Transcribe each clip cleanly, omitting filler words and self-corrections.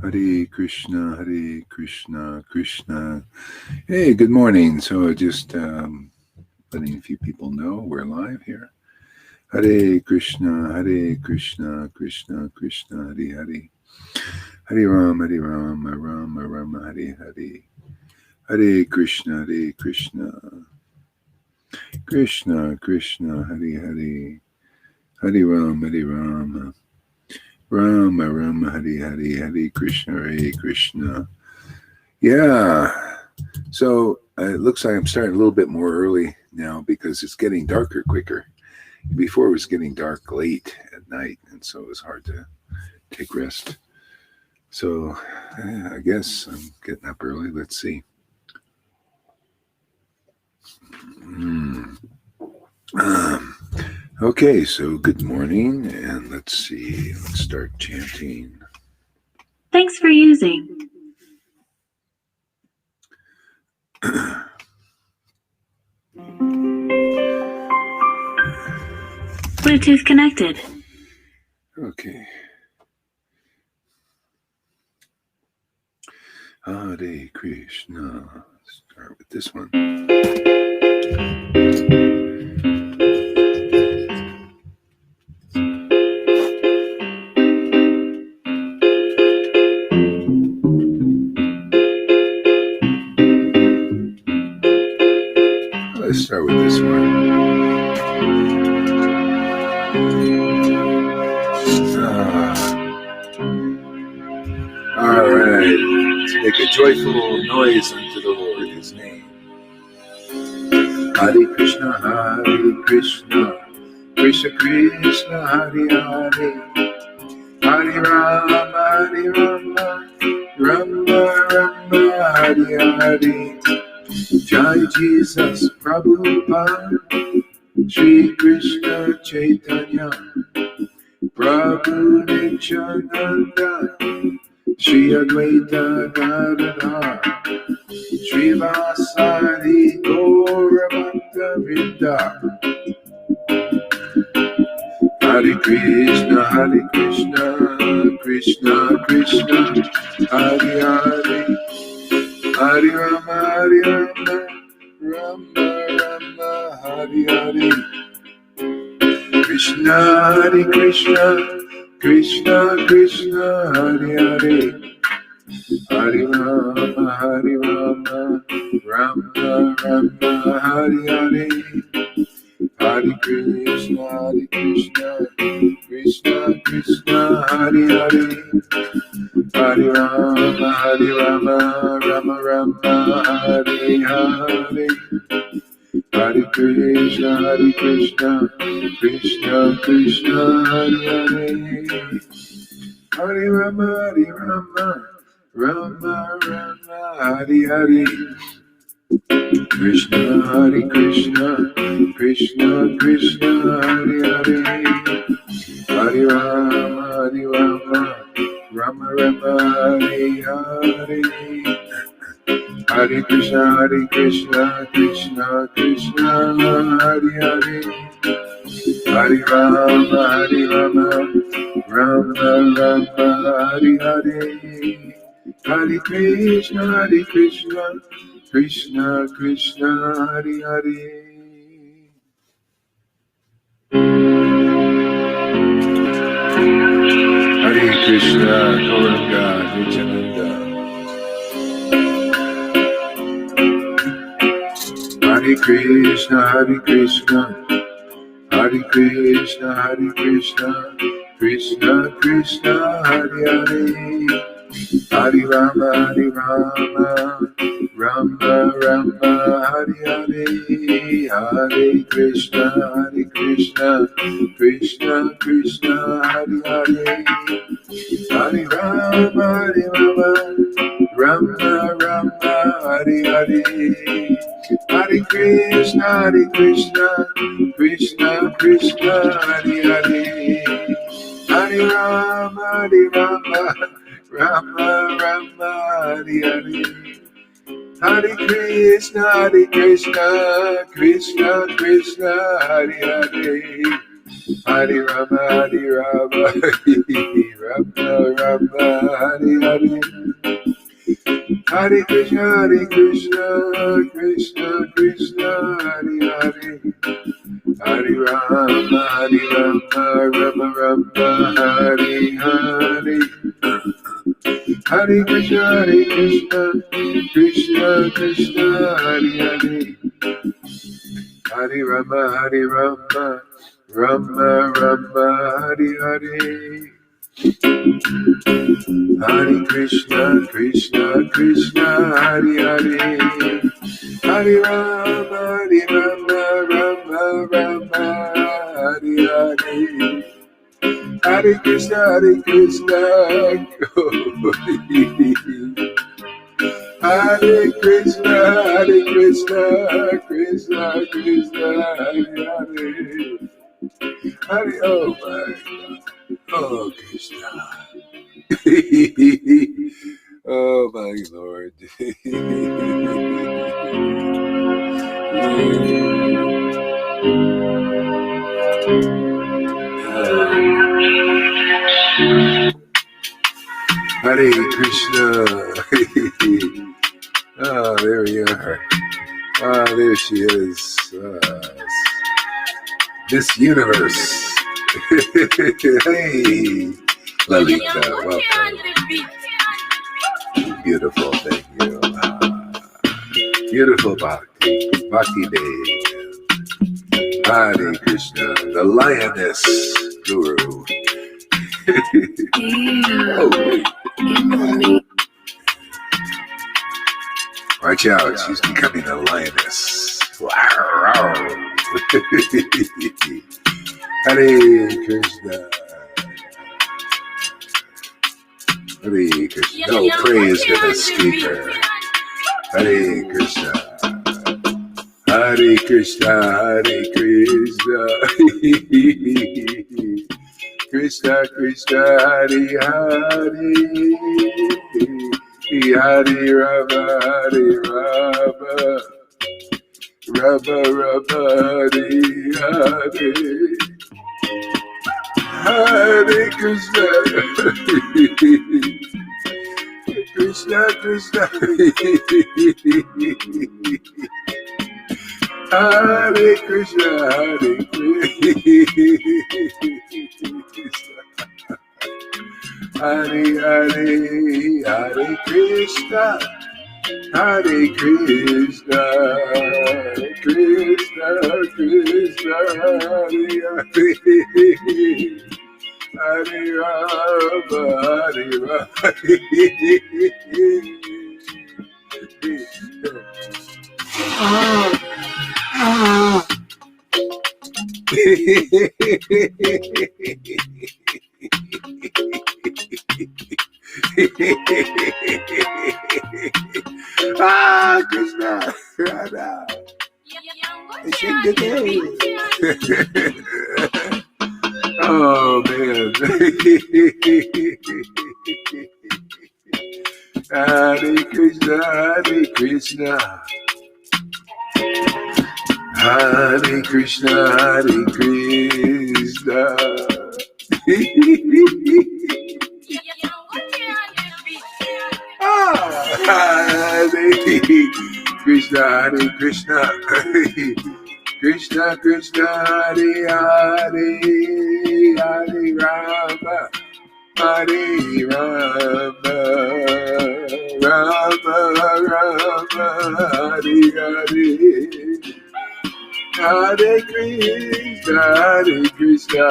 Hare Krishna, Hare Krishna, Krishna. Hey, good morning. So just letting a few people know we're live here. Hare Krishna, Hare Krishna, Krishna Krishna, Hare Hare. Hare Ram, Hare Ram, Ram Ram, Hare Hare. Hare Krishna, Hare Krishna, Krishna Krishna, Hare Hare. Hare Ram, Hare Ram, Ram Ram, Hare Hare. Hare Krishna, Hare Krishna. Yeah. So it looks like I'm starting a little bit more early now because it's getting darker quicker. Before it was getting dark late at night, and so it was hard to take rest. So I guess I'm getting up early. Let's see. Okay, so good morning, and let's see. Let's start chanting. Thanks for using Bluetooth connected. Okay. Hare Krishna. Let's start with this one. Let's start with this one. All right. Let's make a joyful noise unto the Lord, His name. Hare Krishna, Hare Krishna, Krishna Krishna, Hare Hare. Hare Rama, Hare Rama, Rama Rama, Hare Hare. Jai Jesus Prabhupada, Shri Krishna Chaitanya, Prabhu Nityananda, Shri Advaita Gadadhar, Shri Vasari Gaura Bhakta Vrinda. Hare Krishna, Krishna Krishna, Hare Hare. Hare Rama, Rama Rama, Hare Hare. Krishna, Hare Krishna, Krishna Krishna, Hare Hare. Hare Rama, Rama Rama, Hare Hare. Hare Krishna, Krishna Krishna, Hare Hare. Hare Rama, Rama Rama, Hare Hare. Hare Krishna, Krishna Krishna, Hare Hare. Hare Rama, Rama Rama, Hare Hare. Krishna, Hare Krishna, Krishna Krishna, Hare Hare. Hare Rama, Rama Rama, Hare Hare. Hare Krishna, Krishna Krishna, Hare Hare. Hare Rama, Rama Rama, Hare Hare. Hare Krishna, Krishna Krishna, Hare Hare. Hare Krishna, Gauranga, Nityananda. Hare Krishna, Hare Krishna, Krishna Krishna, Hare Hare. Hare Rama, Rama Rama, Hare Hare. Hare Krishna, Krishna Krishna, Hare Hare. Hare Rama, Rama Rama, Hare Hare. Hare Krishna, Krishna Krishna, Hare Hare. Hare Rama, Rama Rama, Hare Hare. Hare Krishna, Krishna Krishna, Hare Hare. Hare Rama, Hare Rama, Rama Rama, Hare Hare. Hare Krishna, Krishna Krishna, Hare Hare. Hare Rama, Rama Rama, Hare Hare. Hare Krishna, Krishna Krishna, Hare Hare. Hare Rama, Rama Rama, Hare Hare. Hare Krishna, Krishna Hare Hare. Hare Rama, Rama Rama, Hare Hare. Hare Krishna, Krishna Krishna Krishna, Hare Hare. Hare, oh my God, oh Krishna. Oh my Lord. Hare Krishna. Oh, there we are. Ah, there she is. Miss Universe. Hey, Lalita, welcome. Beautiful, thank you. Beautiful Bhakti Day. Hare Krishna, the lioness guru. Oh, watch out, she's becoming a lioness. Hare Krishna. Hare Krishna. No praise to the speaker. Hare Krishna. Hare Krishna, Hare Krishna. Krishna Krishna, Hare Hare. Hare Rama, Hare Rama. Rama Rama, Hare Hare. Hare Krishna. Krishna Krishna. Hare Krishna, Hare Krishna. Hare Hare, Hare Krishna. Hare Krishna, Krishna Krishna, Hare Hare. Hare Rama, Hare Rama. Ah, Krishna, Radha. Oh man. Hare Krishna, Hare Krishna. Hare Krishna, Hare Krishna. Hare Krishna, Hare Krishna. Krishna Krishna, Hare Hare. Hare Rama, Hare Rama. Rama Rama, Hare Hare. Hare Krishna, Hare Krishna.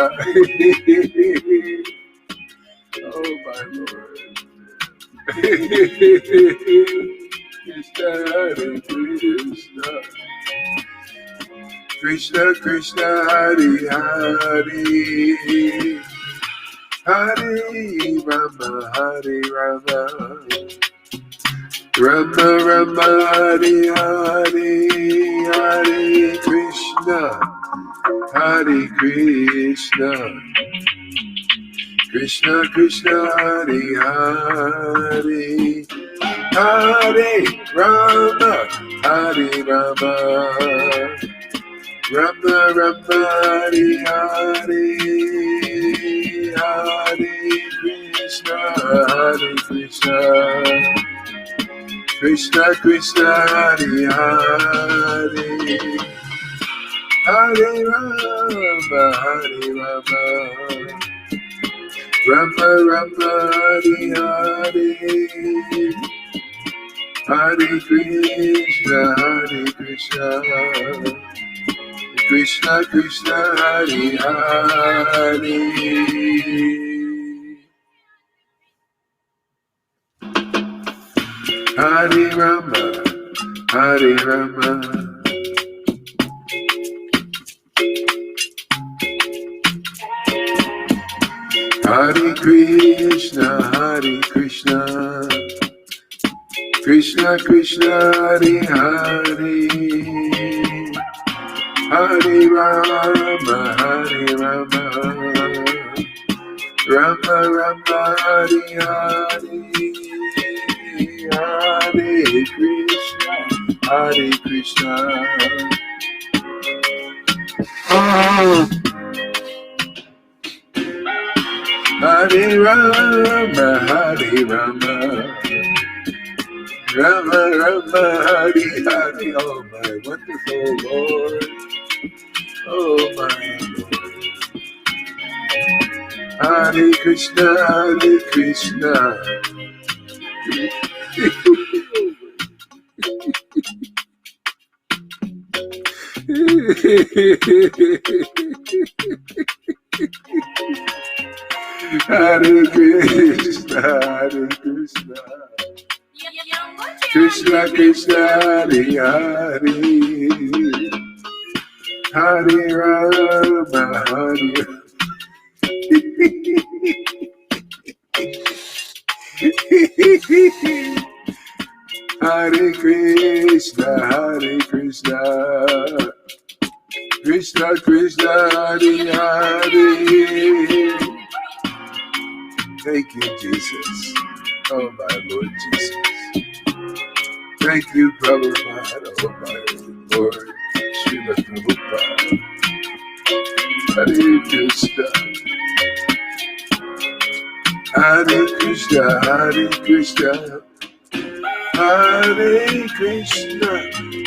Oh my Lord. Krishna, Hare Krishna. Krishna Krishna, Hare Hare. Hare Rama, Hare Rama. Rama Rama, Hare Hare. Hare Krishna, Hare Krishna. Krishna Krishna, Hare Hare. Hare Rama, Hare Rama. Rama Rama Hare Hare, Hare Krishna, Hare Krishna, Krishna Krishna, Hare Hare, Hare Rama, Hare Rama, Rama Rama, Hare Hare, Hare Krishna, Hare Krishna, Krishna Krishna, Hare Hare. Hare Rama, Hare Rama, Hare Krishna, Hare Krishna, Krishna Krishna, Hare Hare, Hare Rama, Hare Rama, Rama Rama, Hare Hare, Hare Krishna, Hare Krishna. Hare Rama, Hare Rama, Rama Rama, Hare Hare. Oh my wonderful Lord, oh my Lord. Hare Krishna, Hare Krishna. Hare Krishna, Hare Krishna, Krishna Krishna, Hare Hare, Hare Rama, Hare Hare Krishna, Hare Krishna, Krishna Krishna, Hare Hare. Thank you, Jesus. Oh, my Lord Jesus. Thank you, Prabhupada. Oh, my Lord. Srila Prabhupada. Hare Krishna. Hare Krishna, Hare Krishna. Hare Krishna,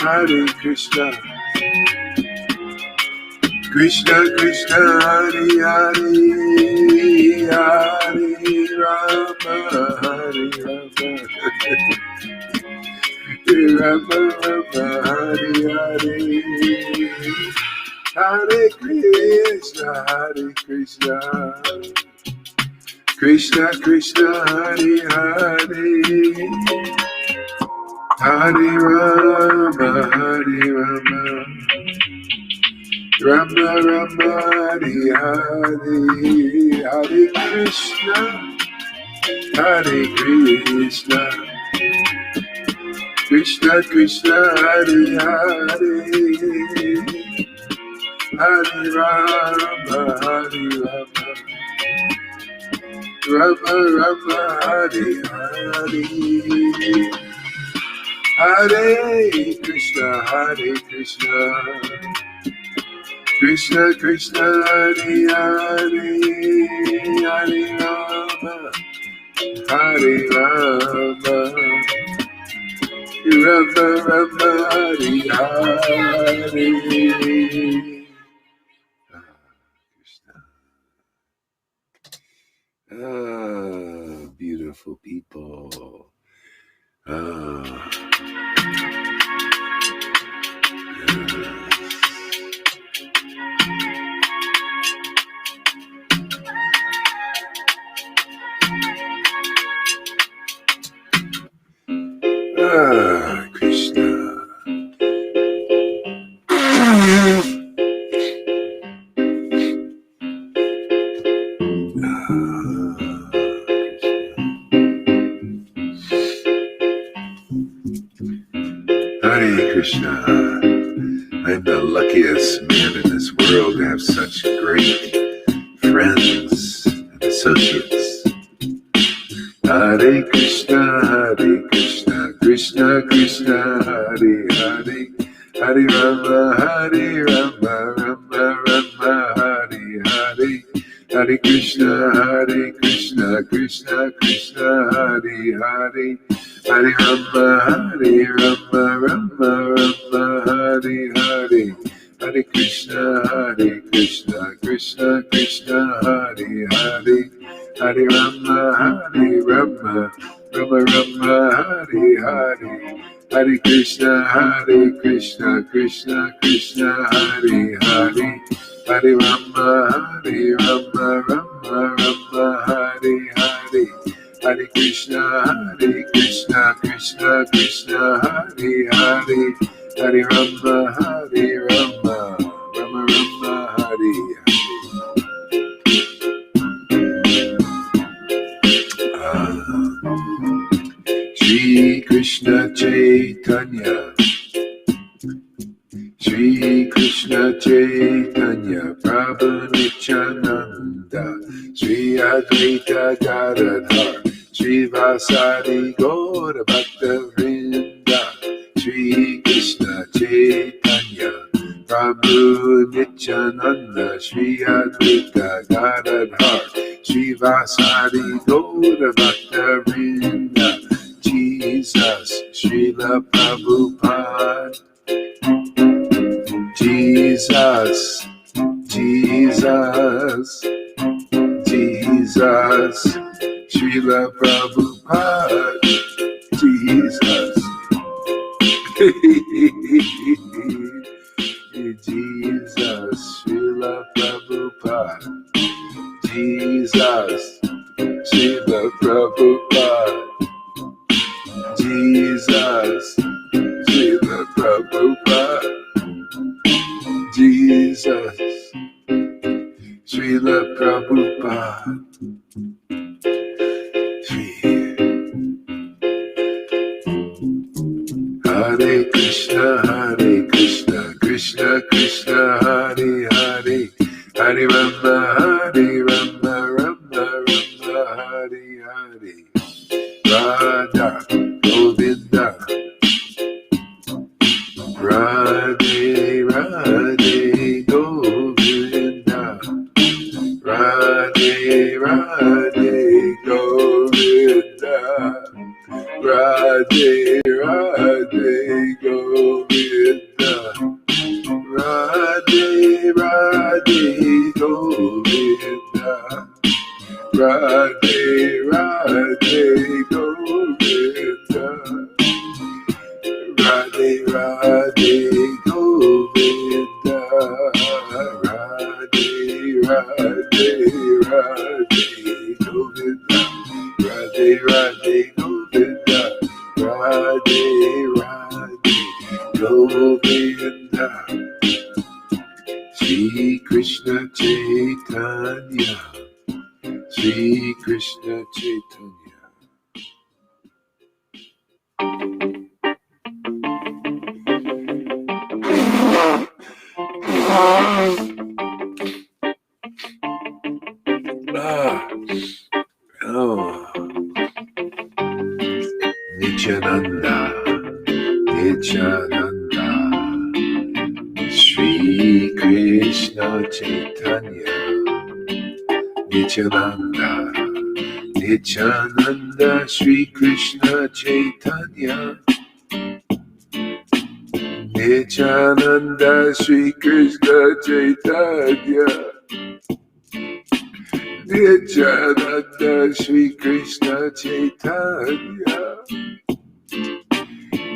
Hare Krishna. Krishna Krishna, Hare Hare. Hare Rama, Hare Rama, Rama Rama, Hare Hare, Hare Krishna, Hare Krishna, Krishna Krishna, Hare Hare, Hare Rama, Hare Rama, Rama Rama, Hare Hare, Hare Krishna, Hare Krishna, Krishna Krishna, Hare Hare, Hare Rama, Hare Rama, Rama Rama, Hare Hare, Hare Krishna, Hare Krishna, Krishna Krishna, Hare Hare, Hare Rama, Hare Rama, Rama Rama, Hare Hare. Krishna. Beautiful people. Krishna. Hare Krishna. I'm the luckiest man in this world to have such great friends and associates. Hare Krishna, Hare Krishna, Krishna Krishna, Hare Hare, Hare Rama, Hare Rama, Rama Rama, Hare Hare. Hare Krishna, Krishna Krishna, Hare Hare. Hare Rama, Rama Rama, Hare Hare. Hare Krishna, Krishna Krishna, Hare Hare. Hare Rama, Rama Rama, Hare Hare. Hare Krishna, Krishna Krishna, Hare Hare. Hare Rama, Rama Rama, Hare Hare. Hare Krishna, Krishna Krishna, Hare Hare. Hare Rama, Rama Rama, Hare Hare. Shri Krishna Chaitanya, Shri Krishna Chaitanya, Prabhu Nityananda, Shri Advaita Gadadhar, Shri Vasari Gaura Bhakta Vrinda. Shri Krishna Chaitanya, Prabhu Nityananda, Shri Advaita Gadadhar, Shri Vasari Gaura Bhakta Vrinda. Jesus, Srila Prabhupada. Jesus, Jesus, Jesus, Srila Prabhupada. Jesus, Jesus, Srila Prabhupada. Jesus, Srila Prabhupada. Jesus, Srila Prabhupada. Jesus, Srila Prabhupada. Hare Krishna, Krishna Krishna, Hare Hare. Hare Rama, Rama Rama, Hare Hare. Radha Govinda, Radhe Radhe Govinda, Radhe Radhe Govinda, Radhe Radhe Govinda, Radhe Radhe Govinda, Radhe Radhe Govinda, Radhe Radhe Govinda, Radhe Radhe Radhe Govinda, Radhe Radhe Govinda, Radhe Radhe Govinda. Shri Krishna Chaitanya, Shri Krishna Chaitanya. Nityananda, Nityananda, Shri Krishna Chaitanya, Nityananda, Nityananda, Shri Krishna Chaitanya, Nityananda, Shri Krishna Chaitanya, Nityananda, Shri Krishna Chaitanya,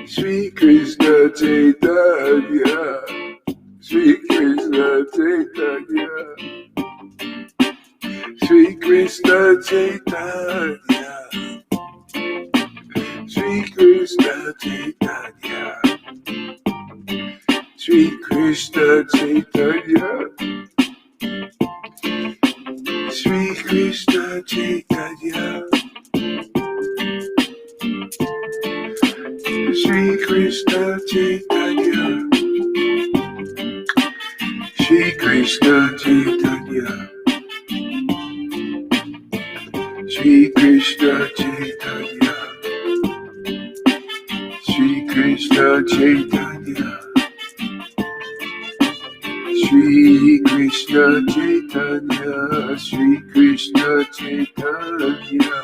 Shri Krishna Chaitanya, Shri Krishna Chaitanya, Shri Krishna Chaitanya, Shri Krishna Chaitanya, Shri Krishna Chaitanya, Shri Krishna Chaitanya, Shri Krishna Chaitanya, Shri Krishna Chaitanya, Shri Krishna Chaitanya, Shri Krishna Chaitanya, Krishna Chaitanya, Shri Krishna Chaitanya,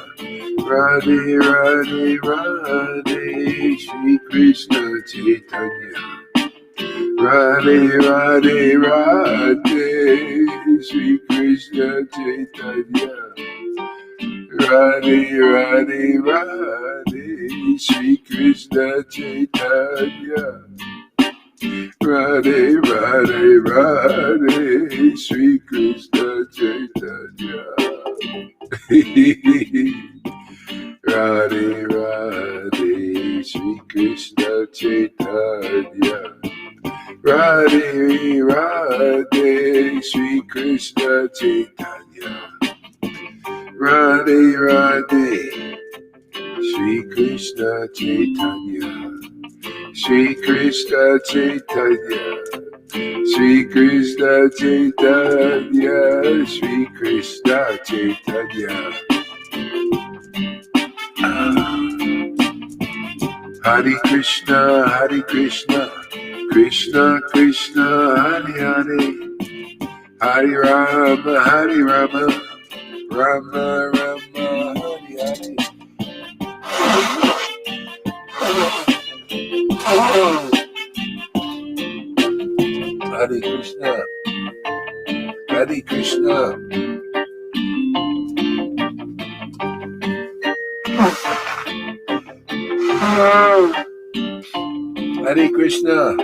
Radhe Radhe Radhe, Shri Krishna Chaitanya, Radhe Radhe Radhe, Shri Krishna Chaitanya, Radhe Radhe Radhe, Shri Krishna Chaitanya, Radhe Radhe Radhe, Shri Krishna Chaitanya. Radhe Radhe, Shri Krishna Chaitanya. Radhe Radhe, Shri Krishna Chaitanya. Radhe Radhe, Shri Krishna Chaitanya. Shri Krishna Chaitanya, Shri Krishna Chaitanya, Shri Krishna Chaitanya. Hare Krishna, Hare Krishna, Krishna Krishna, Hare Hare, Hare Rama, Hare Rama, Rama Rama, Hare Hare. Hare Krishna, Hare Krishna. Hare Krishna.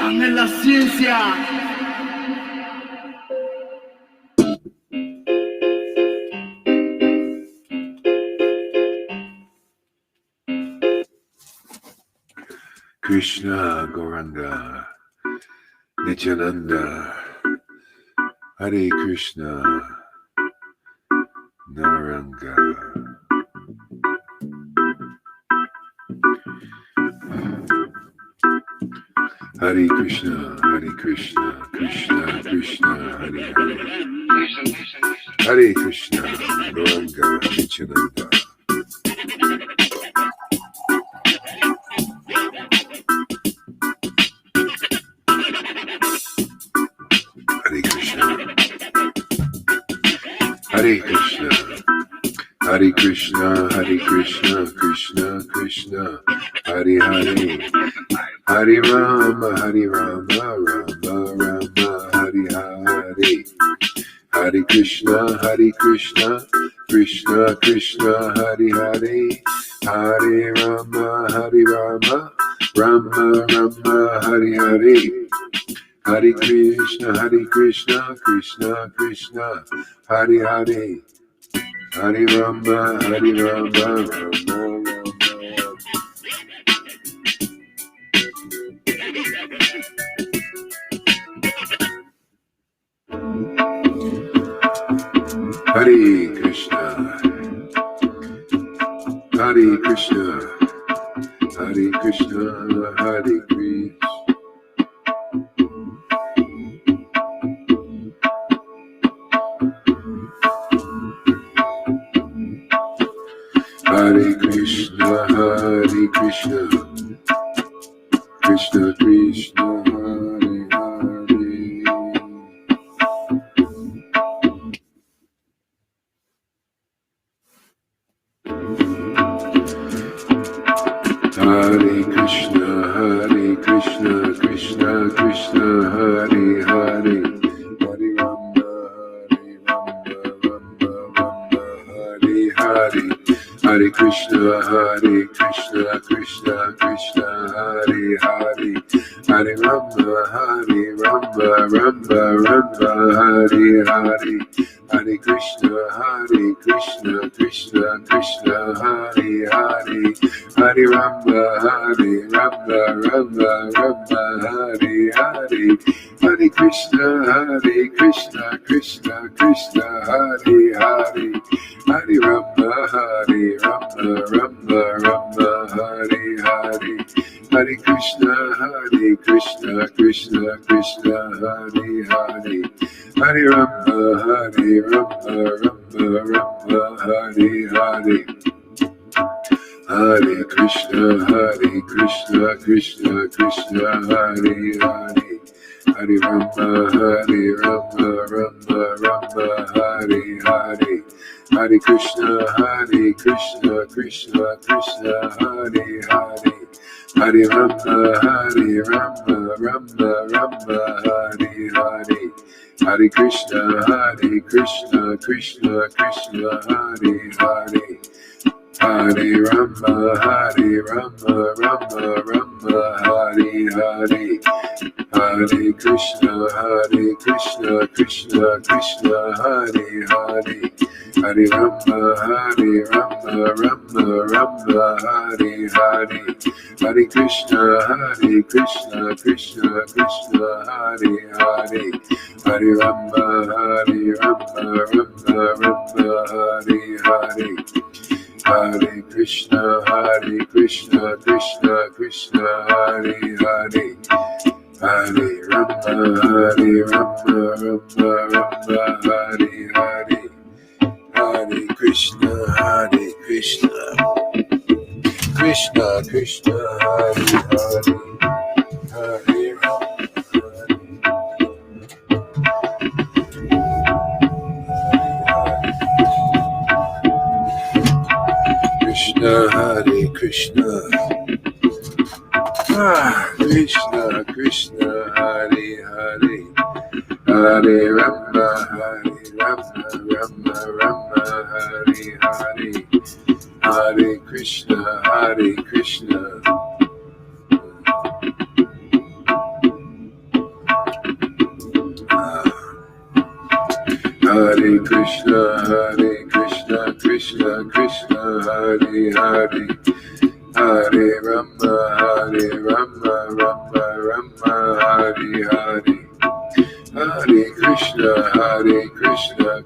En la ciencia. Krishna Gauranga Nityananda, Hare Krishna Naranga. Hare Krishna, Hare Krishna, Krishna Krishna, Hare Hare. Hare Krishna, Gauranga Nityananda. Hare Krishna, Hare Krishna, Hare Krishna, Hare Krishna, Krishna Krishna, Hare Hare. Hare Rama, Hare Rama, Rama Rama, Hare Hare. Hare Krishna, Krishna Krishna, Hare Hare. Hare Rama, Rama Rama, Hare Hare. Hare Krishna, Krishna Krishna, Hare Hare. Hare Rama, Rama Rama. Hare Krishna, Hare Krishna, Hare Krishna, Hare Krishna. Hare Krishna, Hare Krishna, Krishna Krishna, Hare Hare. Hare Krishna, Krishna Krishna, Hare Hare. Hare Hare Krishna, Krishna Krishna, Hare Hare. Hare Rama, Rama Rama, Hare Hare. Hare Krishna, Krishna Krishna, Hare Hare, Hare Rama, Rama Rama, Hare Hare, Hare Krishna, Krishna Krishna, Hare Hare, Hare Rama, Rama Hare Hare, Hare Krishna, Krishna Krishna, Hare Hare, Hare Rama, Rama Hare Hare, Hare Krishna, Krishna Krishna, Hare Hare, Hare Rama, Rama Hare Hare, Hare Krishna, Krishna Krishna, Hare Hare, Hare Rama, Rama Hare Hare, Hare Krishna, Krishna Krishna, Hare Hare, Hare Rama, Rama Hare Hare, Hare Krishna, Krishna Krishna, Hare Hare, Hare Rama, Rama Hare Hare, Hare Krishna, Krishna Krishna, Hare Hare, Hare Rama, Rama Hare Hare, Hare Krishna, Krishna Krishna, Hare Hare, Hare Rama, Rama Hare Hare, Hare Krishna, Krishna Krishna, Hare Hare, Hare Rama, Krishna, Hare Krishna, Krishna Krishna, Hare Hare, Hare Rama, Rama Hare Hare, Hare Krishna, Krishna. Hare Krishna, Krishna Krishna, Hare Hare, Hare Rama, Rama Hare Hare, Hare Krishna,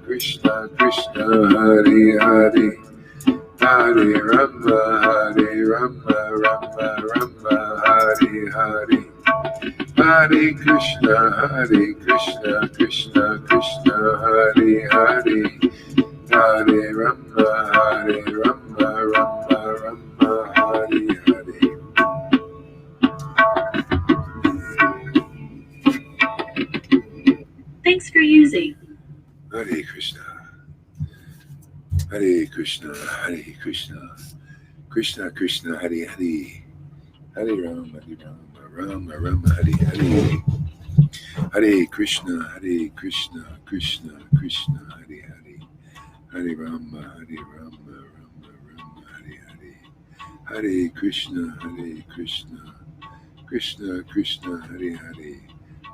Krishna Krishna, Hare Hare, Hare Rama, Rama Hare Hare, Hare Krishna, Krishna Krishna, Hare Hare, Hare Rama, Rama Hare Hare. Thanks for using. Hare Krishna, Hare Krishna, Krishna Krishna, Hare Hare, Hare Rama, Rama Hare Hare, Hare Krishna, Krishna Krishna, Hare Hare, Hare Rama, Rama Hare Hare, Hare Krishna, Krishna Krishna, Hare Hare,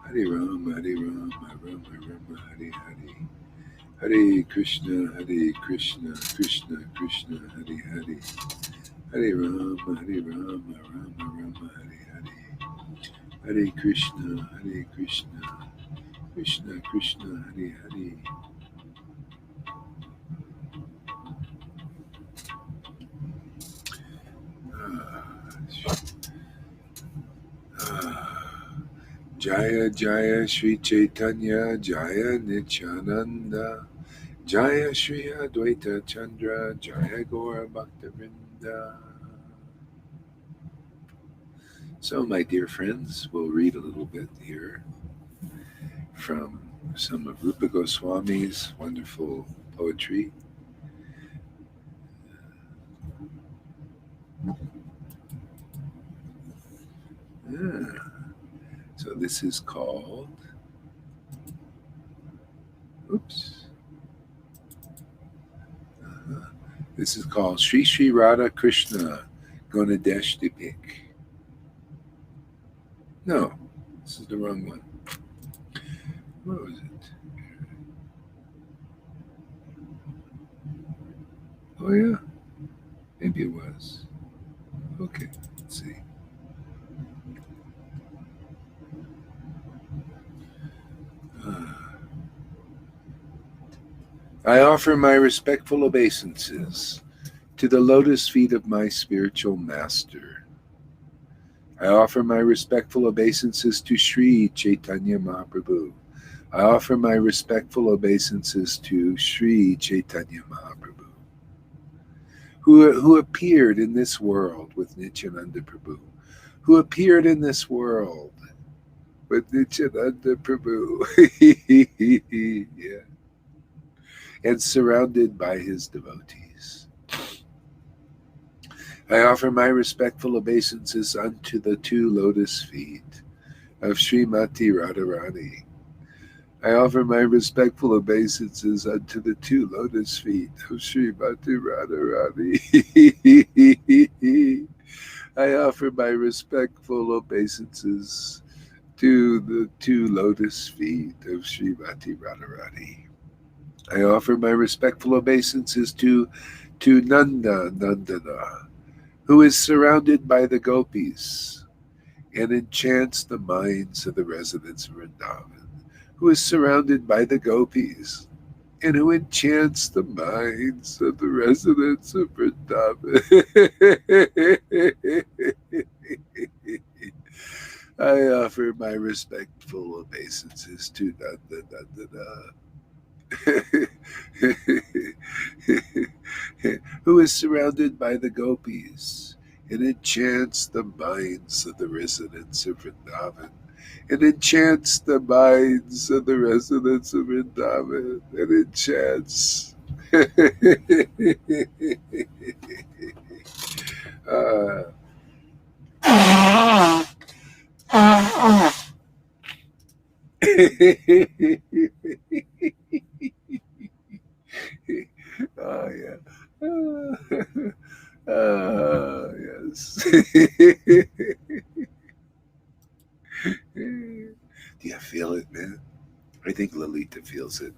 Hare Rama, Rama Hare Hare, Hare Krishna, Krishna Krishna, Hare Hare, Hare Rama, Rama Hare Hare, Hare Krishna, Krishna Krishna, Hare Hare. Jaya Jaya Sri Chaitanya, Jaya Nityananda, Jaya Sri Advaita Chandra, Jaya Gaura Bhaktivinoda. So, my dear friends, we'll read a little bit here from some of Rupa Goswami's wonderful poetry. So this is called, this is called Sri Sri Radha Krishna Gunadeshtipik. No, this is the wrong one. What was it? Oh yeah, maybe it was. Okay, let's see. I offer my respectful obeisances to the lotus feet of my spiritual master. I offer my respectful obeisances to Sri Chaitanya Mahaprabhu. I offer my respectful obeisances to Sri Chaitanya Mahaprabhu, who appeared in this world with Nityananda Prabhu, who appeared in this world with Nityananda Prabhu, yeah, and surrounded by his devotees. I offer my respectful obeisances unto the two lotus feet of Srimati Radharani. I offer my respectful obeisances unto the two lotus feet of Srimati Radharani. I offer my respectful obeisances to the two lotus feet of Srimati Radharani. I offer my respectful obeisances to Nanda Nandana, who is surrounded by the gopis and enchants the minds of the residents of Vrindavan, who is surrounded by the gopis and who enchants the minds of the residents of Vrindavan. I offer my respectful obeisances to Nanda Nandana, who is surrounded by the gopis and enchants the minds of the residents of Vrindavan, and enchants the minds of the residents of Vrindavan, and enchants. Oh yeah. Yes. Do you feel it, man? I think Lolita feels it.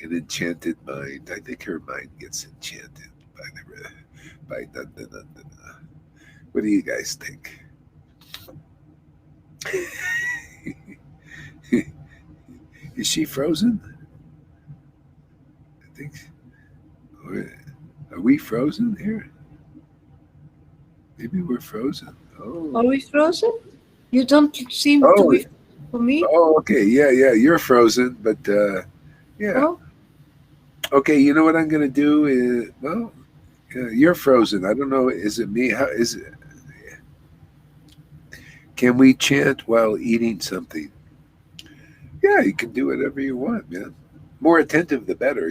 An enchanted mind. I think her mind gets enchanted by Nanda Nandana. What do you guys think? Is she frozen? I think. Are we frozen here? Maybe we're frozen. Oh. Are we frozen? You don't seem to be for me. Oh, okay. Yeah. You're frozen, but yeah. Oh. Okay. You know what I'm gonna do is you're frozen. I don't know. Is it me? How is it? Can we chant while eating something? Yeah, you can do whatever you want, man. More attentive, the better.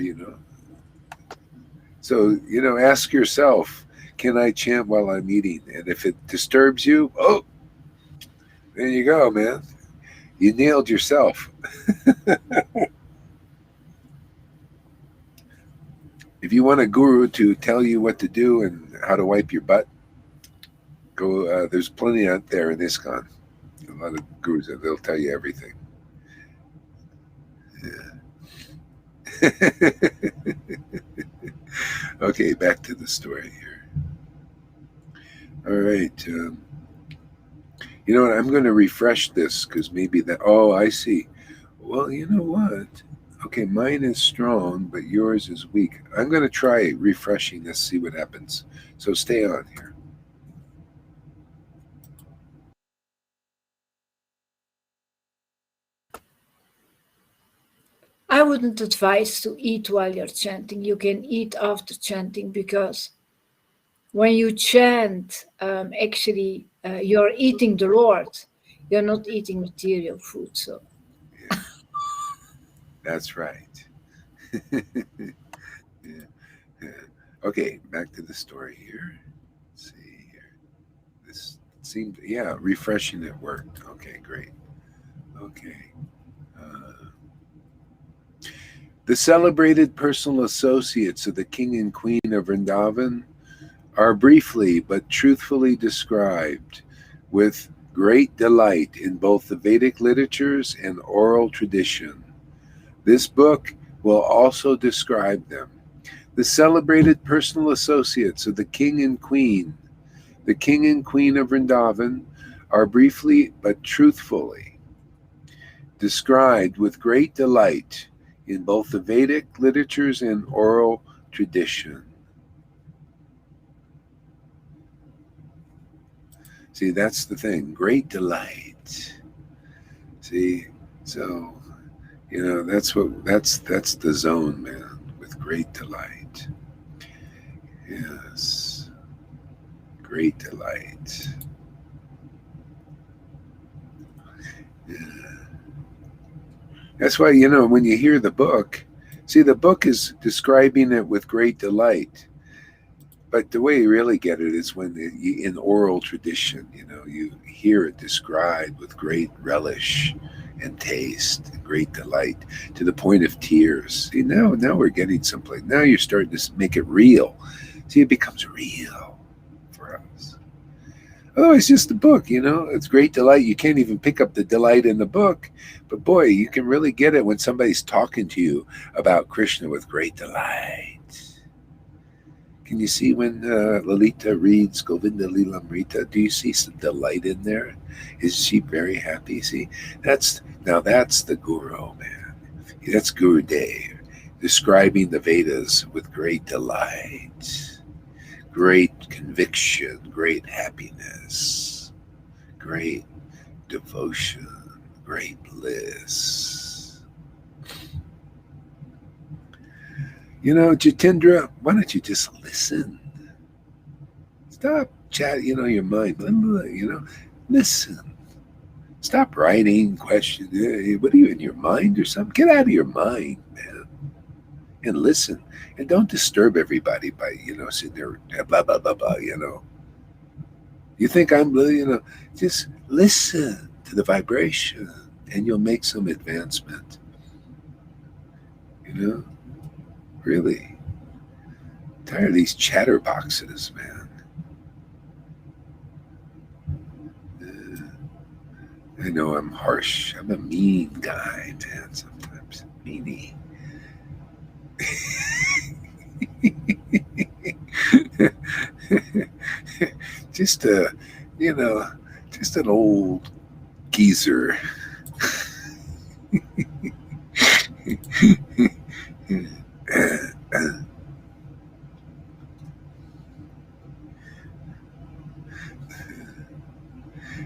So ask yourself, can I chant while I'm eating? And if it disturbs you, there you go, man. You nailed yourself. If you want a guru to tell you what to do and how to wipe your butt, go. There's plenty out there in ISKCON. A lot of gurus, they'll tell you everything. Yeah. Okay, back to the story here. All right. You know what? I'm going to refresh this because maybe that. Oh, I see. Well, you know what? Okay, mine is strong, but yours is weak. I'm going to try refreshing this, see what happens. So stay on here. I wouldn't advise to eat while you're chanting. You can eat after chanting because when you chant, actually, you're eating the Lord. You're not eating material food. So, yeah. That's right. Yeah. Okay, back to the story here. Let's see here. This seemed, refreshing it worked. Okay, great. Okay. The celebrated personal associates of the king and queen of Vrindavan are briefly but truthfully described with great delight in both the Vedic literatures and oral tradition. This book will also describe them. The celebrated personal associates of the king and queen of Vrindavan, are briefly but truthfully described with great delight in both the Vedic literatures and oral tradition. See, that's the thing, great delight. See, so, that's the zone, man, with great delight. Yes, great delight. Yeah. That's why, when you hear the book, see, the book is describing it with great delight. But the way you really get it is when in oral tradition, you hear it described with great relish and taste and great delight to the point of tears. See, now we're getting someplace. Now you're starting to make it real. See, it becomes real for us. Oh, it's just a book, it's great delight. You can't even pick up the delight in the book. But boy, you can really get it when somebody's talking to you about Krishna with great delight. Can you see when Lalita reads Govinda Lilamrita? Do you see some delight in there? Is she very happy? See, that's the Guru, man. That's Guru Dev, describing the Vedas with great delight, great conviction, great happiness, great devotion, great bliss. Jitendra, why don't you just listen? Stop chatting, your mind, listen. Stop writing questions. What are you, in your mind or something? Get out of your mind, man, and listen. And don't disturb everybody by, sitting there, blah, blah, blah, blah, You think I'm, just listen to the vibration and you'll make some advancement. Really. I'm tired of these chatterboxes, man. I know I'm harsh. I'm a mean guy, man, sometimes. Meanie. Just just an old geezer.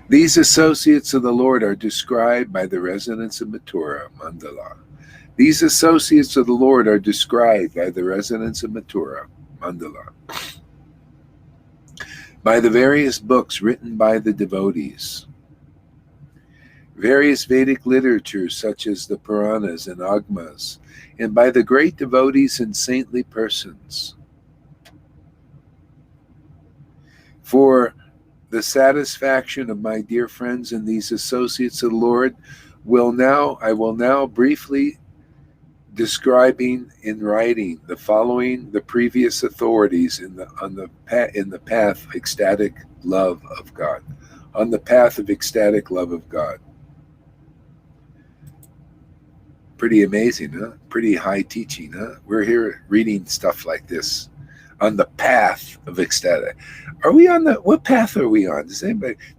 These associates of the Lord are described by the residents of Mathura, Mandala. These associates of the Lord are described by the residents of Mathura, Mandala, by the various books written by the devotees, various Vedic literatures such as the Puranas and Agmas, and by the great devotees and saintly persons. For the satisfaction of my dear friends and these associates of the Lord, I will now briefly describing in writing the previous authorities in the path of ecstatic love of God. On the path of ecstatic love of God. Pretty amazing, huh? Pretty high teaching, huh? We're here reading stuff like this. On the path of ecstatic. What path are we on? This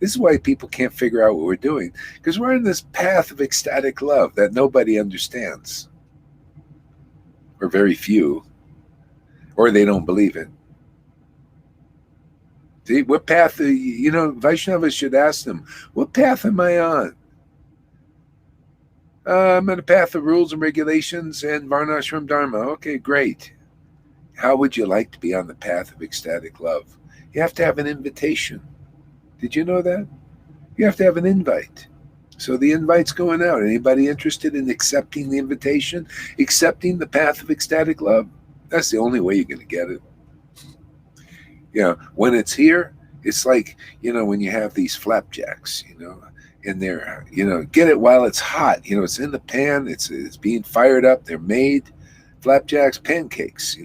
is why people can't figure out what we're doing. Because we're on this path of ecstatic love that nobody understands. Or very few. Or they don't believe it. See, what path, Vaishnavas should ask them, what path am I on? I'm on a path of rules and regulations and Varnashram Dharma. Okay, great. How would you like to be on the path of ecstatic love? You have to have an invitation. Did you know that? You have to have an invite. So the invite's going out. Anybody interested in accepting the invitation? Accepting the path of ecstatic love? That's the only way you're going to get it. When it's here, it's like, when you have these flapjacks, in there, get it while it's hot. It's in the pan. It's being fired up. They're made. Flapjacks, pancakes,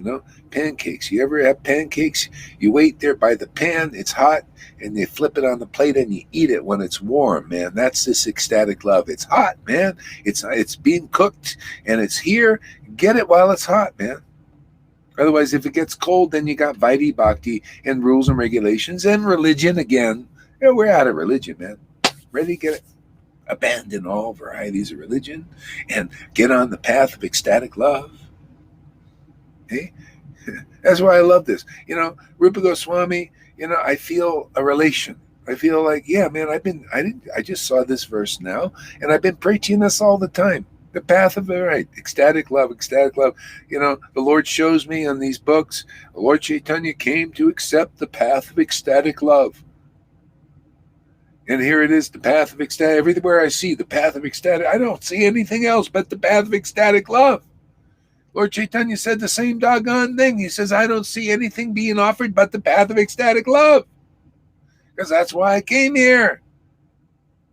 pancakes. You ever have pancakes? You wait there by the pan, it's hot, and they flip it on the plate and you eat it when it's warm, man. That's this ecstatic love. It's hot, man. It's being cooked and it's here. Get it while it's hot, man. Otherwise, if it gets cold, then you got Vaidhi Bhakti and rules and regulations and religion again. We're out of religion, man. Ready to get it? Abandon all varieties of religion and get on the path of ecstatic love. Okay? That's why I love this. Rupa Goswami, I feel a relation. I feel like, yeah, man, I just saw this verse now, and I've been preaching this all the time. The path of the right, ecstatic love, ecstatic love. The Lord shows me on these books, the Lord Chaitanya came to accept the path of ecstatic love. And here it is, the path of ecstatic. Everywhere I see the path of ecstatic, I don't see anything else but the path of ecstatic love. Lord Chaitanya said the same doggone thing. He says, I don't see anything being offered but the path of ecstatic love. Because that's why I came here.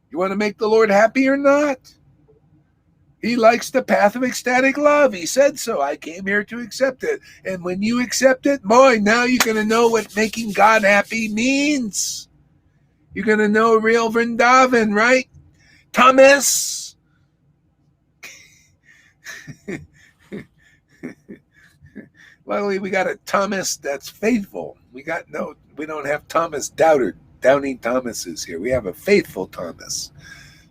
You want to make the Lord happy or not? He likes the path of ecstatic love. He said so. I came here to accept it. And when you accept it, boy, now you're going to know what making God happy means. You're going to know real Vrindavan, right? Thomas. Luckily, we got a Thomas that's faithful. We don't have Thomas Doubting Thomases here. We have a faithful Thomas.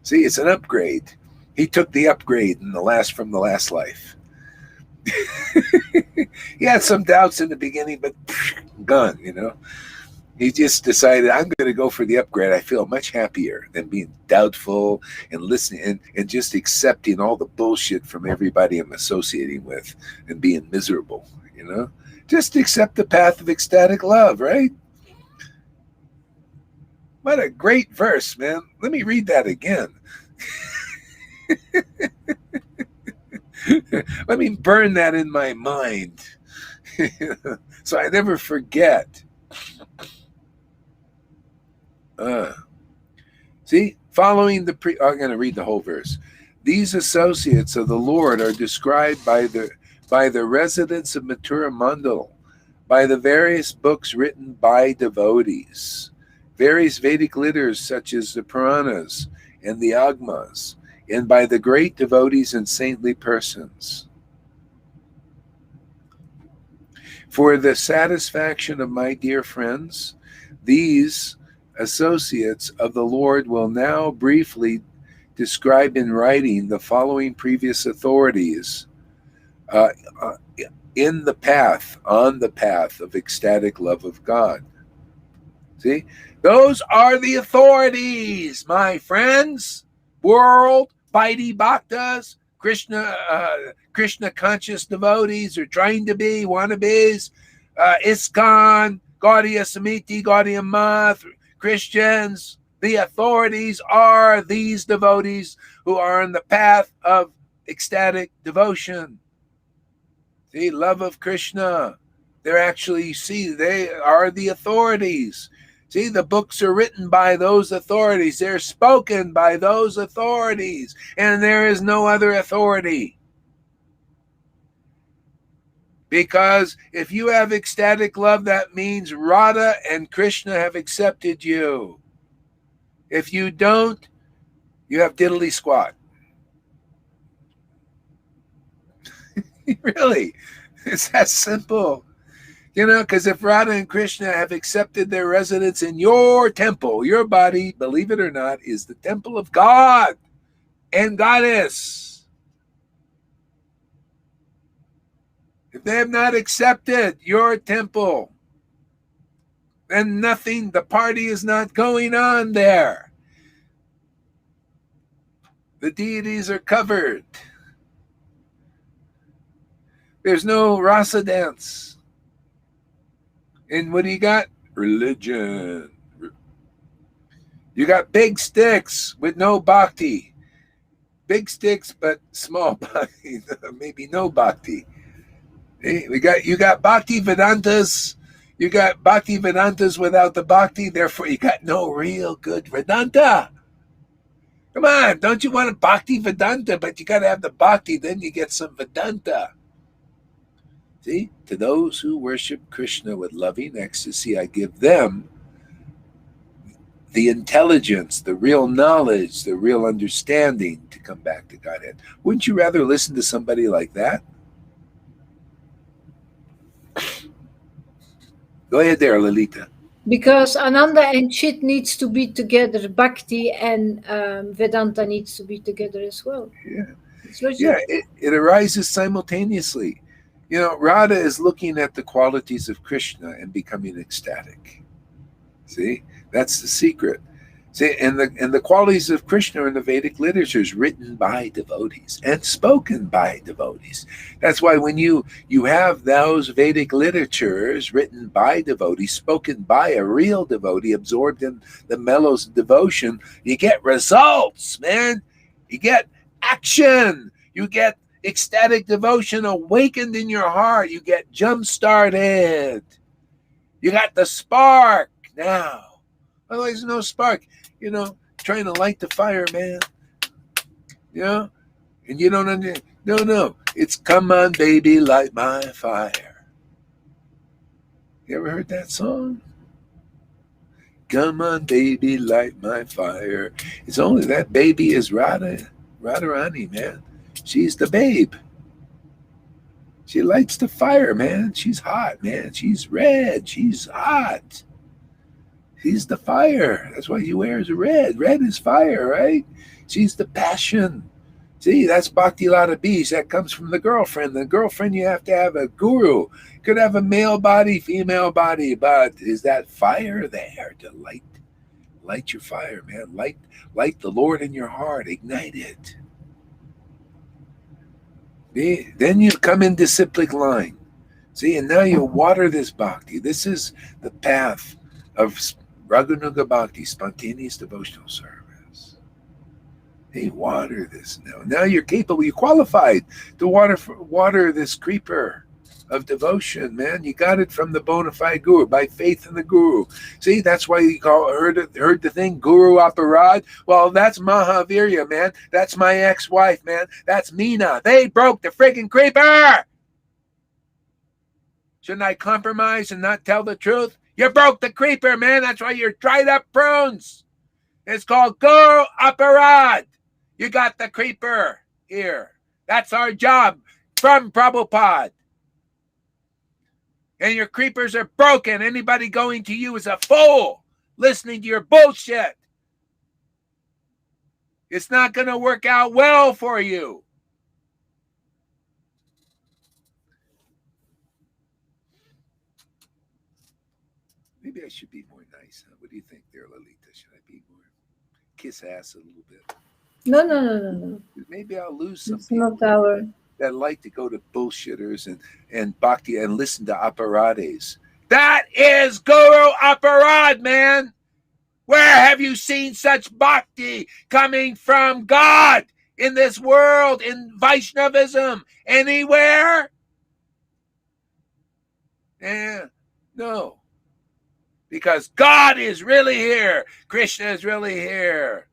See, it's an upgrade. He took the upgrade from the last life. He had some doubts in the beginning, but gone, He just decided, I'm going to go for the upgrade. I feel much happier than being doubtful and listening and just accepting all the bullshit from everybody I'm associating with and being miserable, Just accept the path of ecstatic love, right? What a great verse, man. Let me read that again. Let me burn that in my mind so I never forget. See, following I'm going to read the whole verse. These associates of the Lord are described by the residents of Mathura Mandal, by the various books written by devotees, various Vedic literatures such as the Puranas and the Agmas, and by the great devotees and saintly persons. For the satisfaction of my dear friends, these associates of the Lord will now briefly describe in writing the following previous authorities on the path of ecstatic love of God. See? Those are the authorities, my friends. World, Vaidhi Bhaktas, Krishna conscious devotees, or trying to be, wannabes, ISKCON, Gaudiya Samiti, Gaudiya Math, Christians. The authorities are these devotees who are on the path of ecstatic devotion. The love of Krishna. They are the authorities. See, the books are written by those authorities. They're spoken by those authorities. And there is no other authority. Because if you have ecstatic love, that means Radha and Krishna have accepted you. If you don't, you have diddly squat. Really? It's that simple. Because if Radha and Krishna have accepted their residence in your temple, your body, believe it or not, is the temple of God and Goddess. If they have not accepted your temple, then the party is not going on there. The deities are covered. There's no rasa dance. And what do you got? Religion. You got big sticks with no bhakti. Big sticks, but small bhakti. Maybe no bhakti. You got bhakti Vedantas. You got bhakti Vedantas without the bhakti. Therefore, you got no real good Vedanta. Come on, don't you want a bhakti Vedanta? But you got to have the bhakti, then you get some Vedanta. See, to those who worship Krishna with loving ecstasy, I give them the intelligence, the real knowledge, the real understanding to come back to Godhead. Wouldn't you rather listen to somebody like that? Go ahead there, Lalita. Because Ananda and Chit needs to be together. Bhakti and Vedanta needs to be together as well. Yeah. It's logic. Yeah, it arises simultaneously. You know, Radha is looking at the qualities of Krishna and becoming ecstatic. See, that's the secret. See, and the qualities of Krishna in the Vedic literatures written by devotees and spoken by devotees. That's why when you have those Vedic literatures written by devotees, spoken by a real devotee, absorbed in the mellows of devotion, you get results, man. You get action. You get ecstatic devotion awakened in your heart. You get jump started. You got the spark now. Otherwise, no spark. You know, trying to light the fire, man. You know, and you don't understand. No. It's come on, baby, light my fire. You ever heard that song? Come on, baby, light my fire. It's only that baby is Radharani, man. She's the babe. She lights the fire, man. She's hot, man. She's red. She's hot. She's the fire. That's why he wears red. Red is fire, right? She's the passion. See, that's Bhakti Lata Bees. That comes from the girlfriend. The girlfriend, you have to have a guru. Could have a male body, female body, but is that fire there to light your fire, man? Light the Lord in your heart. Ignite it. See? Then you come in disciplic line. See, and now you water this bhakti. This is the path of Raghunuga Bhakti, spontaneous devotional service. Hey, water this now. Now you're capable, you're qualified to water this creeper of devotion, man. You got it from the bona fide guru, by faith in the guru. See, that's why you heard the thing, Guru Aparad. Well, that's Mahavirya, man. That's my ex-wife, man. That's Meena. They broke the friggin' creeper. Shouldn't I compromise and not tell the truth? You broke the creeper, man. That's why you're dried up prunes. It's called Guru Aparad. You got the creeper here. That's our job from Prabhupada. And your creepers are broken. Anybody going to you is a fool listening to your bullshit. It's not going to work out well for you. Maybe I should be more nice. Huh? What do you think there, Lalita? Should I be more kiss ass a little bit? No. Maybe I'll lose some It's people not our. that like to go to bullshitters and bhakti and listen to aparades. That is Guru Aparad, man. Where have you seen such bhakti coming from God in this world, in Vaishnavism? Anywhere? Yeah, no. Because God is really here. Krishna is really here.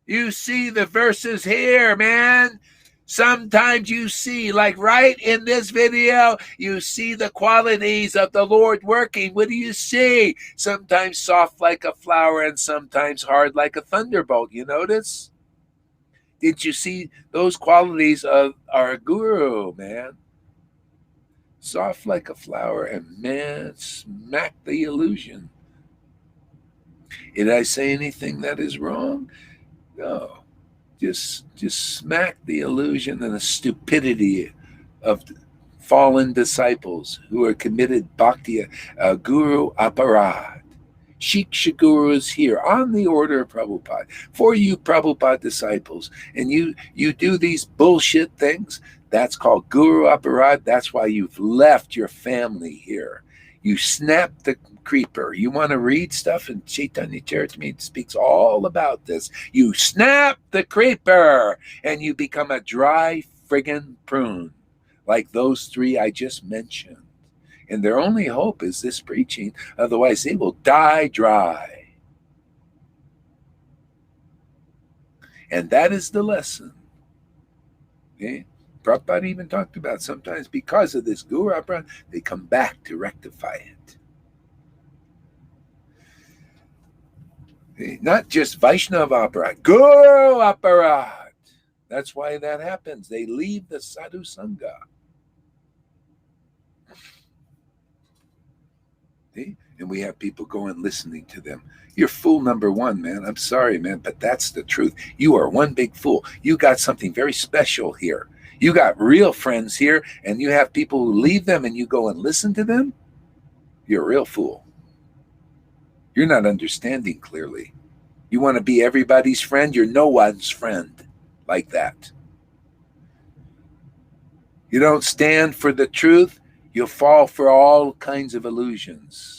You see the verses here, man. Sometimes you see, like right in this video, you see the qualities of the Lord working. What do you see? Sometimes soft like a flower and sometimes hard like a thunderbolt. You notice? Did you see those qualities of our guru, man? Soft like a flower and, man, smack the illusion. Did I say anything that is wrong? No. Just smack the illusion and the stupidity of fallen disciples who are committed bhakti, Guru Aparad. Shiksha Guru is here on the order of Prabhupada. For you Prabhupada disciples, and you do these bullshit things, that's called Guru Aparad. That's why you've left your family here. You snap the creeper. You want to read stuff, and Chaitanya Charitamrita speaks all about this. You snap the creeper, and you become a dry friggin' prune, like those three I just mentioned. And their only hope is this preaching, otherwise they will die dry. And that is the lesson. Okay? Prabhupada even talked about sometimes because of this Guru Aparad, they come back to rectify it. Okay? Not just Vaishnava Aparad, Guru Aparad. That's why that happens. They leave the Sadhu Sangha. See? And we have people going listening to them. You're fool number one, man. I'm sorry, man, but that's the truth. You are one big fool. You got something very special here. You got real friends here, and you have people who leave them and you go and listen to them. You're a real fool. You're not understanding clearly. You want to be everybody's friend? You're no one's friend like that. You don't stand for the truth, you'll fall for all kinds of illusions.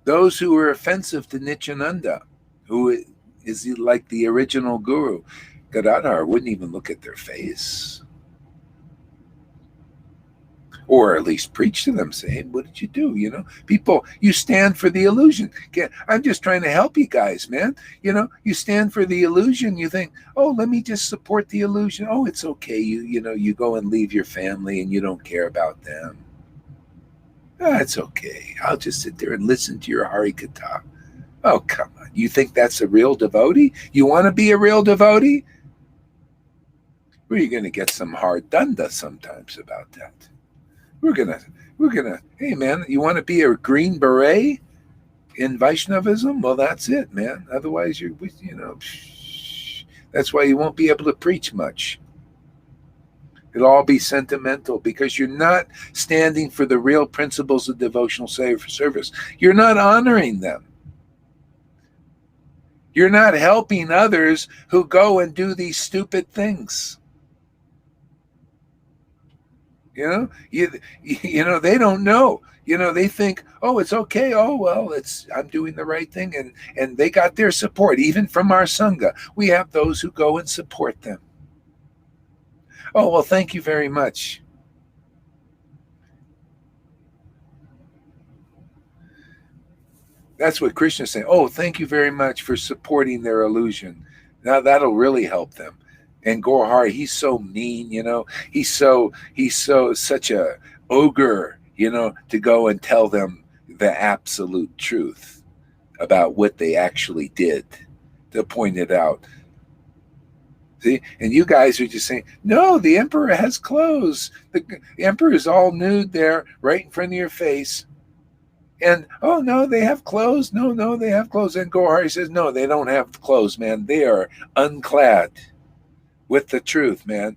Those who were offensive to Nityananda, who is like the original guru, Gadadhar wouldn't even look at their face. Or at least preach to them, saying, what did you do? You know, people, you stand for the illusion. I'm just trying to help you guys, man. You know, you stand for the illusion. You think, oh, let me just support the illusion. Oh, it's okay. You go and leave your family and you don't care about them. It's okay. I'll just sit there and listen to your Harikatha. Oh, come on. You think that's a real devotee? You want to be a real devotee? Well, you're going to get some hard dunda sometimes about that. We're gonna, hey man, you want to be a green beret in Vaishnavism? Well, that's it, man. Otherwise, that's why you won't be able to preach much. It'll all be sentimental because you're not standing for the real principles of devotional service. You're not honoring them. You're not helping others who go and do these stupid things. They don't know. They think, oh, it's okay. Oh, well, I'm doing the right thing. And they got their support, even from our Sangha. We have those who go and support them. Oh, well, thank you very much. That's what Krishna's saying. Oh, thank you very much for supporting their illusion. Now that'll really help them. And Gorhar, he's so mean, he's such a ogre, to go and tell them the absolute truth about what they actually did, to point it out. See, and you guys are just saying, no, the emperor has clothes. The emperor is all nude there, right in front of your face. And, oh, no, they have clothes. No, they have clothes. And Gorhar says, no, they don't have clothes, man. They are unclad. With the truth, man.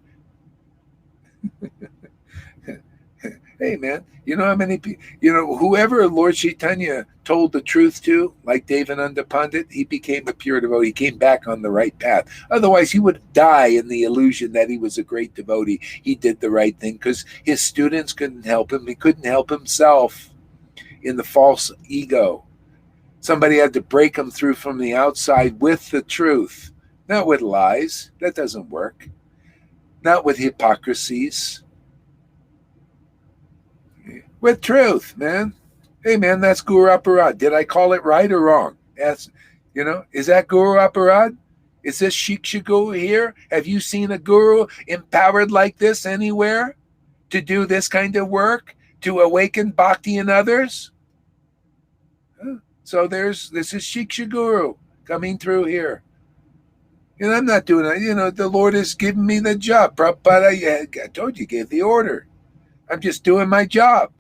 Hey, man, you know how many people, whoever Lord Chaitanya told the truth to, like Devananda Pandit, he became a pure devotee. He came back on the right path. Otherwise, he would die in the illusion that he was a great devotee. He did the right thing because his students couldn't help him. He couldn't help himself in the false ego. Somebody had to break him through from the outside with the truth. Not with lies. That doesn't work. Not with hypocrisies. With truth, man. Hey, man, that's Guru Aparad. Did I call it right or wrong? Is that Guru Aparad? Is this Shiksha Guru here? Have you seen a guru empowered like this anywhere to do this kind of work, to awaken bhakti in others? So this is Shiksha Guru coming through here. I'm not doing it. The Lord has given me the job. Prabhupada, I told you, gave the order. I'm just doing my job.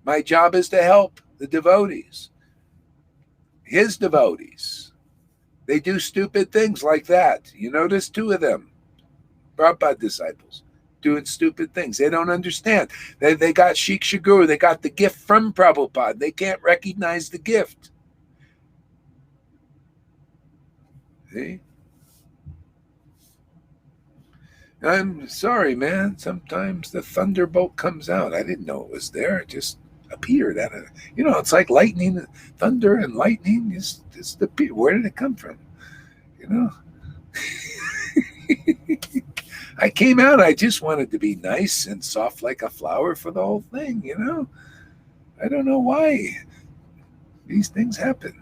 My job is to help the devotees. His devotees. They do stupid things like that. You notice 2 of them, Prabhupada disciples, doing stupid things. They don't understand. They got Shiksha Guru. They got the gift from Prabhupada. They can't recognize the gift. See? I'm sorry, man. Sometimes the thunderbolt comes out. I didn't know it was there. It just appeared at it. It's like lightning, thunder and lightning. Just appear. Where did it come from? I came out. I just wanted to be nice and soft like a flower for the whole thing, I don't know why these things happen.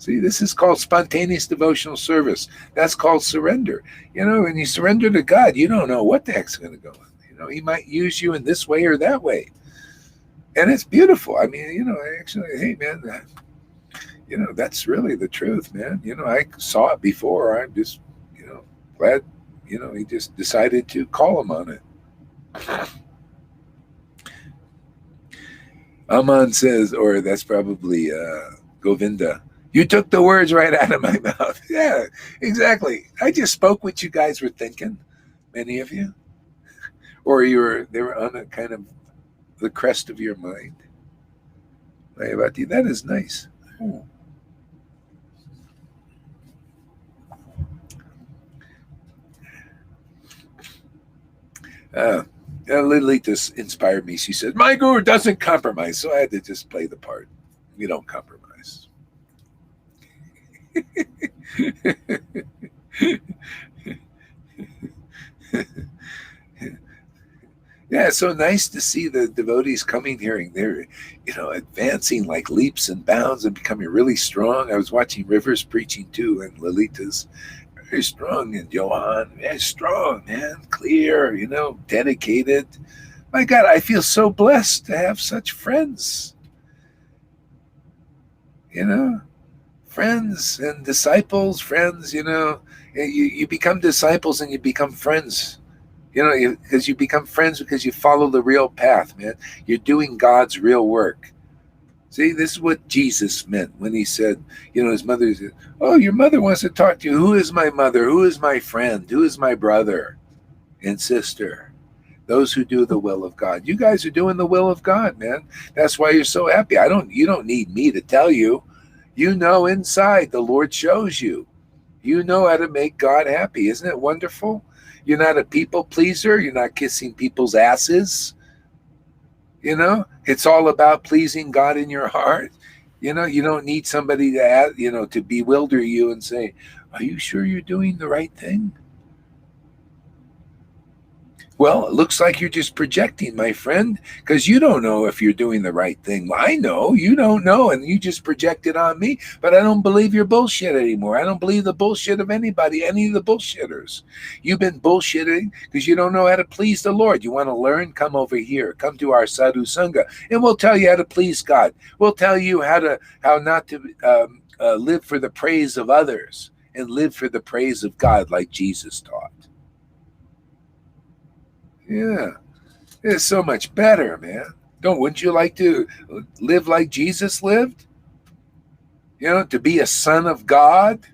See, this is called spontaneous devotional service. That's called surrender. When you surrender to God, you don't know what the heck's going to go on. He might use you in this way or that way. And it's beautiful. I mean, actually, hey, man, that's really the truth, man. I saw it before. I'm just, glad, he just decided to call him on it. Aman says, or that's probably Govinda. You took the words right out of my mouth. Yeah, exactly. I just spoke what you guys were thinking, many of you. Or they were on a kind of the crest of your mind. Mayavati, that is nice. Lilita inspired me. She said, my guru doesn't compromise. So I had to just play the part. We don't compromise. Yeah, it's so nice to see the devotees coming here and they're, advancing like leaps and bounds and becoming really strong. I was watching Rivers preaching too, and Lolita's very strong, and Johan, very strong, man, clear, dedicated. My God, I feel so blessed to have such friends, friends and disciples, friends, you become disciples and you become friends. Because you become friends because you follow the real path, man. You're doing God's real work. See, this is what Jesus meant when he said, his mother said, oh, your mother wants to talk to you. Who is my mother? Who is my friend? Who is my brother and sister? Those who do the will of God. You guys are doing the will of God, man. That's why you're so happy. You don't need me to tell you. You know inside, the Lord shows you. You know how to make God happy. Isn't it wonderful? You're not a people pleaser. You're not kissing people's asses. It's all about pleasing God in your heart. You don't need somebody to bewilder you and say, are you sure you're doing the right thing? Well, it looks like you're just projecting, my friend, because you don't know if you're doing the right thing. I know you don't know, and you just project it on me, but I don't believe your bullshit anymore. I don't believe the bullshit of anybody, any of the bullshitters. You've been bullshitting because you don't know how to please the Lord. You want to learn? Come over here. Come to our sadhu sangha, and we'll tell you how to please God. We'll tell you how not to live for the praise of others and live for the praise of God like Jesus taught. Yeah, it's so much better, man. Wouldn't you like to live like Jesus lived? To be a son of God?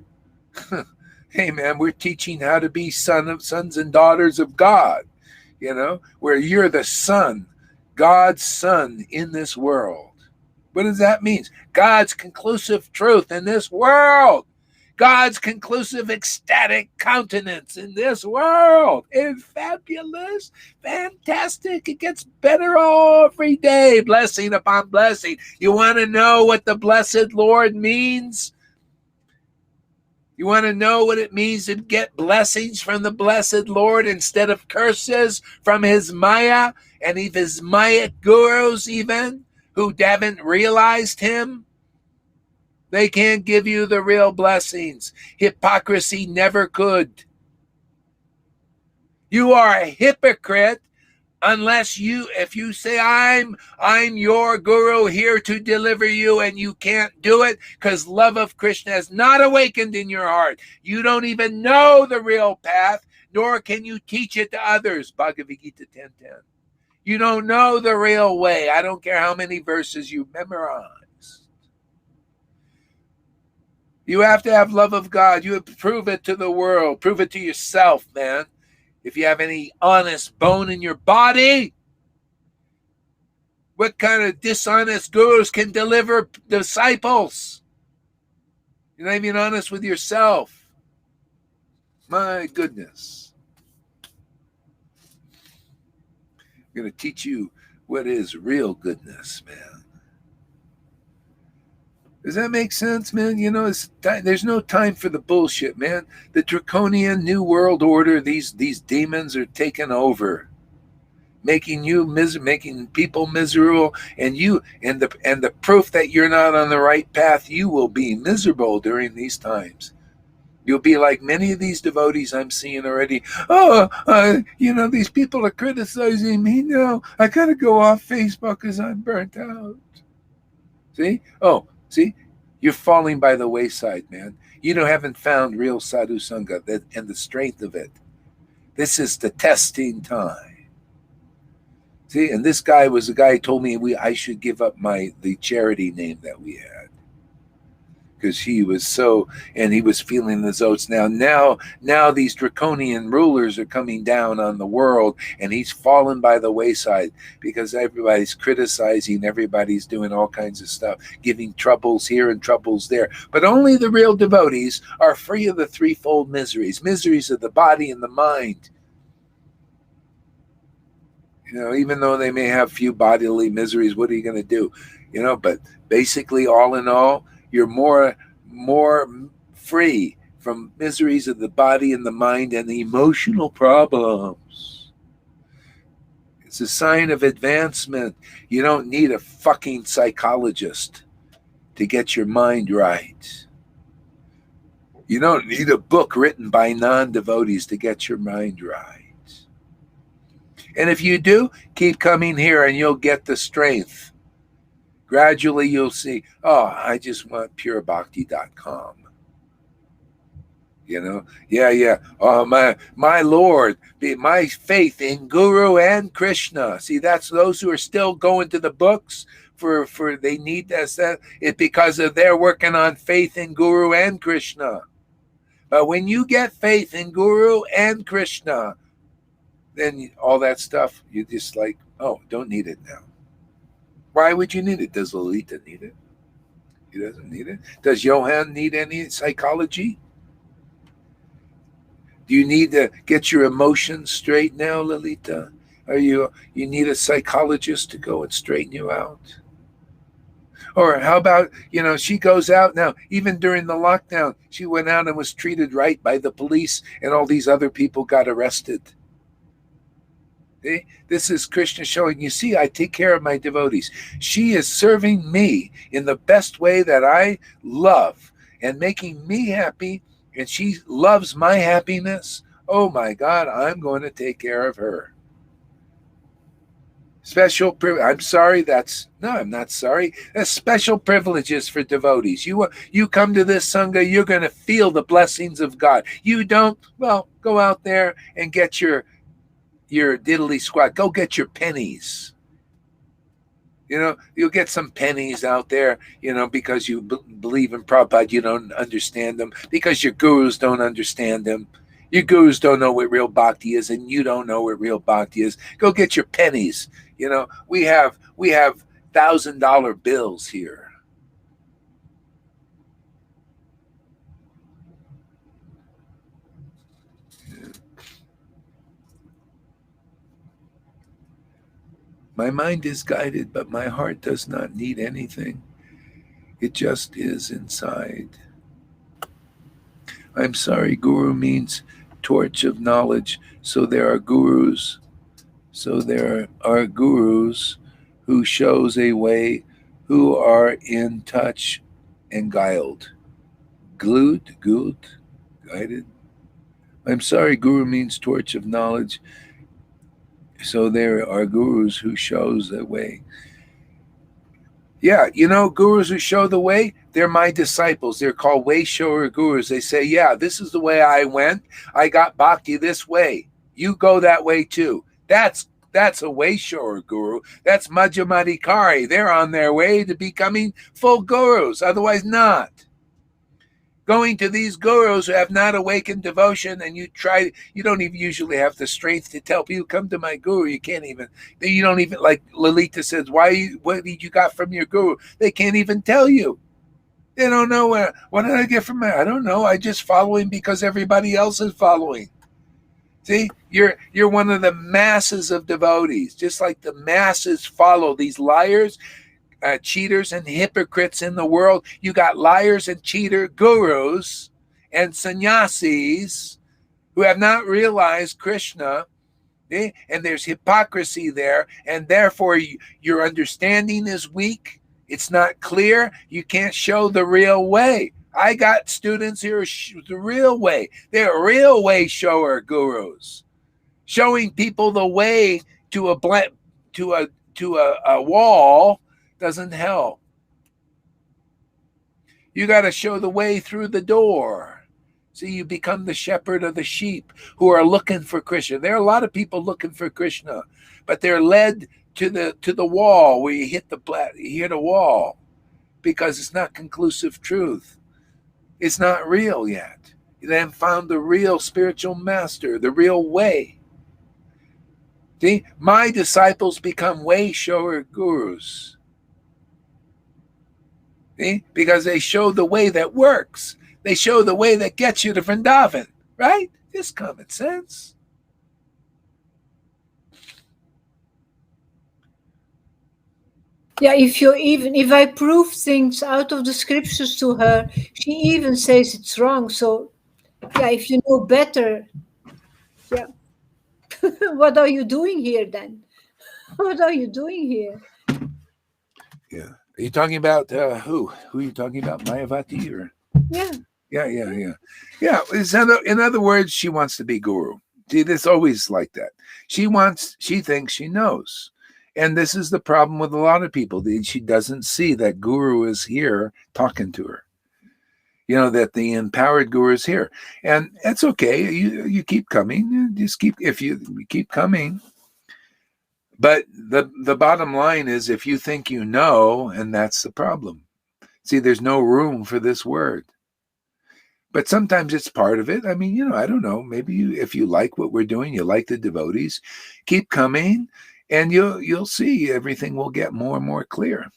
Hey, man, we're teaching how to be sons and daughters of God, where you're the son, God's son in this world. What does that mean? God's conclusive truth in this world. God's conclusive ecstatic countenance in this world. It's fabulous, fantastic. It gets better every day, blessing upon blessing. You want to know what the blessed Lord means? You want to know what it means to get blessings from the blessed Lord instead of curses from his Maya and his Maya gurus even who haven't realized him? They can't give you the real blessings. Hypocrisy never could. You are a hypocrite if you say, I'm your guru here to deliver you, and you can't do it because love of Krishna has not awakened in your heart. You don't even know the real path, nor can you teach it to others. Bhagavad Gita 10:10. You don't know the real way. I don't care how many verses you memorize. You have to have love of God. You have to prove it to the world. Prove it to yourself, man. If you have any honest bone in your body, what kind of dishonest gurus can deliver disciples? You're not even honest with yourself. My goodness. I'm going to teach you what is real goodness, man. Does that make sense, man? There's no time for the bullshit, man. The draconian new world order, these demons are taking over, making people miserable, and the proof that you're not on the right path. You will be miserable during these times. You'll be like many of these devotees I'm seeing already. These people are criticizing me now. I gotta go off Facebook because I'm burnt out. See? See, you're falling by the wayside, man. Haven't found real sadhu sangha and the strength of it. This is the testing time. See, and this guy was the guy who told me I should give up the charity name that we had, because he was so, and he was feeling the oats. Now these draconian rulers are coming down on the world, and he's fallen by the wayside because everybody's criticizing, everybody's doing all kinds of stuff, giving troubles here and troubles there. But only the real devotees are free of the threefold miseries of the body and the mind. Even though they may have few bodily miseries, what are you going to do? But basically, all in all, you're more free from miseries of the body and the mind and the emotional problems. It's a sign of advancement. You don't need a fucking psychologist to get your mind right. You don't need a book written by non-devotees to get your mind right. And if you do, keep coming here and you'll get the strength. Gradually you'll see, I just want purebhakti.com. Yeah. Oh, my Lord, my faith in Guru and Krishna. See, that's those who are still going to the books for they need that. It's because of they're working on faith in Guru and Krishna. But when you get faith in Guru and Krishna, then all that stuff, you just don't need it now. Why would you need it? Does Lolita need it? He doesn't need it. Does Johan need any psychology? Do you need to get your emotions straight now, Lolita? You need a psychologist to go and straighten you out? Or how about, she goes out now, even during the lockdown, she went out and was treated right by the police, and all these other people got arrested. This is Krishna showing, you see, I take care of my devotees. She is serving me in the best way that I love and making me happy, and she loves my happiness. Oh my God, I'm going to take care of her. Special privilege. I'm sorry. I'm not sorry. That's special privileges for devotees. You come to this Sangha, you're going to feel the blessings of God. You don't, well, go out there and get your diddly squat. Go get your pennies. You'll get some pennies out there, because you believe in Prabhupada. You don't understand them because your gurus don't understand them. Your gurus don't know what real bhakti is, and you don't know what real bhakti is. Go get your pennies. We have $1,000 bills here. My mind is guided, but my heart does not need anything. It just is inside. I'm sorry, Guru means torch of knowledge. So there are gurus who shows a way, who are in touch and guided. Guided. I'm sorry, Guru means torch of knowledge. So there are gurus who shows the way. Yeah, gurus who show the way, they're my disciples. They're called way shower gurus. They say, yeah, this is the way I went. I got bhakti this way. You go that way too. That's a way shower guru. That's Madhyamadikari. They're on their way to becoming full gurus, otherwise not. Going to these gurus who have not awakened devotion, and you don't even usually have the strength to tell people, come to my guru. You don't even, like Lolita says, what did you got from your guru? They can't even tell you. They don't know what did I get from him? I don't know. I just follow him because everybody else is following. See, you're one of the masses of devotees, just like the masses follow these liars, cheaters and hypocrites in the world. You got liars and cheater gurus and sannyasis who have not realized Krishna, and there's hypocrisy there, and therefore your understanding is weak. It's not clear. You can't show the real way. I got students here the real way. They're real way shower gurus, showing people the way to a wall doesn't help. You got to show the way through the door. See, you become the shepherd of the sheep who are looking for Krishna. There are a lot of people looking for Krishna, but they're led to the wall where you hit the wall because it's not conclusive truth. It's not real yet. You haven't found the real spiritual master, the real way. See, my disciples become way shower gurus. See, because they show the way that works. They show the way that gets you to Vrindavan, right? Just common sense. Yeah, if I prove things out of the scriptures to her, she even says it's wrong. So yeah, if you know better, yeah. What are you doing here then? What are you doing here? Yeah. Are you talking about who? Who are you talking about? Mayavati or? Yeah. Yeah. In other words, she wants to be guru. See, it's always like that. She thinks she knows. And this is the problem with a lot of people. She doesn't see that guru is here talking to her. You know, that the empowered guru is here. And that's okay. You keep coming. If you keep coming. But the bottom line is, if you think you know, and that's the problem. See, there's no room for this word. But sometimes it's part of it. I mean, you know, I don't know. Maybe if you like what we're doing, you like the devotees, keep coming, and you'll see everything will get more and more clear.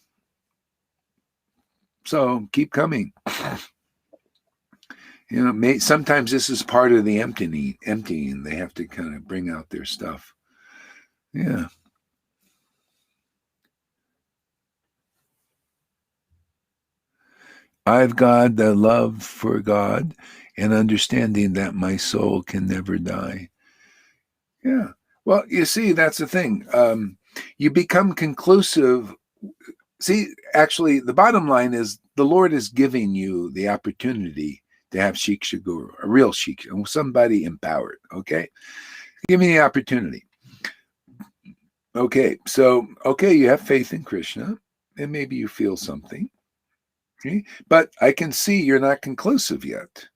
So keep coming. You know, sometimes this is part of the emptying. They have to kind of bring out their stuff. Yeah. I've got the love for God and understanding that my soul can never die. Yeah. Well, you see, that's the thing. You become conclusive. See, actually, the bottom line is the Lord is giving you the opportunity to have Shiksha Guru, a real Shiksha, somebody empowered, okay? Give me the opportunity. Okay, so, you have faith in Krishna, and maybe you feel something. Okay? But I can see you're not conclusive yet.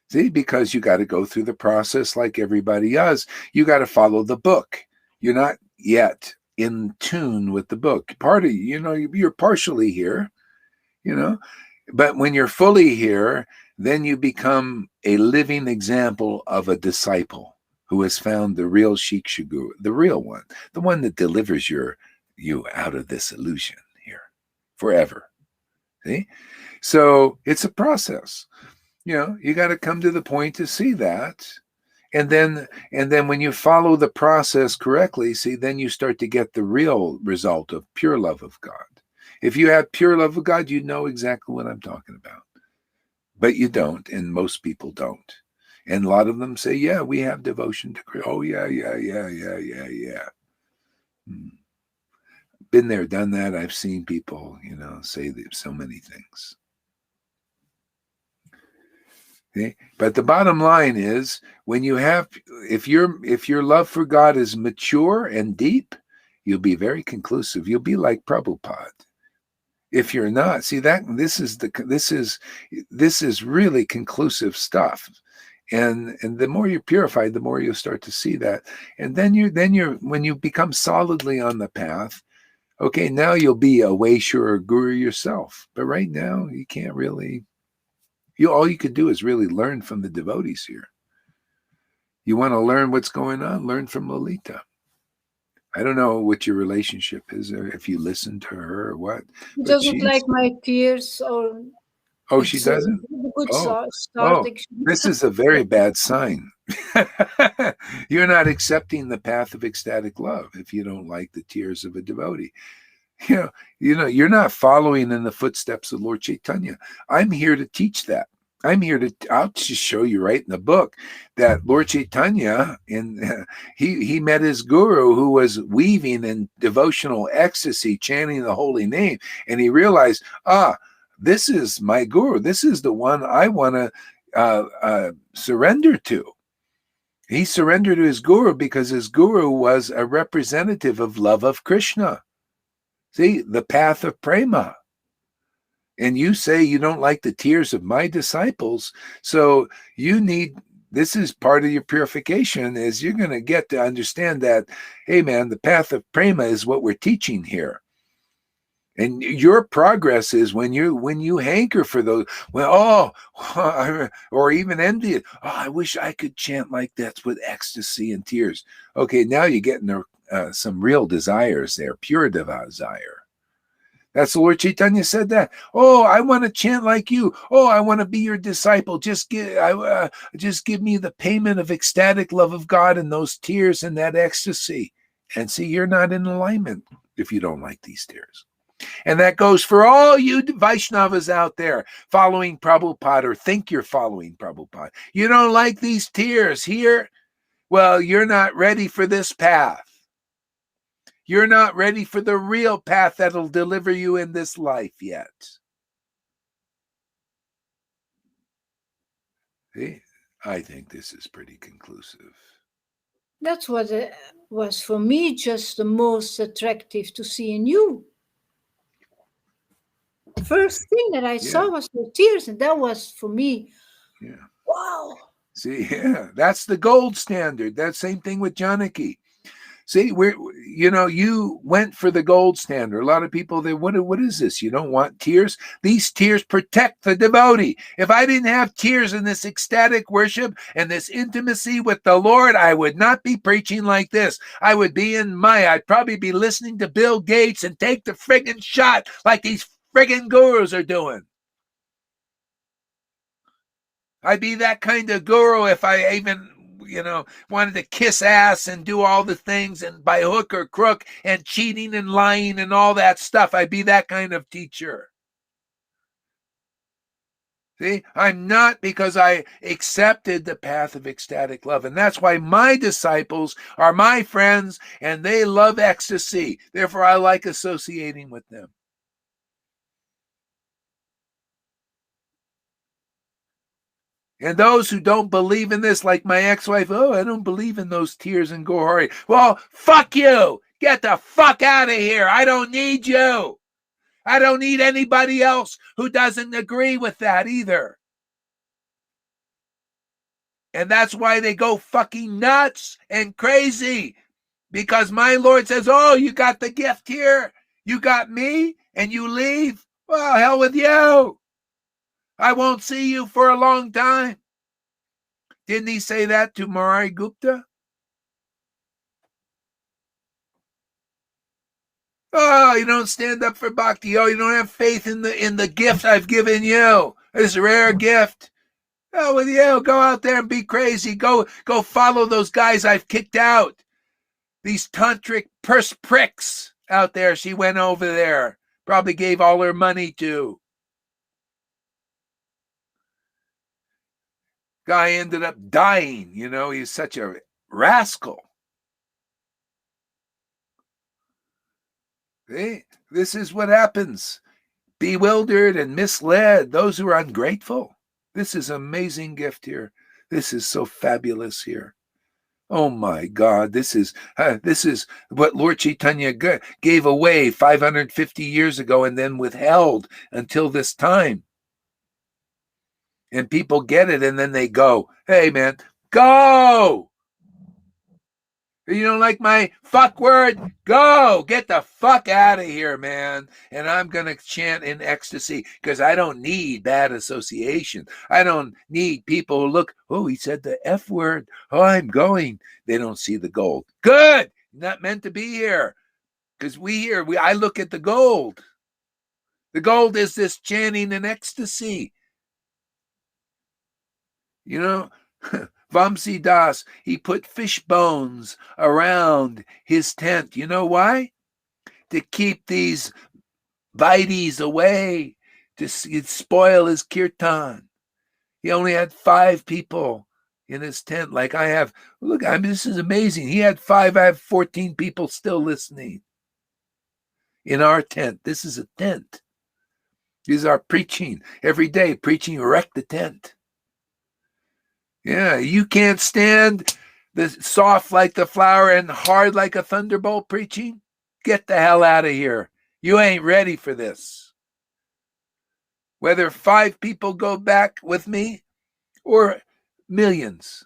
See, because you got to go through the process like everybody does. You got to follow the book. You're not yet in tune with the book. You're partially here, but when you're fully here, then you become a living example of a disciple who has found the real Shiksha Guru, the real one, the one that delivers you out of this illusion here forever. See? So it's a process. You got to come to the point to see that. And then when you follow the process correctly, see, then you start to get the real result of pure love of God. If you have pure love of God, you know exactly what I'm talking about. But you don't, and most people don't. And a lot of them say, yeah, we have devotion to Christ. Oh, yeah. Been there, done that. I've seen people, say so many things. Okay? But the bottom line is, if your love for God is mature and deep, you'll be very conclusive. You'll be like Prabhupada. If you're not, see that this is really conclusive stuff. And the more you're purified, the more you'll start to see that. And then when you become solidly on the path, okay, now you'll be a way surer guru yourself. But right now, you can't really. All you could do is really learn from the devotees here. You want to learn what's going on? Learn from Lolita. I don't know what your relationship is, or if you listen to her or what. She doesn't like my tears, or. Oh, she doesn't? This is a very bad sign. You're not accepting the path of ecstatic love if you don't like the tears of a devotee. You're not following in the footsteps of Lord Chaitanya. I'm here to teach that. I'll just show you right in the book that Lord Chaitanya, he met his guru who was weaving in devotional ecstasy, chanting the holy name. And he realized, this is my guru. This is the one I want to surrender to. He surrendered to his guru because his guru was a representative of love of Krishna. See, the path of prema. And you say you don't like the tears of my disciples. So this is part of your purification, is you're going to get to understand that, hey man, the path of prema is what we're teaching here. And your progress is when you hanker for those, well, or even envy it. Oh, I wish I could chant like that with ecstasy and tears. Okay, now you're getting some real desires there, pure desire. That's the Lord Chaitanya said that. Oh, I want to chant like you. Oh, I want to be your disciple. Just give me the payment of ecstatic love of God and those tears and that ecstasy. And see, you're not in alignment if you don't like these tears. And that goes for all you Vaishnavas out there following Prabhupada or think you're following Prabhupada. You don't like these tears here? Well, you're not ready for this path. You're not ready for the real path that'll deliver you in this life yet. See? I think this is pretty conclusive. That's what was for me just the most attractive to see in you. The first thing that I saw was the tears, and that was for me, wow. See, that's the gold standard. That same thing with Janaki. See, you went for the gold standard. A lot of people, what is this? You don't want tears? These tears protect the devotee. If I didn't have tears in this ecstatic worship and this intimacy with the Lord, I would not be preaching like this. I would be in Maya. I'd probably be listening to Bill Gates and take the friggin' shot like these friggin' gurus are doing. I'd be that kind of guru if I even wanted to kiss ass and do all the things and by hook or crook and cheating and lying and all that stuff. I'd be that kind of teacher. See, I'm not, because I accepted the path of ecstatic love. And that's why my disciples are my friends and they love ecstasy. Therefore, I like associating with them. And those who don't believe in this, like my ex-wife, oh, I don't believe in those tears and Gohari. Well, fuck you. Get the fuck out of here. I don't need you. I don't need anybody else who doesn't agree with that either. And that's why they go fucking nuts and crazy. Because my Lord says, oh, you got the gift here. You got me and you leave. Well, hell with you. I won't see you for a long time. Didn't he say that to Murari Gupta? Oh, you don't stand up for bhakti. Oh, you don't have faith in the gift I've given you. This rare gift. Oh, with you, go out there and be crazy. Go follow those guys I've kicked out. These tantric purse pricks out there. She went over there. Probably gave all her money to. Guy ended up dying. He's such a rascal. See? This is what happens. Bewildered and misled. Those who are ungrateful. This is an amazing gift here. This is so fabulous here. Oh my God, this is what Lord Chaitanya gave away 550 years ago and then withheld until this time. And people get it and then they go, hey man, go! You don't like my fuck word? Go! Get the fuck out of here, man. And I'm going to chant in ecstasy because I don't need bad association. I don't need people who look, oh, he said the F word. Oh, I'm going. They don't see the gold. Good! Not meant to be here. Because I look at the gold. The gold is this chanting in ecstasy. Vamsi Das, he put fish bones around his tent. You know why? To keep these Vaidis away, to spoil his kirtan. He only had 5 people in his tent, like I have. Look, this is amazing. He had 5, I have 14 people still listening in our tent. This is a tent. This is our preaching. Every day, preaching, wreck the tent. Yeah, you can't stand the soft like the flower and hard like a thunderbolt preaching? Get the hell out of here. You ain't ready for this. Whether 5 people go back with me or millions,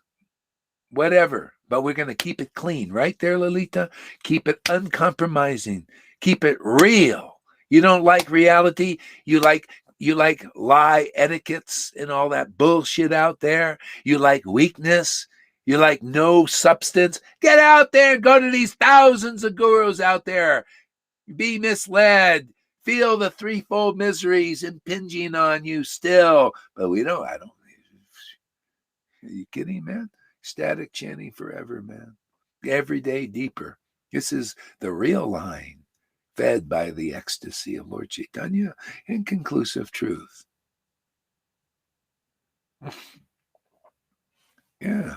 whatever. But we're going to keep it clean, right there, Lolita? Keep it uncompromising. Keep it real. You don't like reality. You like lie etiquettes and all that bullshit out there. You like weakness. You like no substance. Get out there and go to these thousands of gurus out there. Be misled. Feel the threefold miseries impinging on you still. But I don't. Are you kidding, man? Static chanting forever, man. Every day deeper. This is the real line, fed by the ecstasy of Lord Chaitanya and conclusive truth. Yeah.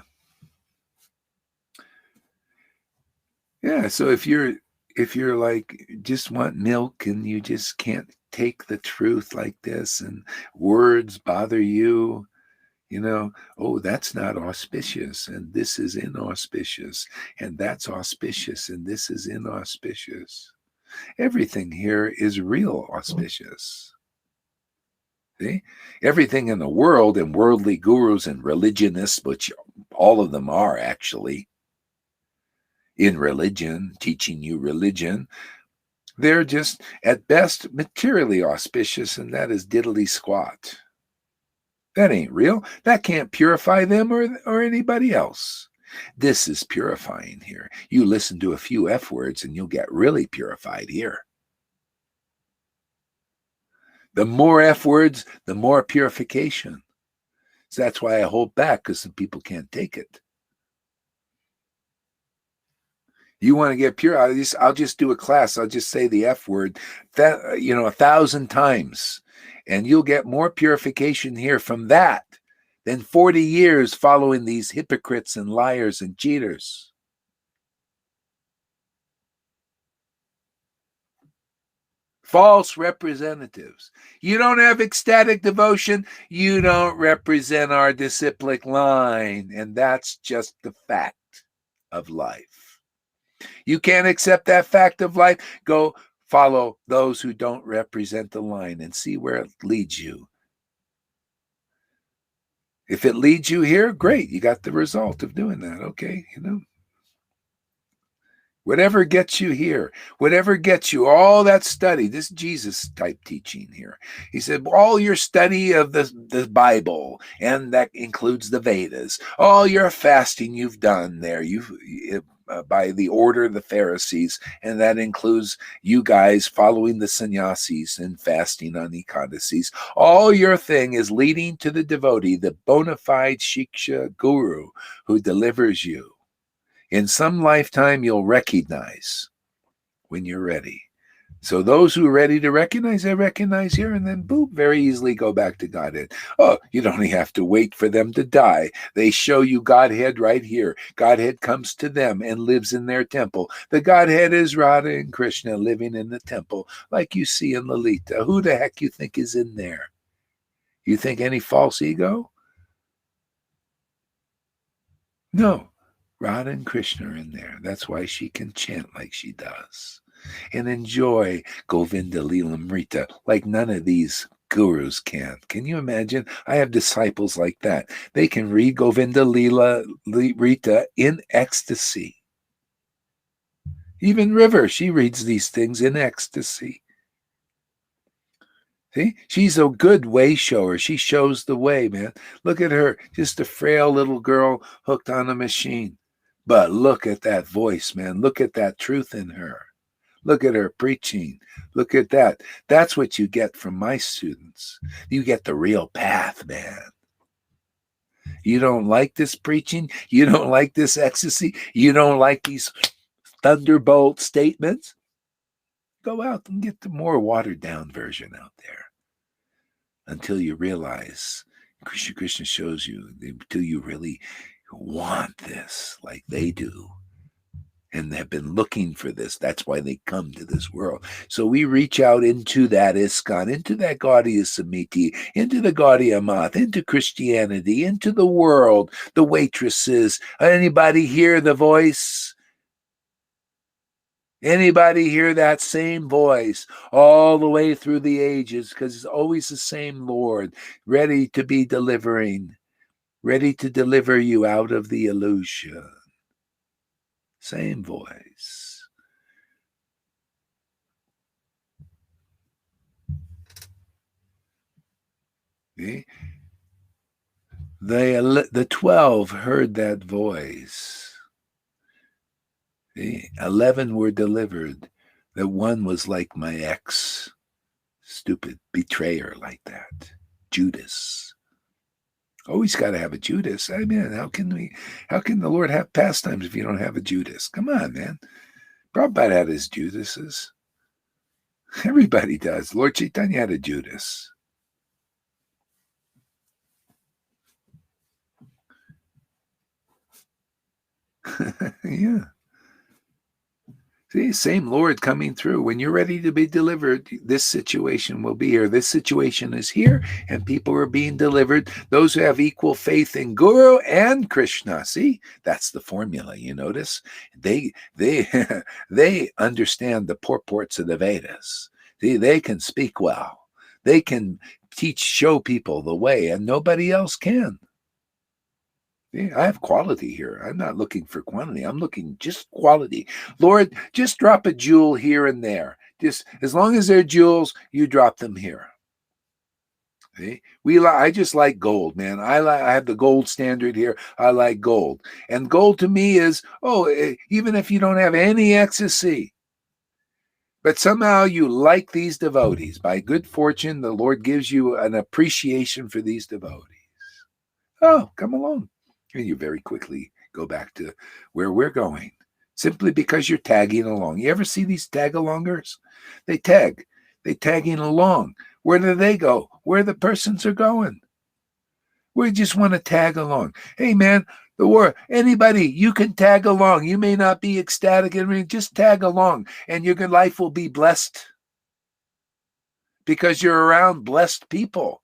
Yeah. So if you're like just want milk and you just can't take the truth like this and words bother you, oh, that's not auspicious, and this is inauspicious, and that's auspicious, and this is inauspicious. Everything here is real auspicious. See? Everything in the world and worldly gurus and religionists, which all of them are actually in religion, teaching you religion, they're just at best materially auspicious, and that is diddly squat. That ain't real. That can't purify them or anybody else. This is purifying here. You listen to a few F words and you'll get really purified here. The more F words, the more purification. So that's why I hold back, because some people can't take it. You want to get pure? I'll just do a class. I'll just say the F word, 1,000 times. And you'll get more purification here from that than 40 years following these hypocrites and liars and cheaters. False representatives. You don't have ecstatic devotion. You don't represent our disciplic line. And that's just the fact of life. You can't accept that fact of life. Go follow those who don't represent the line and see where it leads you. If it leads you here, great. You got the result of doing that. Okay, Whatever gets you here, whatever gets you all that study, this Jesus type teaching here. He said, all your study of the Bible, and that includes the Vedas, all your fasting you've done there, by the order of the Pharisees, and that includes you guys following the sannyasis and fasting on Ekadasis. All your thing is leading to the devotee, the bona fide Shiksha guru who delivers you. In some lifetime, you'll recognize when you're ready. So those who are ready to recognize, they recognize here, and then boom, very easily go back to Godhead. Oh, you don't even have to wait for them to die. They show you Godhead right here. Godhead comes to them and lives in their temple. The Godhead is Radha and Krishna living in the temple, like you see in Lalita. Who the heck you think is in there? You think any false ego? No. Radha and Krishna are in there. That's why she can chant like she does and enjoy Govinda Lilamrita like none of these gurus can. Can you imagine? I have disciples like that. They can read Govinda Rita in ecstasy. Even River, she reads these things in ecstasy. See, she's a good way shower. She shows the way, man. Look at her, just a frail little girl hooked on a machine. But look at that voice, man. Look at that truth in her. Look at her preaching. Look at that. That's what you get from my students. You get the real path, man. You don't like this preaching? You don't like this ecstasy? You don't like these thunderbolt statements? Go out and get the more watered down version out there until you realize Krishna shows you, until you really want this like they do and have been looking for this. That's why they come to this world. So we reach out into that ISKCON, into that Gaudiya Samiti, into the Gaudiya Math, into Christianity, into the world, the waitresses. Anybody hear the voice? Anybody hear that same voice all the way through the ages? Because it's always the same Lord, ready to be delivering, ready to deliver you out of the illusion. Same voice. See? The 12 heard that voice. See? 11 were delivered. The one was like my ex, stupid betrayer like that, Judas. Always got to have a Judas. I mean, how can the Lord have pastimes if you don't have a Judas? Come on, man. Prabhupada had his Judases. Everybody does. Lord Chaitanya had a Judas. Yeah. See, same Lord coming through. When you're ready to be delivered, this situation will be here. This situation is here, and people are being delivered. Those who have equal faith in Guru and Krishna. See, that's the formula. You notice they they understand the purports of the Vedas. See, they can speak well. They can show people the way, and nobody else can. I have quality here. I'm not looking for quantity. I'm looking just quality. Lord, just drop a jewel here and there. Just as long as they're jewels, you drop them here. See? I just like gold, man. I have the gold standard here. I like gold. And gold to me is, even if you don't have any ecstasy, but somehow you like these devotees. By good fortune, the Lord gives you an appreciation for these devotees. Oh, come along. And you very quickly go back to where we're going, simply because you're tagging along. You ever see these tag-alongers? They tag. They tagging along. Where do they go? Where the persons are going. We just want to tag along. Hey, man, the war. Anybody, you can tag along. You may not be ecstatic. Just tag along, and your life will be blessed because you're around blessed people.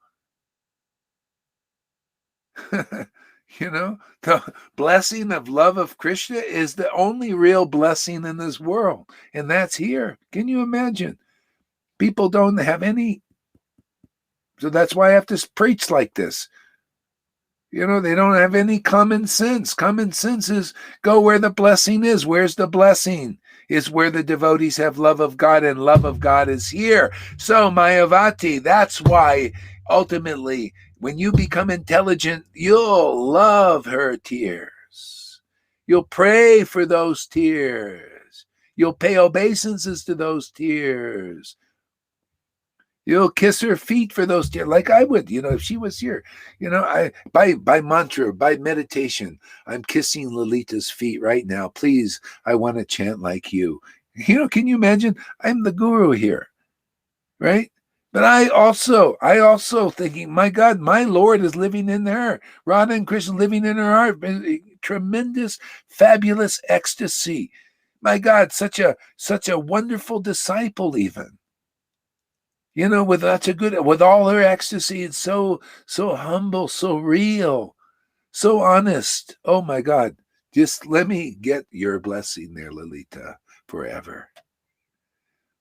The blessing of love of Krishna is the only real blessing in this world. And that's here. Can you imagine? People don't have any. So that's why I have to preach like this. They don't have any common sense. Common sense is go where the blessing is. Where's the blessing? Is where the devotees have love of God, and love of God is here. So Mayavati, that's why ultimately when you become intelligent, you'll love her tears. You'll pray for those tears. You'll pay obeisances to those tears. You'll kiss her feet for those tears, like I would, if she was here. By mantra, by meditation, I'm kissing Lalita's feet right now. Please, I want to chant like you. Can you imagine? I'm the guru here, right? But I also thinking, my God, my Lord is living in her. Radha and Krishna living in her heart. Tremendous, fabulous ecstasy. My God, such a wonderful disciple, even. With all her ecstasy, it's so humble, so real, so honest. Oh my God. Just let me get your blessing there, Lalita, forever.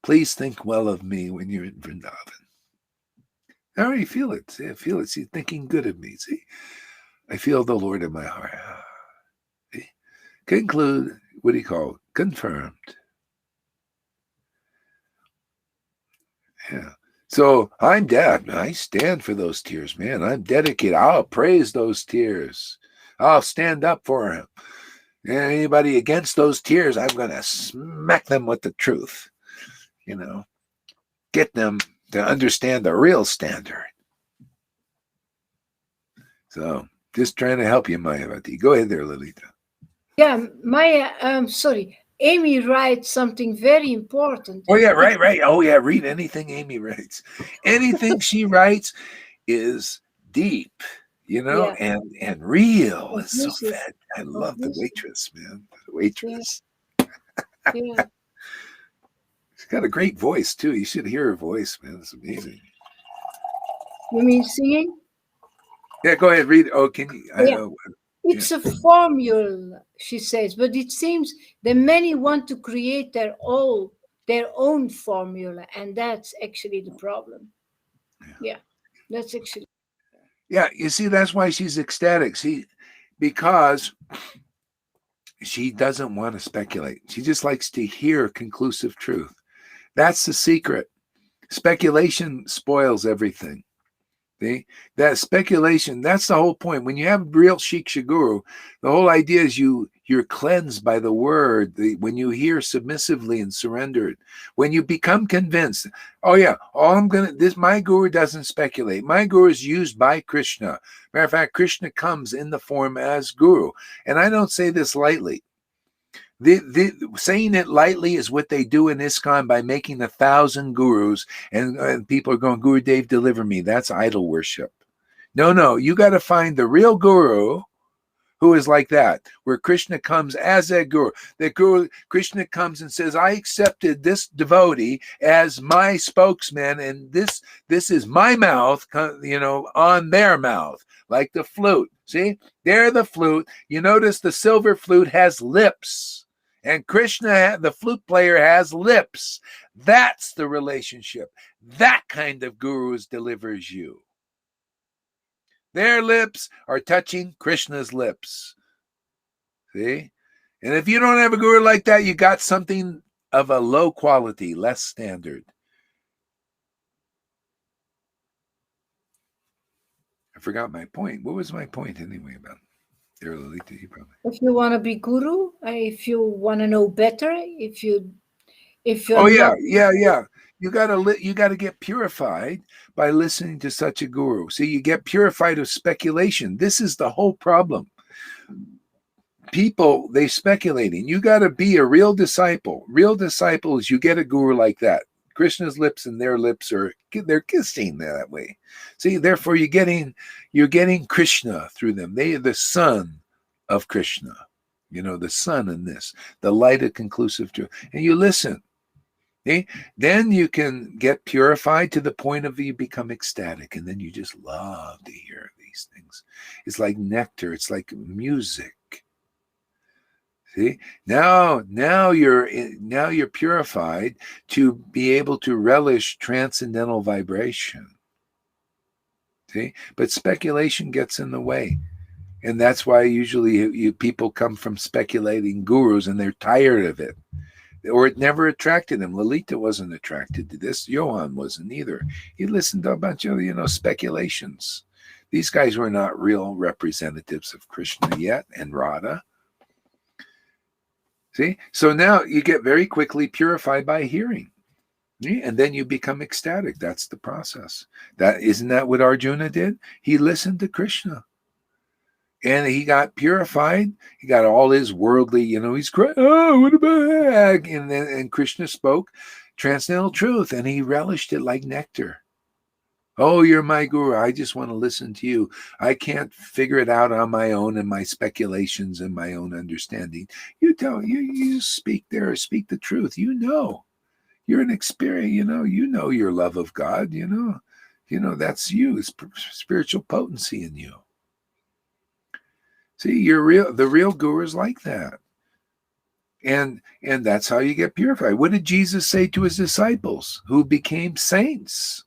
Please think well of me when you're in Vrindavan. I already feel it. See, I feel it. See, thinking good of me. See, I feel the Lord in my heart. See? Conclude, what do you call it? Confirmed. Yeah. So I'm dead. I stand for those tears, man. I'm dedicated. I'll praise those tears. I'll stand up for him. And anybody against those tears, I'm going to smack them with the truth. Get them to understand the real standard. So just trying to help you, Mayavati. Go ahead there, Lalita. Yeah, Maya, sorry. Amy writes something very important. Oh, yeah, right. Oh, yeah, read anything Amy writes. Anything she writes is deep, and real. It's so fat. I love the waitress, man. The waitress. Yeah. She's got a great voice, too. You should hear her voice, man. It's amazing. You mean singing? Yeah, go ahead, read. Oh, can you? Yeah. It's a formula, she says, but it seems that many want to create their own formula, and that's actually the problem. Yeah, that's actually. Yeah, you see, that's why she's ecstatic. See, because she doesn't want to speculate. She just likes to hear conclusive truth. That's the secret. Speculation spoils everything. See? That speculation, that's the whole point. When you have real Shiksha Guru, the whole idea is you're cleansed by the word. When you hear submissively and surrendered, when you become convinced, oh yeah, my guru doesn't speculate. My guru is used by Krishna. Matter of fact, Krishna comes in the form as guru. And I don't say this lightly. Saying it lightly is what they do in ISKCON by making 1,000 gurus, and people are going, Guru Dev, deliver me. That's idol worship. No, you got to find the real guru who is like that, where Krishna comes as that guru. Krishna comes and says, I accepted this devotee as my spokesman, and this is my mouth, on their mouth, like the flute. See, they're the flute. You notice the silver flute has lips. And Krishna, the flute player, has lips. That's the relationship. That kind of gurus delivers you. Their lips are touching Krishna's lips. See? And if you don't have a guru like that, you got something of a low quality, less standard. I forgot my point. What was my point anyway about it? There, Lalita, you probably. If you want to be guru, if you want to know better, if you're yeah. You gotta get purified by listening to such a guru. See, you get purified of speculation. This is the whole problem. People, they speculating. You got to be a real disciple. Real disciples, you get a guru like that. Krishna's lips and their lips they're kissing that way. See, therefore you're getting Krishna through them. They are the son of Krishna. The sun in this, the light of conclusive truth. And you listen. See? Then you can get purified to the point of you become ecstatic, and then you just love to hear these things. It's like nectar. It's like music. See, now you're purified to be able to relish transcendental vibration. See, but speculation gets in the way, and that's why usually people come from speculating gurus, and they're tired of it, or it never attracted them. Lalita wasn't attracted to this. Johan wasn't either. He listened to a bunch of speculations. These guys were not real representatives of Krishna yet, and Radha. See, so now you get very quickly purified by hearing, and then you become ecstatic. That's the process. Isn't that what Arjuna did? He listened to Krishna, and he got purified. He got all his worldly, he's crying, oh, what about that? And Krishna spoke transcendental truth, and he relished it like nectar. Oh, you're my guru. I just want to listen to you. I can't figure it out on my own and my speculations and my own understanding. You speak there, speak the truth. You're an experience, you know your love of God, that's you. It's spiritual potency in you. See, the real guru is like that. And that's how you get purified. What did Jesus say to his disciples who became saints?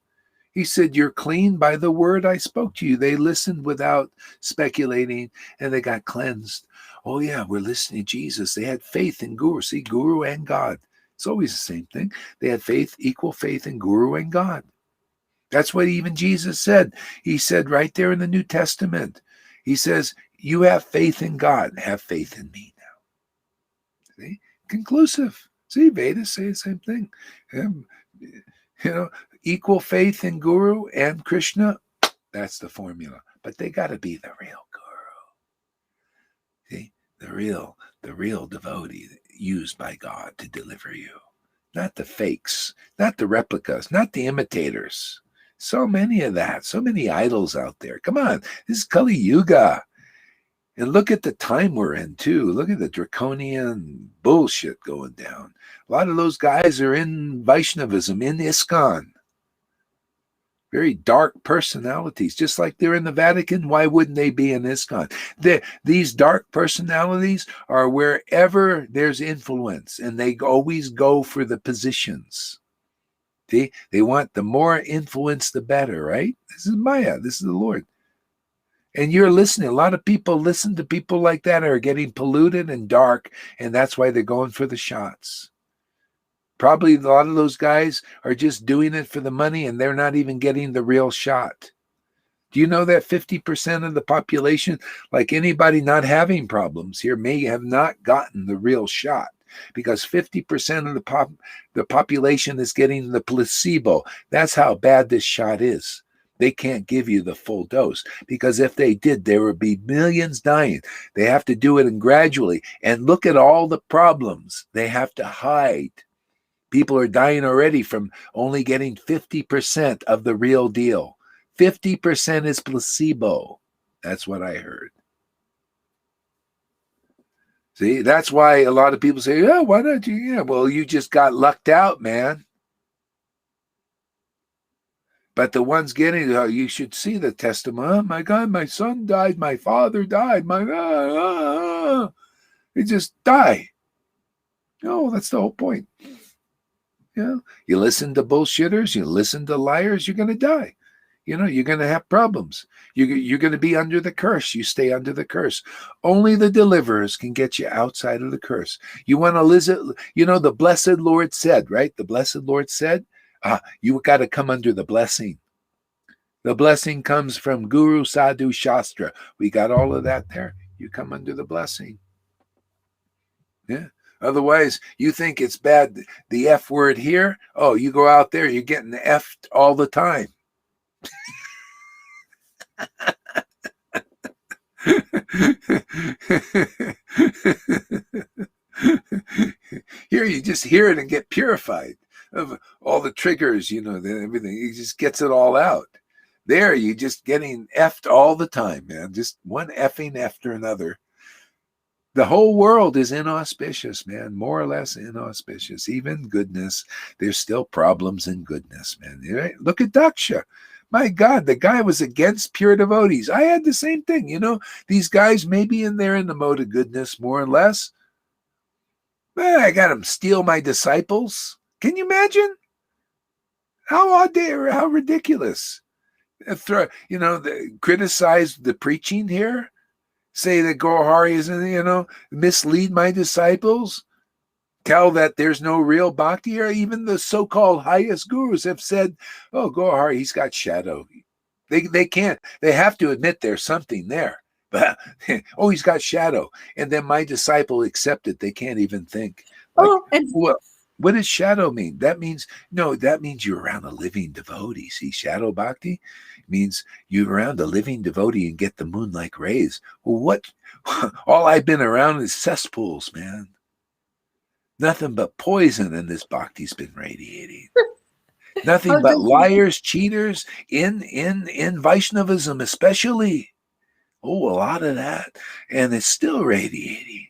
He said, you're clean by the word I spoke to you. They listened without speculating, and they got cleansed. Oh, yeah, we're listening to Jesus. They had faith in Guru. See, Guru and God. It's always the same thing. They had equal faith in Guru and God. That's what even Jesus said. He said right there in the New Testament, he says, you have faith in God. Have faith in me now. See? Conclusive. See, Vedas say the same thing. Equal faith in Guru and Krishna, that's the formula. But they got to be the real Guru. See, the real devotee used by God to deliver you. Not the fakes, not the replicas, not the imitators. So many of that, so many idols out there. Come on, this is Kali Yuga. And look at the time we're in, too. Look at the draconian bullshit going down. A lot of those guys are in Vaishnavism, in ISKCON. Very dark personalities, just like they're in the Vatican. Why wouldn't they be in ISKCON? These dark personalities are wherever there's influence, and they always go for the positions. See, they want the more influence, the better, right? This is Maya. This is the Lord. And you're listening. A lot of people listen to people like that are getting polluted and dark, and that's why they're going for the shots. Probably a lot of those guys are just doing it for the money, and they're not even getting the real shot. Do you know that 50% of the population, like anybody not having problems here, may have not gotten the real shot? Because 50% of the population is getting the placebo. That's how bad this shot is. They can't give you the full dose, because if they did, there would be millions dying. They have to do it gradually. And look at all the problems they have to hide. People are dying already from only getting 50% of the real deal. 50% is placebo. That's what I heard. See, that's why a lot of people say, "Oh, why don't you?" Yeah, well, you just got lucked out, man. But the ones getting, you should see the testimony. Oh my God, my son died, my father died, they just die. No, that's the whole point. Yeah, you listen to bullshitters, you listen to liars, you're going to die. You're going to have problems. You're going to be under the curse. You stay under the curse. Only the deliverers can get you outside of the curse. You want to listen, the blessed Lord said, right? The blessed Lord said, you got to come under the blessing. The blessing comes from Guru, Sadhu, Shastra. We got all of that there. You come under the blessing. Yeah. Otherwise, you think it's bad, the F word here. Oh, you go out there, you're getting F'd all the time. Here you just hear it and get purified of all the triggers, everything. He just gets it all out. There, you just getting effed all the time, man. Just one effing after another. The whole world is inauspicious, man, more or less inauspicious. Even goodness, there's still problems in goodness, man. Right? Look at Daksha. My God, the guy was against pure devotees. I had the same thing, These guys maybe in there in the mode of goodness, more or less. I got them steal my disciples. Can you imagine? How odd they are, how ridiculous. Criticize the preaching here. Say that Gohari isn't, mislead my disciples, tell that there's no real bhakti here. Even the so-called highest gurus have said, oh, Gohari, he's got shadow. They can't. They have to admit there's something there. But, oh, he's got shadow. And then my disciple accepted. They can't even think. Well, what does shadow mean? That means you're around a living devotee. See, shadow bhakti means you're around a living devotee and get the moon-like rays. Well, all I've been around is cesspools, man. Nothing but poison in this bhakti's been radiating. Nothing but liars, cheaters in Vaishnavism especially. Oh, a lot of that. And it's still radiating.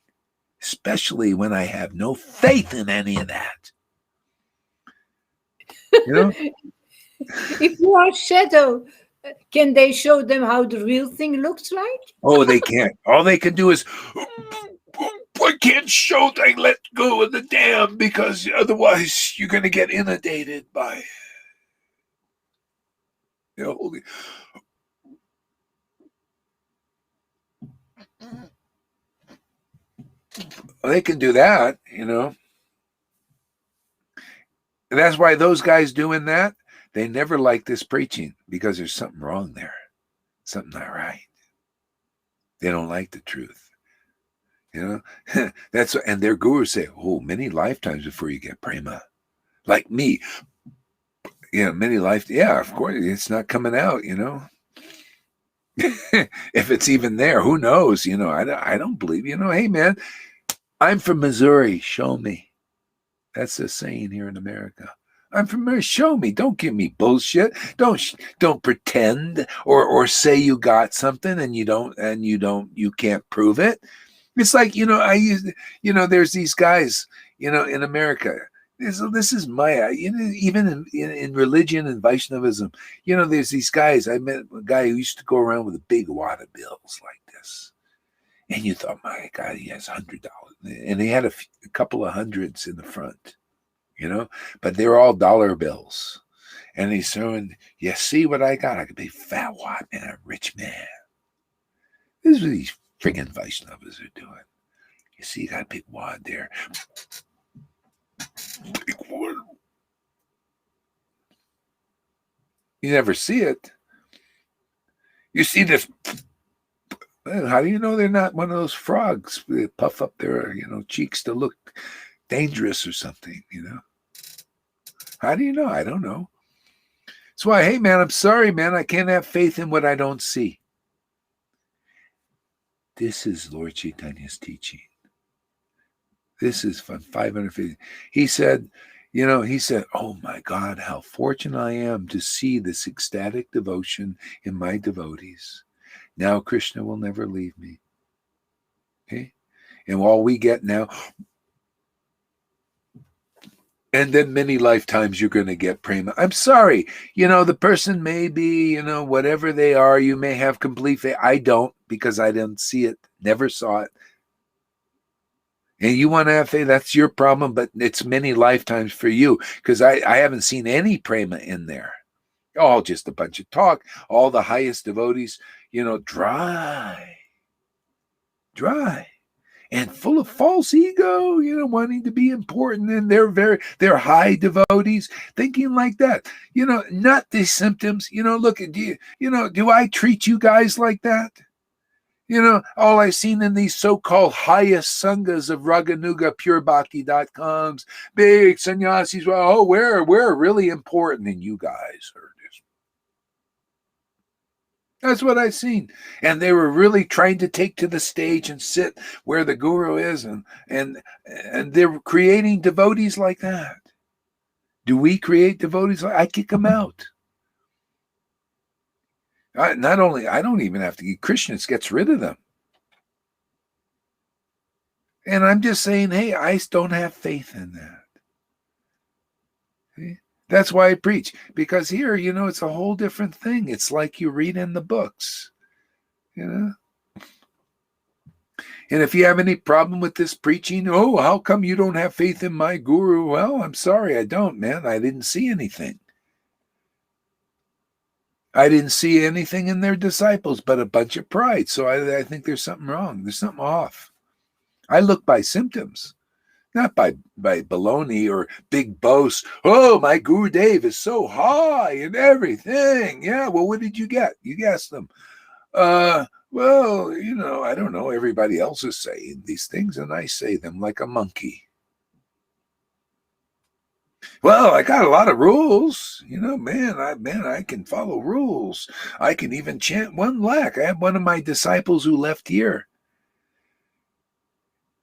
Especially when I have no faith in any of that. If you are shadow, can they show them how the real thing looks like? Oh, they can't. All they can do is, I can't show, they let go of the dam because otherwise you're going to get inundated by holy. They can do that, And that's why those guys doing that, they never like this preaching because there's something wrong there. Something not right. They don't like the truth. And their gurus say, oh, many lifetimes before you get prema. Like me. Many life. Yeah, of course, it's not coming out, If it's even there, who knows? I don't believe, hey, man, I'm from Missouri. Show me. That's the saying here in America. I'm from Missouri. Show me. Don't give me bullshit. Don't pretend or say you got something and you can't prove it. It's like, there's these guys, in America, This is Maya. Even in religion and Vaishnavism, there's these guys. I met a guy who used to go around with a big wad of bills like this, and you thought, my God, he has $100, and he had a couple of hundreds in the front, but they were all dollar bills, and he's throwing. You see what I got? I could be fat wad man, a rich man. This is what these friggin' Vaishnavas are doing. You see, you got a big wad there. Big wad. You never see it. You see this. How do you know they're not one of those frogs? They puff up their, cheeks to look dangerous or something, How do you know? I don't know. That's why, hey, man, I'm sorry, man. I can't have faith in what I don't see. This is Lord Chaitanya's teaching. This is from 550. He said, oh my God, how fortunate I am to see this ecstatic devotion in my devotees. Now Krishna will never leave me. Okay? And all we get now, and then many lifetimes you're going to get prema. I'm sorry. The person may be, whatever they are, you may have complete faith. I don't, because I didn't see it, never saw it. And you want to have faith, that's your problem, but it's many lifetimes for you, because I haven't seen any prema in there. All just a bunch of talk. All the highest devotees, dry, and full of false ego, wanting to be important. And they're high devotees thinking like that, not these symptoms, look at you, do I treat you guys like that? All I've seen in these so-called highest sanghas of Raganuga, purebhakti.coms, big sannyasis, we're really important, and you guys are just. That's what I've seen. And they were really trying to take to the stage and sit where the guru is, and they're creating devotees like that. Do we create devotees like I kick them out? Not only, I don't even have to get Krishna gets rid of them. And I'm just saying, hey, I don't have faith in that. See? That's why I preach. Because here, it's a whole different thing. It's like you read in the books. And if you have any problem with this preaching, how come you don't have faith in my guru? Well, I'm sorry, I don't, man. I didn't see anything. I didn't see anything in their disciples but a bunch of pride. So I think there's something wrong. There's something off. I look by symptoms, not by baloney or big boasts. Oh, my Guru Dev is so high and everything. Yeah, well, what did you get? You asked them. Well, I don't know. Everybody else is saying these things, and I say them like a monkey. Well, I got a lot of rules, I can follow rules. I can even chant 1 lakh. I had one of my disciples who left here.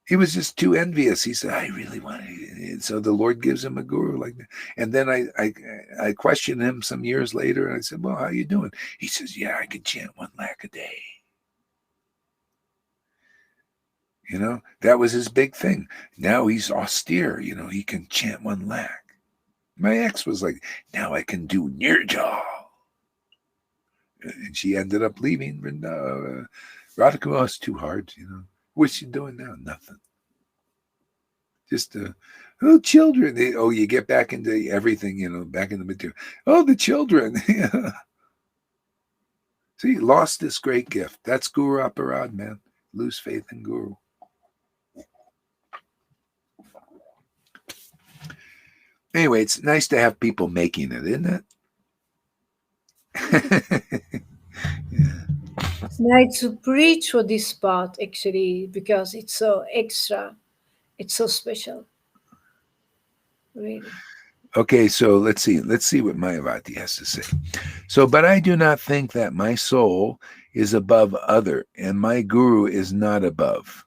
He was just too envious. He said, I really want it. So the Lord gives him a guru like that. And then I questioned him some years later, and I said, well, how you doing? He says, yeah, I can chant 1 lakh a day. That was his big thing. Now he's austere, he can chant 1 lakh. My ex was like, now I can do Nirjal. And she ended up leaving. Radhika was too hard, What's she doing now? Nothing. Just, children. You get back into everything, back in the material. Oh, the children. See, lost this great gift. That's Guru Aparad, man. Lose faith in Guru. Anyway, it's nice to have people making it, isn't it? Yeah. It's nice to preach for this part, actually, because it's so extra. It's so special. Really. Okay, so let's see what Mayavati has to say. So, but I do not think that my soul is above other, and my guru is not above.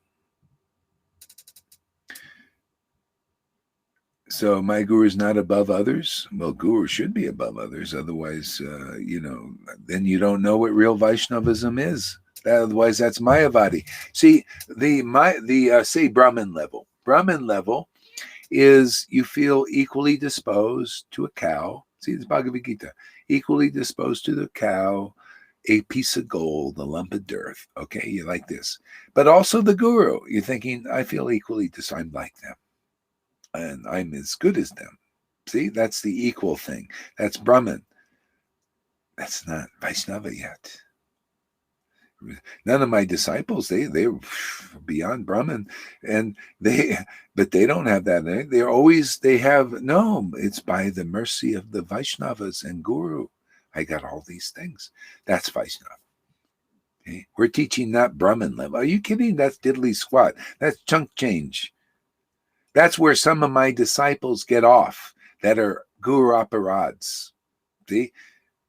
So my guru is not above others? Well, guru should be above others. Otherwise, then you don't know what real Vaishnavism is. Otherwise, that's Mayavadi. See, the say Brahmin level. Brahmin level is you feel equally disposed to a cow. See, this Bhagavad Gita, equally disposed to the cow, a piece of gold, a lump of dirt. Okay, you like this. But also the guru, you're thinking, I feel equally I'm like them. And I'm as good as them. See, that's the equal thing. That's Brahman. That's not Vaishnava yet. None of my disciples, they're beyond Brahman, but they don't have that. It's by the mercy of the Vaishnavas and Guru. I got all these things. That's Vaishnava. Okay? We're teaching not Brahman level. Are you kidding? That's diddly squat. That's chunk change. That's where some of my disciples get off that are Guru aparads. See?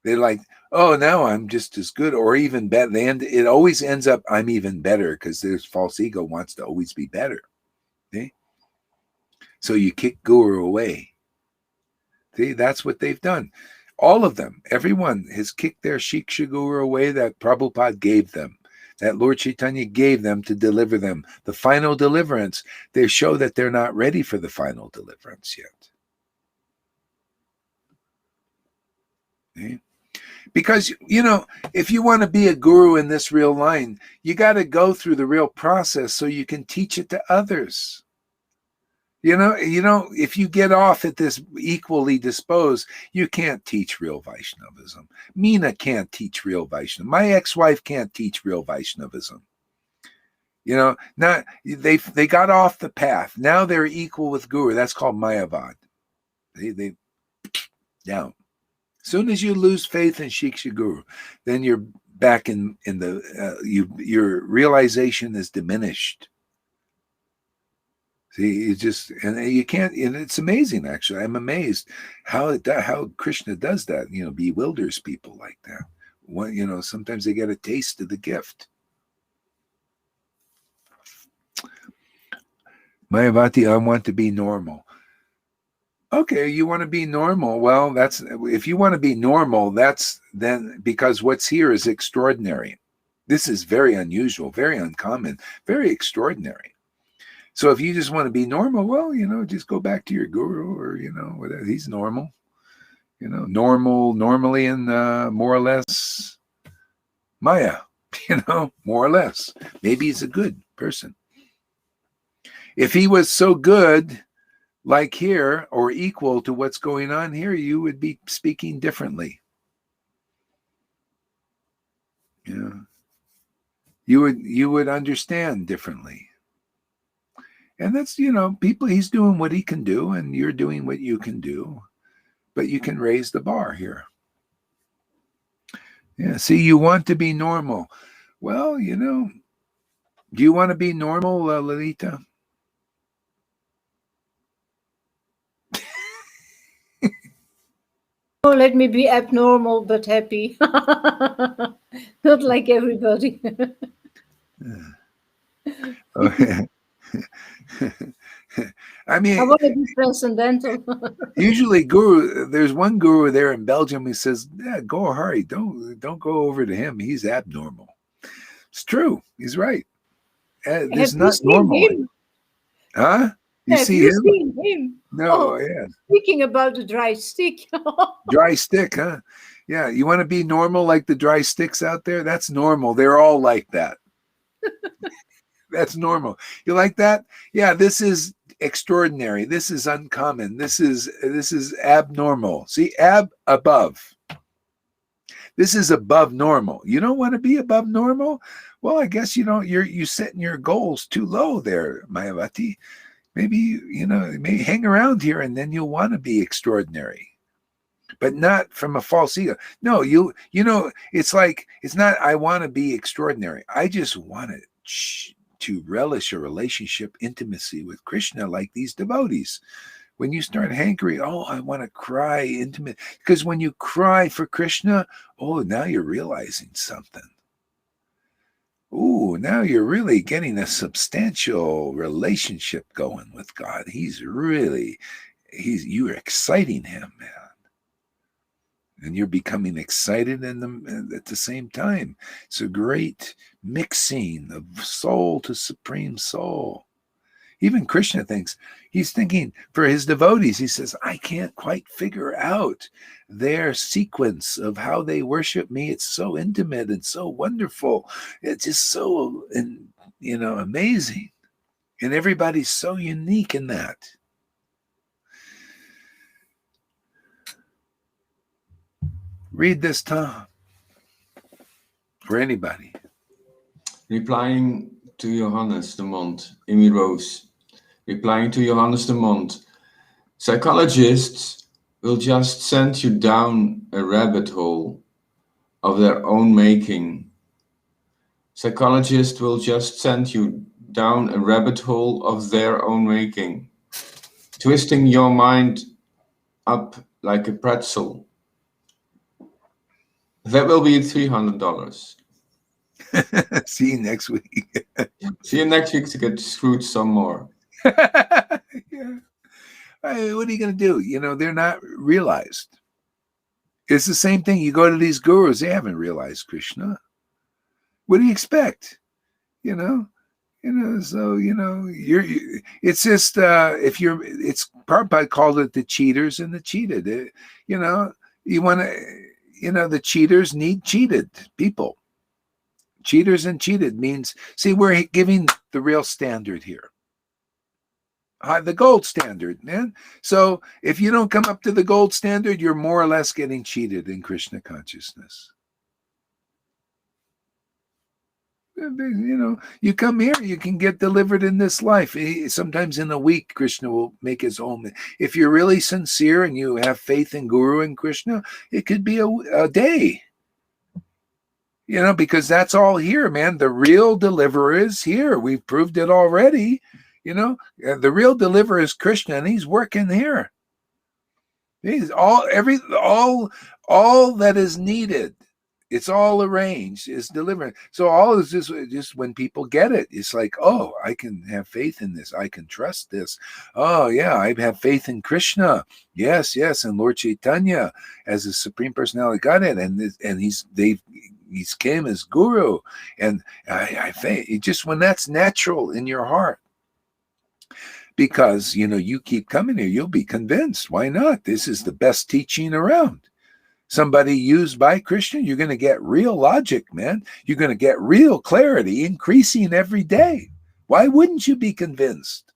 They're like, oh, now I'm just as good or even better. It always ends up, I'm even better because this false ego wants to always be better. See? So you kick Guru away. See, that's what they've done. All of them, everyone has kicked their Shiksha Guru away that Prabhupada gave them, that Lord Chaitanya gave them to deliver them. The final deliverance, they show that they're not ready for the final deliverance yet. See? Because, if you want to be a guru in this real line, you got to go through the real process so you can teach it to others. If you get off at this equally disposed, you can't teach real Vaishnavism. Meena can't teach real Vaishnavism. My ex-wife can't teach real Vaishnavism. They got off the path. Now they're equal with Guru. That's called Mayavad. They down. Soon as you lose faith in Shiksha Guru, then you're back in your realization is diminished. See, you can't, and it's amazing actually. I'm amazed how Krishna does that. Bewilders people like that. Sometimes they get a taste of the gift. Mayavati, I want to be normal. Okay, you want to be normal. Well, if you want to be normal, that's then because what's here is extraordinary. This is very unusual, very uncommon, very extraordinary. So if you just want to be normal, well, just go back to your guru or, whatever. He's normal, normally and more or less Maya, more or less. Maybe he's a good person. If he was so good, like here, or equal to what's going on here, you would be speaking differently. You would understand differently. And that's, people, he's doing what he can do, and you're doing what you can do, but you can raise the bar here. Yeah, see, you want to be normal. Well, do you want to be normal, Lalita? Oh, let me be abnormal but happy. Not like everybody. Okay. I mean, I want to be transcendental. Usually there's one guru there in Belgium who says, yeah, go hurry. Don't go over to him. He's abnormal. It's true. He's right. There's not normal. Him? Huh? Have you seen him? No, yeah. Speaking about the dry stick. Dry stick, huh? Yeah, you want to be normal like the dry sticks out there? That's normal. They're all like that. That's normal. You like that? Yeah, this is extraordinary. This is uncommon. This is abnormal. See, above. This is above normal. You don't want to be above normal? Well, I guess you're setting your goals too low there, Mayavati. Maybe may hang around here and then you'll want to be extraordinary. But not from a false ego. No, it's like, it's not I want to be extraordinary. I just want to relish a relationship, intimacy with Krishna like these devotees. When you start hankering, oh, I want to cry intimate. Because when you cry for Krishna, oh, now you're realizing something. Ooh, now you're really getting a substantial relationship going with God. You're exciting him, man. And you're becoming excited at the same time. It's a great mixing of soul to supreme soul. Even Krishna thinks, he's thinking for his devotees, he says, I can't quite figure out their sequence of how they worship me. It's so intimate and so wonderful. It's just so, amazing. And everybody's so unique in that. Read this, Tom. For anybody. Replying to Johannes de Mond, Amy Rose. Replying to Johannes de Mond, psychologists will just send you down a rabbit hole of their own making. Psychologists will just send you down a rabbit hole of their own making, twisting your mind up like a pretzel. That will be $300. See you next week. See you next week to get screwed some more. Yeah. What are you going to do? They're not realized. It's the same thing. You go to these gurus, they haven't realized Krishna. What do you expect? It's just it's Prabhupada called it the cheaters and the cheated. You want to, the cheaters need cheated people. Cheaters and cheated means, see, we're giving the real standard here. The gold standard, man. So if you don't come up to the gold standard, you're more or less getting cheated in Krishna consciousness. You come here, you can get delivered in this life. Sometimes in a week, Krishna will make his own. If you're really sincere and you have faith in Guru and Krishna, it could be a day. Because that's all here, man. The real deliverer is here. We've proved it already. The real deliverer is Krishna, and he's working here. He's all that is needed. It's all arranged. It's delivered. So all is just when people get it, it's like, oh, I can have faith in this. I can trust this. Oh yeah, I have faith in Krishna. Yes, and Lord Chaitanya as the Supreme Personality Godhead, and he's came as Guru, and I think just when that's natural in your heart. Because, you keep coming here, you'll be convinced. Why not? This is the best teaching around. Somebody used by Krishna, you're going to get real logic, man. You're going to get real clarity, increasing every day. Why wouldn't you be convinced?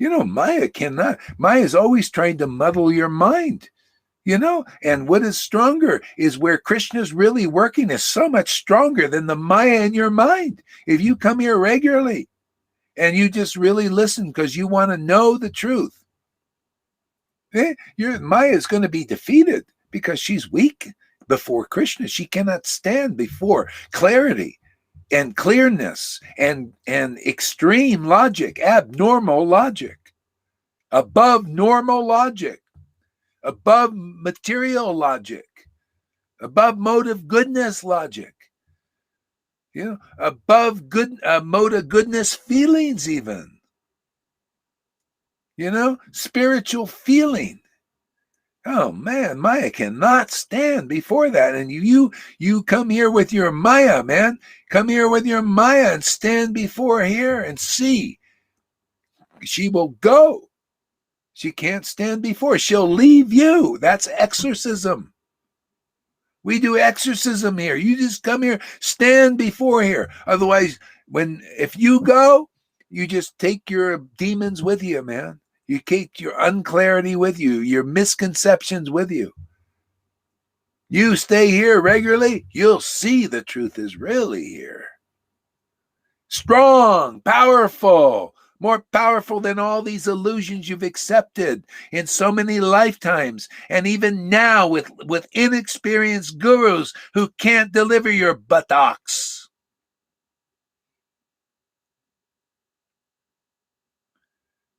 Maya cannot. Maya is always trying to muddle your mind. And what is stronger is where Krishna's really working is so much stronger than the Maya in your mind. If you come here regularly, and you just really listen because you want to know the truth, your Maya is going to be defeated because she's weak before Krishna. She cannot stand before clarity and clearness and extreme logic, abnormal logic, above normal logic, above material logic, above motive goodness logic. Above good mode of goodness feelings, even. Spiritual feeling. Oh man, Maya cannot stand before that. And you come here with your Maya, man. Come here with your Maya and stand before here and see. She will go. She can't stand before. She'll leave you. That's exorcism. We do exorcism here. You just come here, stand before here. Otherwise, if you go, you just take your demons with you, man. You take your unclarity with you, your misconceptions with you. You stay here regularly, you'll see the truth is really here. Strong, powerful, more powerful than all these illusions you've accepted in so many lifetimes, and even now with inexperienced gurus who can't deliver your buttocks.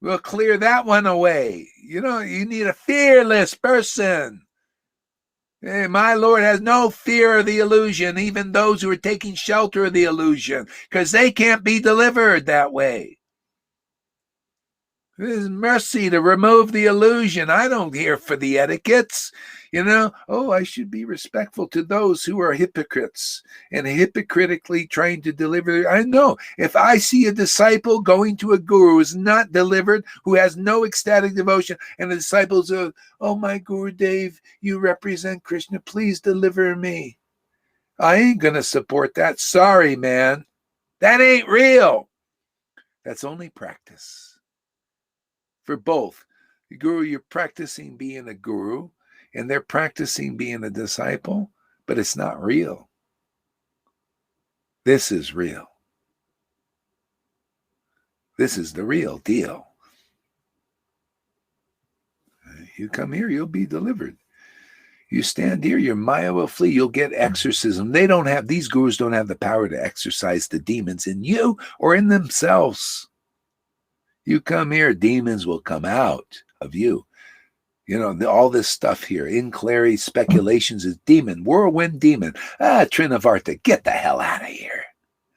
We'll clear that one away. You need a fearless person. Hey, my Lord has no fear of the illusion, even those who are taking shelter of the illusion, because they can't be delivered that way. There's mercy to remove the illusion. I don't care for the etiquettes. Oh, I should be respectful to those who are hypocrites and hypocritically trying to deliver. I know if I see a disciple going to a guru who is not delivered, who has no ecstatic devotion, and the disciples are, oh, my Guru Dev, you represent Krishna, please deliver me. I ain't going to support that. Sorry, man. That ain't real. That's only practice. For both. The guru, you're practicing being a guru, and they're practicing being a disciple, but it's not real. This is real. This is the real deal. You come here, you'll be delivered. You stand here, your Maya will flee. You'll get exorcism. These gurus don't have the power to exorcise the demons in you or in themselves. You come here, demons will come out of you. All this stuff here, in Clary speculations is demon, whirlwind demon. Trinavarta, get the hell out of here.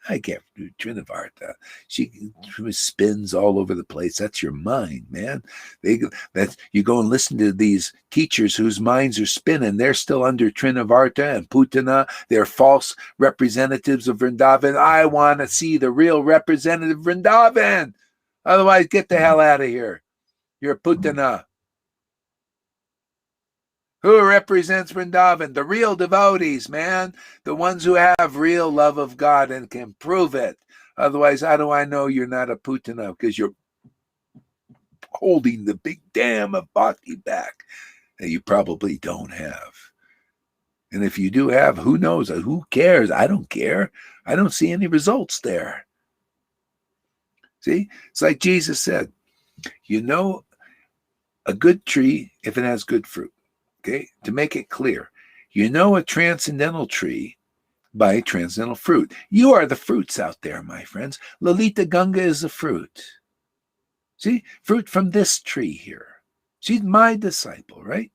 I get Trinavarta. She spins all over the place. That's your mind, man. You go and listen to these teachers whose minds are spinning. They're still under Trinavarta and Putana. They're false representatives of Vrindavan. I want to see the real representative of Vrindavan. Otherwise, get the hell out of here. You're a Putana. Who represents Vrindavan? The real devotees, man. The ones who have real love of God and can prove it. Otherwise, how do I know you're not a Putana? Because you're holding the big dam of bhakti back that you probably don't have. And if you do have, who knows? Who cares? I don't care. I don't see any results there. See, it's like Jesus said, a good tree if it has good fruit. Okay, to make it clear, a transcendental tree by transcendental fruit. You are the fruits out there, my friends. Lalita Ganga is the fruit. See, fruit from this tree here. She's my disciple, right?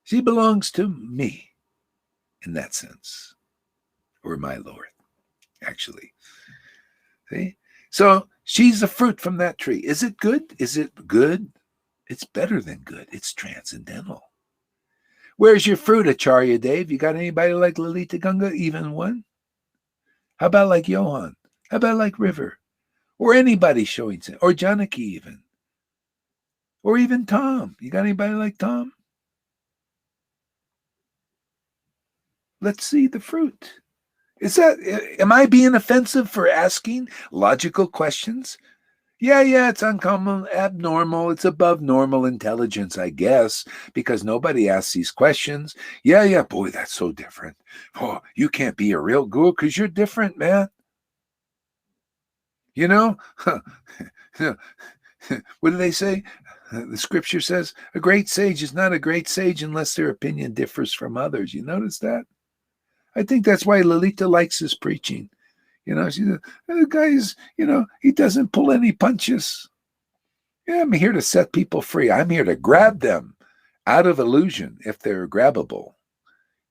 She belongs to me in that sense, or my Lord, actually. See? So she's the fruit from that tree. Is it good? Is it good? It's better than good. It's transcendental. Where's your fruit, Acharya Dave? You got anybody like Lalita Ganga, even one? How about like Johan? How about like River? Or anybody showing, or Janaki even? Or even Tom? You got anybody like Tom? Let's see the fruit. Am I being offensive for asking logical questions? Yeah, it's uncommon, abnormal. It's above normal intelligence, I guess, because nobody asks these questions. Yeah, boy, that's so different. Oh, you can't be a real guru because you're different, man. What do they say? The scripture says, a great sage is not a great sage unless their opinion differs from others. You notice that? I think that's why Lalita likes his preaching. The guy's, he doesn't pull any punches. Yeah, I'm here to set people free. I'm here to grab them out of illusion if they're grabbable.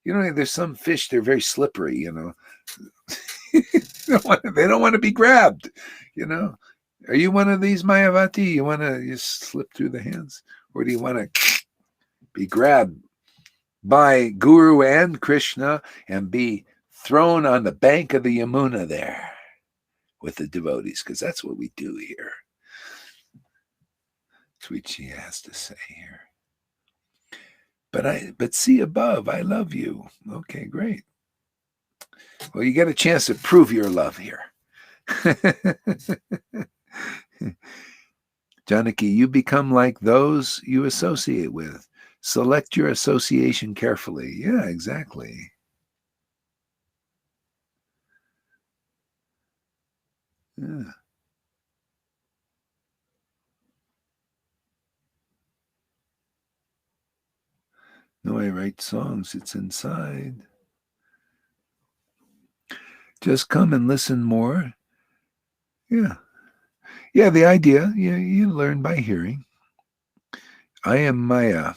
There's some fish, they're very slippery, they don't want to be grabbed, Are you one of these Mayavati? You want to just slip through the hands? Or do you want to be grabbed by Guru and Krishna and be thrown on the bank of the Yamuna there with the devotees? Because that's what we do here. That's what she has to say here. But see above, I love you. Okay, great. Well, you get a chance to prove your love here. Janaki, you become like those you associate with. Select your association carefully. Yeah, exactly. Yeah. No, I write songs. It's inside. Just come and listen more. Yeah. Yeah, the idea, you learn by hearing. I am Maya.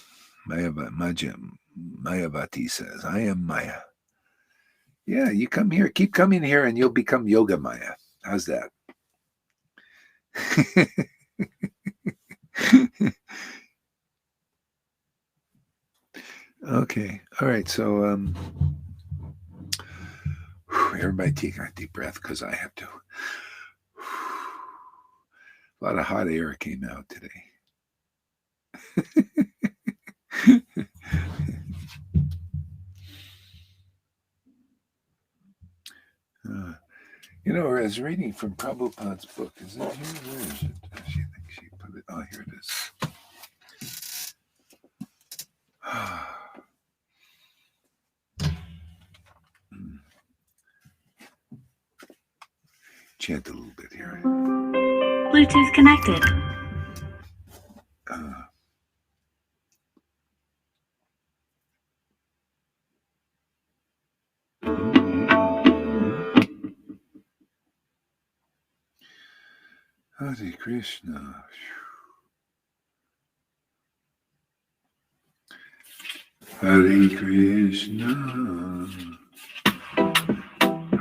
Mayavati says, I am Maya. Yeah, you come here. Keep coming here and you'll become Yoga Maya. How's that? Okay. All right. So everybody take a deep breath because I have to. A lot of hot air came out today. I was reading from Prabhupada's book. Is it here? Where is it? I think she put it. Oh, here it is. Chant a little bit here. Bluetooth connected. Hare Krishna. Hare Krishna.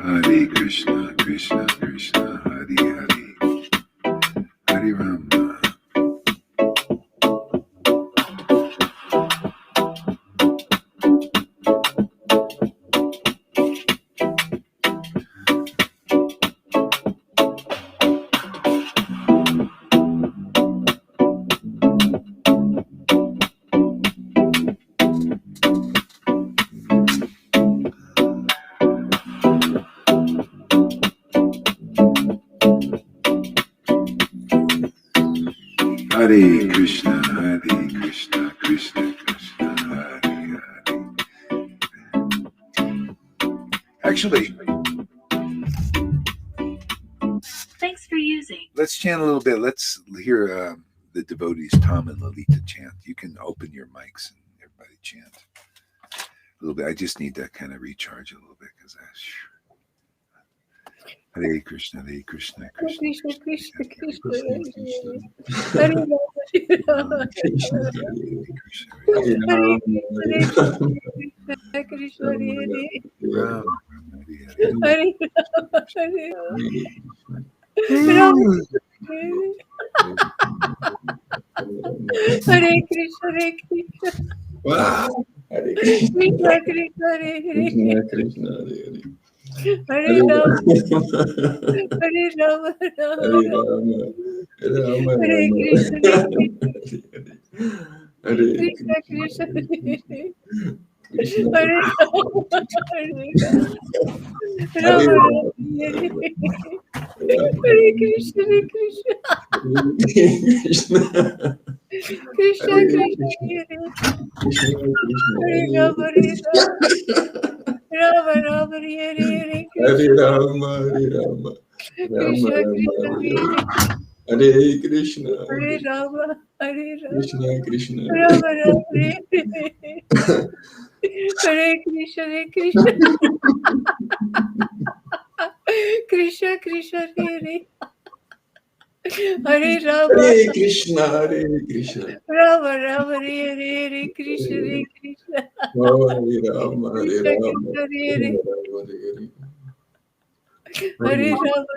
Hare Krishna, Krishna Krishna, Hare Hare. Hare Rama. Hare Krishna, Krishna Krishna, Hare Hare. Actually, Thanks for using. let's chant a little bit. Let's hear the devotees, Tom and Lalita, chant. You can open your mics and everybody chant a little bit. I just need to kind of recharge a little bit because Hare Krishna, Krishna Krishna, Krishna, Krishna, Hare Hare Rama, Krishna, Hare Hare, Hare Krishna, Hare Krishna. Wow. Hare Krishna, Krishna, Hare Hare. Krishna, Hare Hare. Hare Rama, Hare Rama, Hare Rama, Rama Hare Rama, Krishna, Hare Krishna, Krishna, Krishna, Hare Rama, Hare Rama, Hare Krishna, Hare Krishna, Krishna, Krishna, Krishna, Hare Rama, Hare Rama, Rama, Hare Hare, Hare Rama, Hare Rama, Krishna, Krishna, Hare Krishna, Hare Rama, Hare Rama, Krishna, Krishna, Rama, Rama, Hare Hare Krishna, Hare Krishna, Krishna, Krishna, Hare Hare Rama, Hare Krishna, Hare Krishna, Rama, Rama, Hare Krishna, Hare Krishna, Hare Rama, Hare Krishna, Rama, Krishna, Hare Hare Hare Rama, Rama,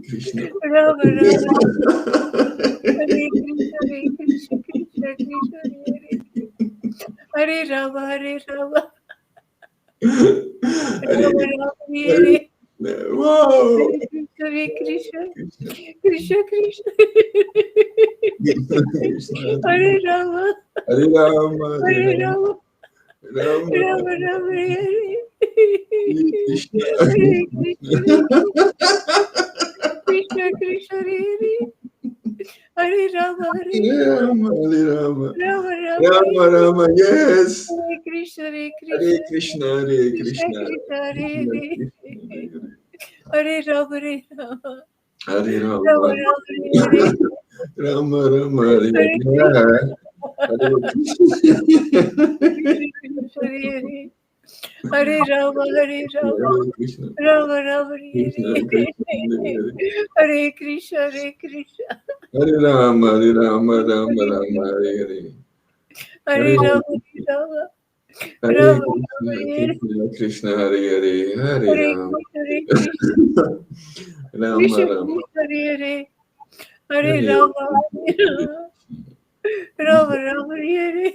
Krishna, Rama, Rama, Hare Krishna, Hare Krishna, Krishna, Krishna, Hare Rama, Hare Rama, Rama, Rama, Hare Wow. Hare Krishna, Krishna, Krishna, Hare Rama, Hare Rama, Hare Rama, Rama, Rama, Rama, Hare Krishna, Hare Krishna, Krishna, Krishna, Hare Rama, Hare Rama, Hare Rama, Rama, Rama, Rama, yes. Hare Krishna, Hare Hare Krishna, Krishna, Hare Krishna, Krishna, Krishna, Hare Hare Hare Rama, Hare Rama, Hare Rama, Rama, Rama, Hare Rama, Rama, Hare Hare Hare Hare Rama, Hare Rama, Krishna, Rama, Rama, Krishna, Hare Krishna, Hare Krishna, Hare Rama, Hare Rama, Rama Rama, Hare Hare. Hare Rama, Rama, Hare Rama, Krishna, Krishna, Hare Hare, Hare Hare Rama, Krishna, Hare Krishna, Rama Krishna, Rama, Krishna, Hare Hare Rama, Rama Rama, Hare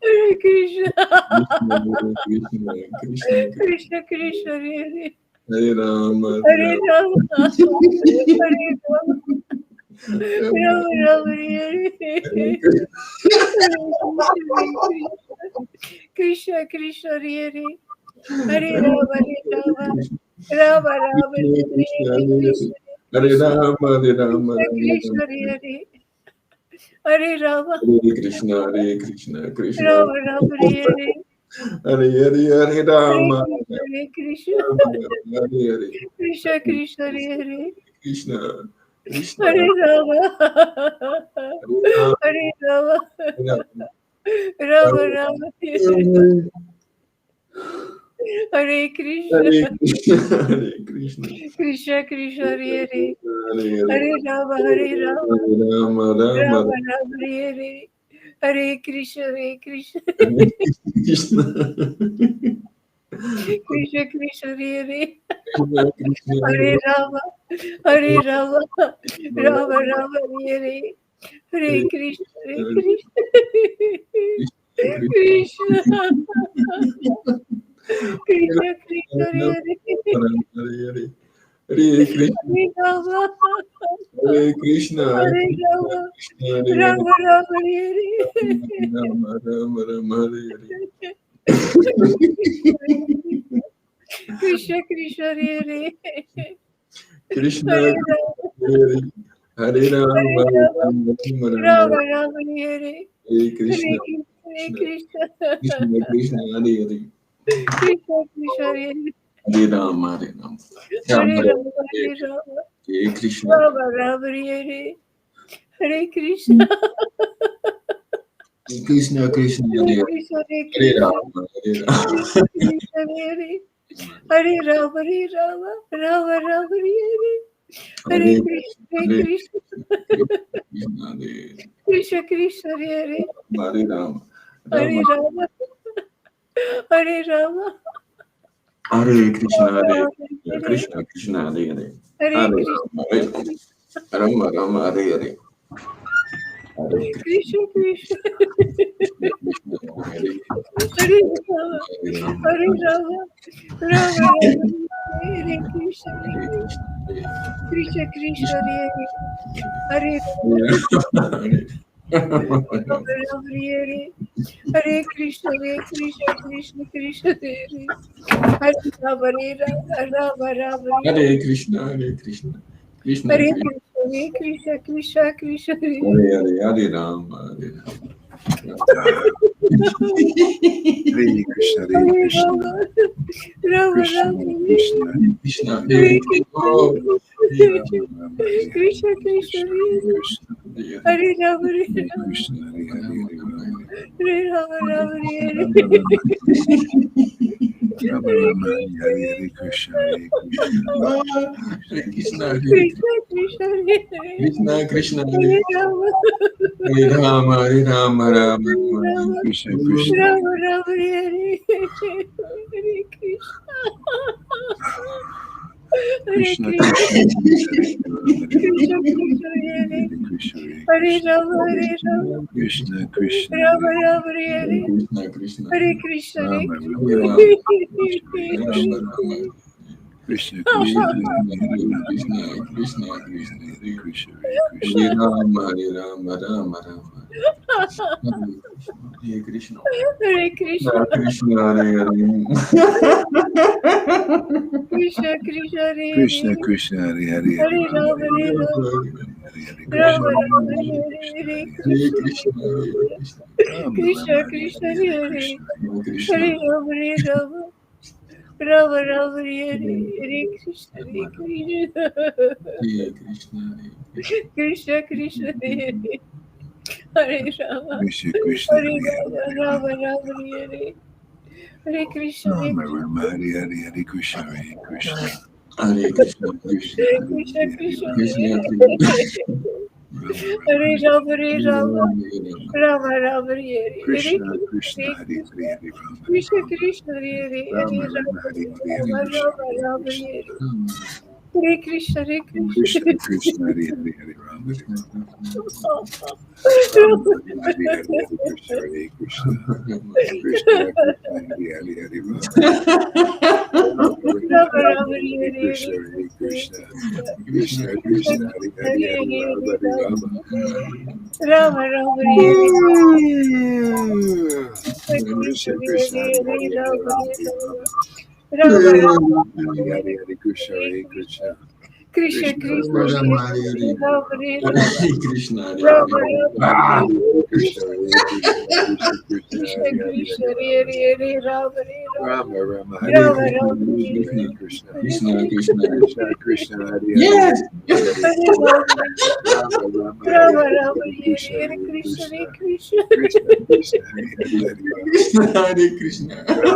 Hare Krishna, Hare Krishna, Krishna Krishna, Hare Hare Rama, Hare Rama, Hare Rama, Rama Rama, Hare Krishna Krishna, Hare Hare Rama, Rama Rama, Hare Rama, Hare Rama, Krishna Hare Hare Rama, Hare Krishna, Krishna, Rama Rama, Hare Hare Hare Rama, Hare Krishna, Hare Krishna Krishna, Hare Krishna, Krishna, Hare Rama, Hare Hare Rama, Rama Rama, Hare Krishna, Hare Krishna, Krishna Krishna, Hare Hare Hare Rama, Hare Rama, Rama, Rama Rama, Hare Hare Krishna, Krishna Krishna, Krishna Krishna, Hare Krishna, Hare Rama, Hare Rama, Rama Rama, Hare Hare Krishna, Krishna Krishna Krishna Krishna, Hare Hare Krishna, Hare Rama, Hare Krishna, Hare Rama, Hare Rama Rama, Hare Rama, Rama Rama, Hare Krishna Krishna, Hare Krishna, Hare Hare Rama, Rama, Rama Rama Rama, Hare Hare Krishna, Hare Krishna, Krishna, Krishna, Hare Hare, Krishna Krishna, Hare Hare Rama, Hare Rama, Hare Rama Rama, Hare Rama, Hare Krishna, Rama Rama, Hare Hare Krishna, Krishna, Krishna, Hare Hare Krishna, Hare Hare Krishna, Rama, Hare Rama, Krishna, Hare Hare Rama, Hare Rama, Rama Rama, Hare Hare Krishna, Hare Hare Krishna, Krishna, Krishna Krishna, Hare Hare Rama, Hare Rama, Rama, Hare Rama, Hare Krishna, Hare Hare Krishna, Krishna, Hare Hare, Hare Hare Krishna, Rama, Rama, Hare Hare, Hare Krishna Krishna, Krishna, Hare Hare Rama, Rama, Hare Rama, Rama Rama, Hare Krishna, Krishna Krishna, Hare Hare Rama, Rama Rama, Hare Hare Krishna, Krishna Krishna, Krishna Hare Hare Rama, Rama Rama, Hare Krishna, Hare Krishna, Krishna, Hare Krishna, Krishna, Krishna Krishna, Hare Hare Hare, Hare Rama, Hare Rama. Hare Krishna, Hare Krishna, Rama Krishna Rama, Krishna, Krishna, Hare Hare Krishna, Oh, Krishna Krishna, Hare Rama, Hare Krishna, Hare Hare, Rama Rama, Hare Rama Rama, Hare Hare Krishna, Hare Krishna, Hare Krishna, Hare Krishna Krishna, Hare Krishna, Krishna, Hare Rama, Hare Rama, Hare Rama, Rama Rama. Krishna Krishna, Rama Rama, Hare Krishna, Hare Krishna Krishna, Krishna, Krishna Krishna, Hare Rama, Hare Rama, Krishna Krishna, Rama Rama, Hare Krishna, Krishna, Hare Krishna, Hare Rama Rama, Rama, Rama. Krishna Hare Krishna, Krishna, Krishna, Krishna, Hare Krishna, Hare Rama, Hare Rama, Rama Rama. Hare Krishna, Hare Krishna, Krishna, Hare Hare. Krishna Krishna, Hare Krishna Krishna, Hare Hare, Hare Rama, Hare Rama, Rama Rama, Hare Hare Krishna, Krishna, Hare Krishna, Krishna Krishna, Hare Krishna, Hare Rama, Hare Rama, Rama Rama, Hare Krishna, Hare Krishna, Hare Krishna, Krishna Krishna, Hare Hare Rama, Krishna Krishna, Hare Rama, Rama Rama, Hare Krishna, Hare Rama Rama, Hare Hare, Hare Krishna, Hare Krishna, Hare Krishna, Krishna Krishna Krishna, Krishna, Hare Rama, Hare Rama, Rama Rama, Hare Hare, Krishna, Hare Krishna, Hare, Hare Hare, Hare Rama, Krishna Hare Krishna, Hare Hare, Rama, Hare Rama, Rama, Hare Hare, Rama Hare Krishna, Rama, Hare Rama, Krishna, Hare Krishna, Hare Krishna. Krishna, Krishna, Hare Hare, Hare Rama, Hare Rama, Rama, Rama Rama, Hare Hare, Hare Krishna, Hare Krishna, Krishna, Krishna, Hare Hare, Hare Rama, Rama, Rama, Rama, Hare Hare Hare, Hare Hare, Krishna, Hare Hare Krishna, Krishna, Krishna, Krishna, Hare Hare, Hare Rama, Hare Rama. Rama, Rama, Hare Krishna, Krishna, Krishna, Hare Hare Hare, Hare, Hare Rama, Rama, Hare Rama. Rama, Rama, Hare Hare, Hare Krishna, Hare Krishna, Krishna, Krishna, Krishna, Krishna, Hare Hare Hare, Hare, Rama, Hare Rama, Hare Krishna, Hare Rama, Krishna. Rama, Hare Ah! Hare, Hare Krishna, Hare Krishna, Krishna, Krishna, Krishna, Hare Hare, Krishna, Hare Hare Rama, Hare, Rama, Hare Rama, Rama, Rama, Hare Hare Rama, Hare, Hare Rama, Krishna, Krishna, Hare Hare Krishna, Krishna, Krishna, Krishna, Krishna. Krishna, Krishna, Hare Hare, Yes! Hare Hare Krishna, Rama, Rama, Rama, Hare Rama, Hare, Rama, Hare Hare Krishna, Hare, Hare Krishna, Krishna, Hare Krishna, Krishna, Krishna, Hare Hare, Hare Rama, Krishna, Hare Krishna. Rama, Rama,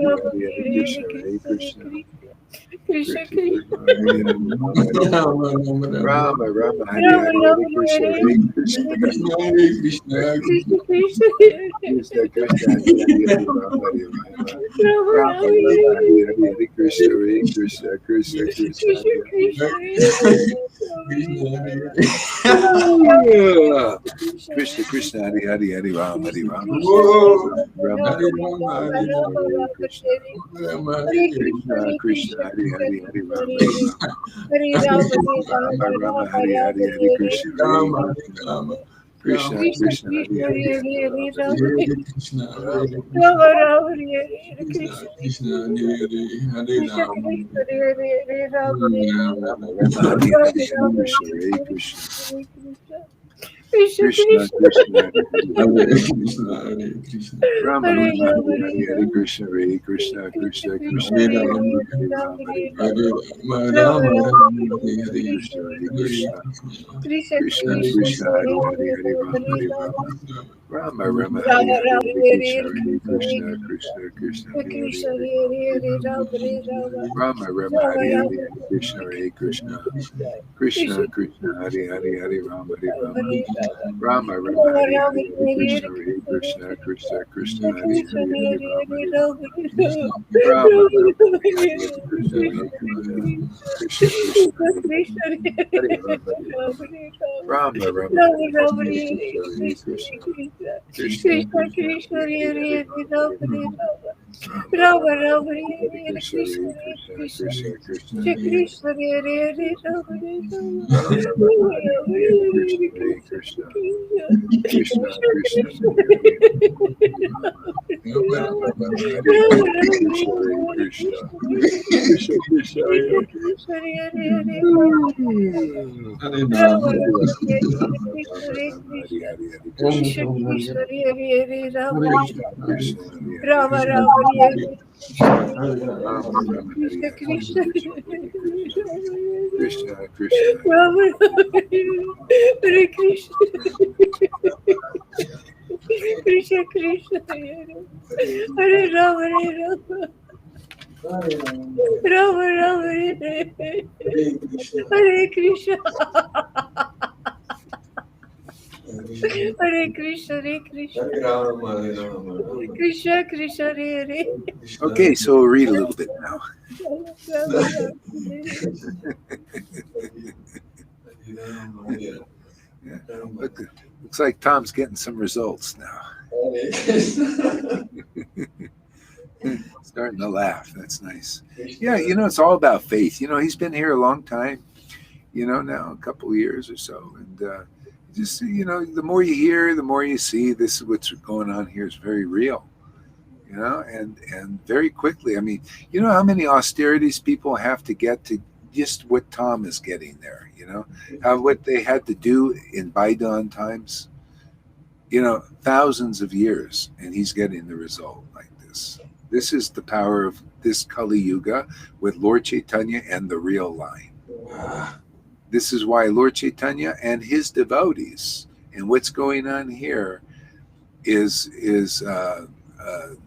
Rama, Hare Rama, Hare, Hare Hare Krishna, Hare Krishna, Krishna, Krishna, Krishna, Krishna, Hare Hare, Rama, Hare Rama. Rama, Rama, Hare Rama, Hare, Hare Rama, Krishna, Hare Hare Krishna, Krishna, Krishna, Hare Krishna. Krishna, Krishna, Krishna, Krishna, Hare Hare, Hare Rama, Hare Rama. Rama, Rama, Rama, Rama, Hare Hare Hare, Hare Krishna, Hare Krishna, Krishna, Krishna, Krishna, Hare Krishna, Krishna, Hare. Krishna, Krishna, Krishna, Hare Hare, Hare Rama, Hare Krishna, Rama. Krishna, Whoa! Rama, Hare Rama, Rama, Hare Hare Krishna, Rama, Hare Rama, Krishna. Rama, Hare Hare Krishna, Krishna, Hare Krishna, Krishna, Hare Krishna, Hare, Hare Krishna, Rama, Hare Hare Hare, Rama. Hare Rama, Hare Rama, Rama, Rama, Rama, Hare Rama, Hare, Hare Hare Krishna, Hare Rama, Krishna. Hare Rama, Krishna, Rama, Krishna, Krishna, Hare Krishna, Hare, Hare Hare Hare, Rama, Hare Rama, Rama. Hare Krishna, Hare Rama, Krishna, Rama, Rama, Hare Hare, Krishna, Krishna, Krishna, Hare Hare, Krishna, Hare Rama, Krishna, Hare Hare, Rama, Hare Rama, Rama, Hare Rama, Hare, Hare Rama, Krishna, Hare Hare Krishna. Krishna, Krishna, Krishna, Krishna, Krishna, Hare Hare, Hare Hare Rama. Krishna, Hare Krishna, Rama, Hare Rama, Rama, Hare Hare Hare, Hare Rama, Krishna, Hare Krishna, Krishna, Krishna, Krishna, Krishna, Hare Hare Hare Hare, Rama, Hare Rama, Rama, Hare Hare Rama. Hare Rama, Rama, Rama, Rama, Rama, Rama, Krishna, Hare Hare Krishna, Krishna, Hare Krishna, Krishna. Krishna, Krishna, Krishna, Hare Krishna, Krishna, Krishna, Hare Hare Hare, Hare Rama, Rama, Hare Hare Rama, Rama. Krishna, Rama, Rama, Hare Rama, Hare, Rama, Hare Hare Krishna, Hare Krishna, Hare Krishna, Krishna, Krishna, Krishna, Hare Hare Hare, Krishna, Hare Hare Rama. Hare, Rama, Hare Rama, Rama, Rama, Rama, Hare Hare, Rama, Hare Krishna, Hare Krishna, Krishna. Krishna, Krishna, Krishna, Krishna, Hare Hare, Hare Rama, Hare Rama. Hare Rama, Rama, Rama, Rama, Hare Rama, Hare, Hare Hare Krishna, Hare Krishna, Hare Krishna, Krishna, Krishna, Krishna, Hare Hare Krishna, Hare, Hare Hare Rama, Hare, Hare Rama, Rama. Hare Rama, Rama, Rama, Hare Hare, Hare Hare Krishna, Hare Krishna. Krishna, Krishna, Krishna, Hare Krishna, Rama. Hare Hare Rama, Hare Rama, Rama. Hare Rama, Rama, Rama, Rama, Hare Hare, Rama, Hare Hare Krishna, Hare Krishna, Krishna. Krishna, Krishna, Krishna, Krishna, Krishna, Hare Hare Hare, Hare Hare, Rama, Hare Rama, Hare Rama. Rama, Rama, Rama, Rama, Hare Rama, Hare, Hare Hare Krishna, Krishna, Hare Hare Krishna, Krishna, Krishna, Krishna. Shri Krishna, Hare Hare, Rama, Hare Rama, Rama, Rama, Rama, Hare Rama, Hare, Hare Krishna, Hare Hare Krishna, Krishna. Krishna, Krishna, Krishna, Krishna, Krishna, Hare Hare, Hare Rama. Rama, Rama, Rama, Hare Hare, Rama, Hare Rama, Krishna, Hare Hare Krishna. Krishna, Hare Krishna, Krishna, Krishna, Hare Krishna, Hare Hare, Rama, Hare. Hare Rama, Rama, Hare Rama, Rama, Hare Hare Hare, Rama, Krishna, Rama, Hare Rama, Hare Krishna, Hare, Hare Om Krishna. Krishna, Hare Krishna, Hare Hare, Rama, Krishna, Rama, Krishna, Hare Hare, Rama, Hare Rama, Krishna. Hare Krishna, Rama, Rama, Hare Krishna, Hare, Hare Krishna, Krishna, Hare Krishna. Rama, Krishna, Krishna, Hare Rama, Hare. Hare Krishna, Krishna, Krishna, Hare Rama, Hare Rama, Rama, Rama, Hare Krishna, Hare Krishna, Hare Krishna, Krishna, Krishna, Hare Hare, Okay, so we'll read a little bit now. Rama, Rama, Hare Yeah. Looks like Tom's getting some results now. Starting to laugh. That's nice. Yeah, it's all about faith. He's been here a long time, now a couple of years or so. And just, the more you hear, the more you see, this is what's going on here is very real, and very quickly. I mean, how many austerities people have to get to just what Tom is getting there, what they had to do in bygone times, thousands of years, and he's getting the result like this. This is the power of this Kali Yuga with Lord Chaitanya and the real line. This is why Lord Chaitanya and his devotees and what's going on here is the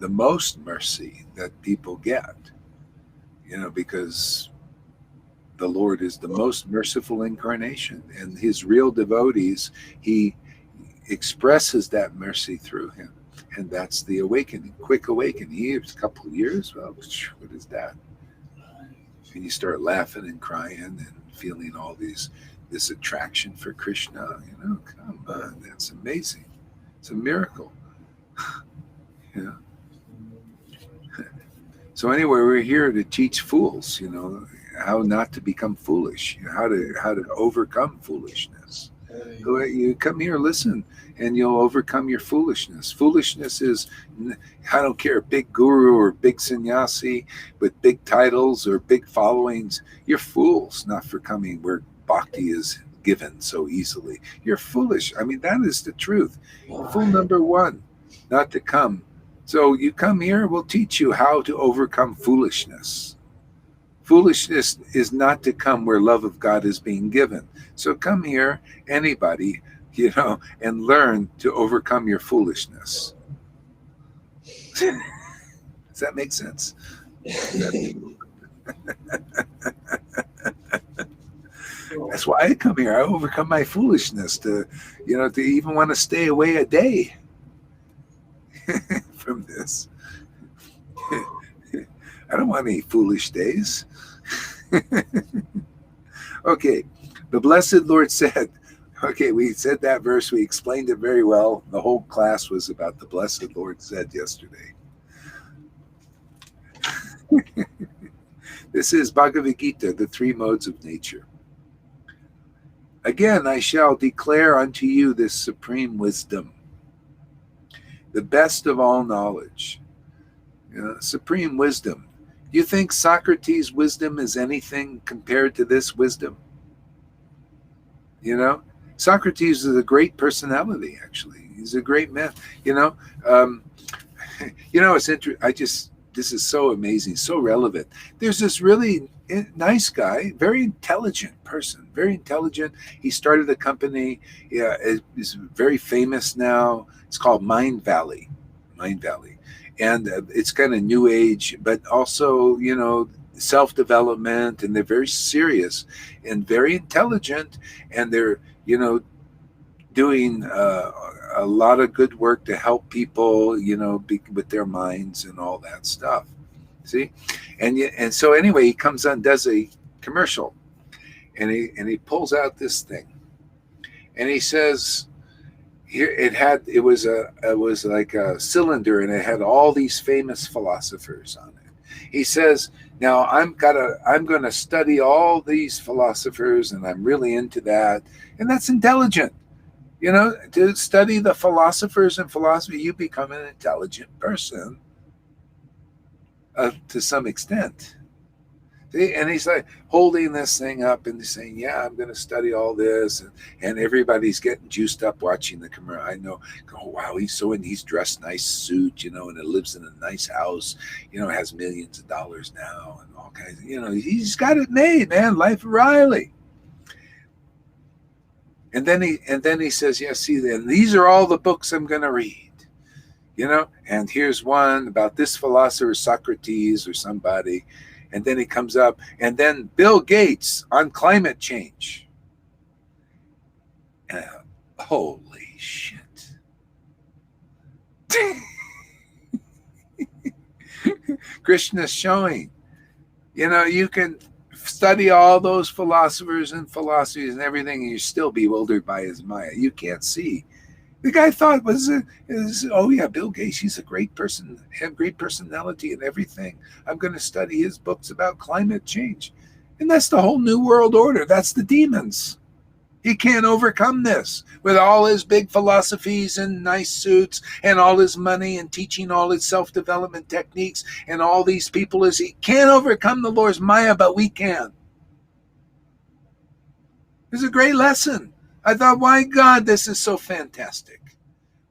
most mercy that people get, because the Lord is the most merciful incarnation, and his real devotees, he expresses that mercy through him. And that's the awakening, quick awakening. Here's a couple of years, well, what is that? And you start laughing and crying and feeling all this attraction for Krishna. Come on, that's amazing. It's a miracle. Yeah. So anyway, we're here to teach fools, how not to become foolish, how to overcome foolishness. You come here, listen, and you'll overcome your foolishness. Foolishness is, I don't care, big guru or big sannyasi with big titles or big followings. You're fools not for coming where bhakti is given so easily. You're foolish. I mean, that is the truth. Fool number one, not to come. So you come here, we'll teach you how to overcome foolishness. Foolishness is not to come where love of God is being given. So come here, anybody, and learn to overcome your foolishness. Does that make sense? That's why I come here. I overcome my foolishness to even want to stay away a day from this. I don't want any foolish days. Okay, the Blessed Lord said, okay, we said that verse, we explained it very well. The whole class was about the Blessed Lord said yesterday. This is Bhagavad Gita, the three modes of nature. Again, I shall declare unto you this supreme wisdom, the best of all knowledge. Supreme wisdom. You think Socrates' wisdom is anything compared to this wisdom? Socrates is a great personality, actually. He's a great man. It's interesting. This is so amazing, so relevant. There's this really nice guy, very intelligent person, very intelligent. He started a company. He's very famous now. It's called Mind Valley. And it's kind of new age, but also, self-development, and they're very serious and very intelligent, and they're, doing a lot of good work to help people, with their minds and all that stuff. See? And so anyway, he comes on, does a commercial, and he pulls out this thing, and he says, here it was like a cylinder, and it had all these famous philosophers on it. He says, now I'm going to study all these philosophers, and I'm really into that, and that's intelligent. To study the philosophers and philosophy, you become an intelligent person to some extent. See? And he's like holding this thing up and saying, yeah, I'm going to study all this. And everybody's getting juiced up watching the commercial. I know, oh, wow, he's dressed nice suit, and lives in a nice house, has millions of dollars now and all kinds of, he's got it made, man. Life of Riley. And then he says, yeah, see, then these are all the books I'm going to read, and here's one about this philosopher, Socrates or somebody. And then he comes up, and then Bill Gates on climate change. Holy shit. Krishna's showing, you can study all those philosophers and philosophies and everything, and you're still bewildered by his Maya. You can't see. The guy thought oh yeah, Bill Gates, he's a great person, have great personality and everything. I'm going to study his books about climate change. And that's the whole New World Order. That's the demons. He can't overcome this with all his big philosophies and nice suits and all his money and teaching all his self-development techniques and all these people. He can't overcome the Lord's Maya, but we can. It's a great lesson. I thought, why God, this is so fantastic.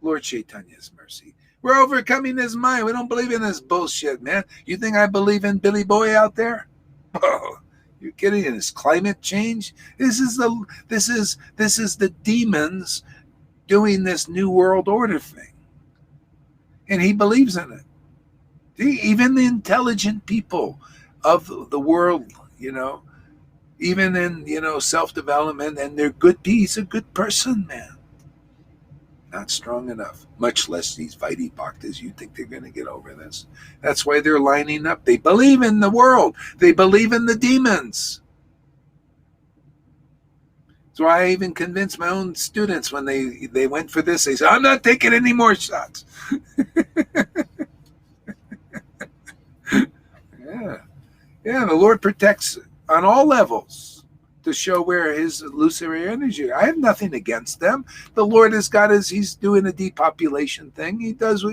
Lord Chaitanya's mercy. We're overcoming his Maya. We don't believe in this bullshit, man. You think I believe in Billy Boy out there? Oh, you're kidding? In this climate change? This is the demons doing this New World Order thing. And he believes in it. See, even the intelligent people of the world, even in, self-development, and he's a good person, man. Not strong enough, much less these Vaidhi Bhaktas. You think they're going to get over this? That's why they're lining up. They believe in the world. They believe in the demons. That's why I even convinced my own students when they went for this. They said, I'm not taking any more shots. Yeah. Yeah, the Lord protects on all levels to show where his illusory energy. I have nothing against them. The Lord has got he's doing a depopulation thing. He does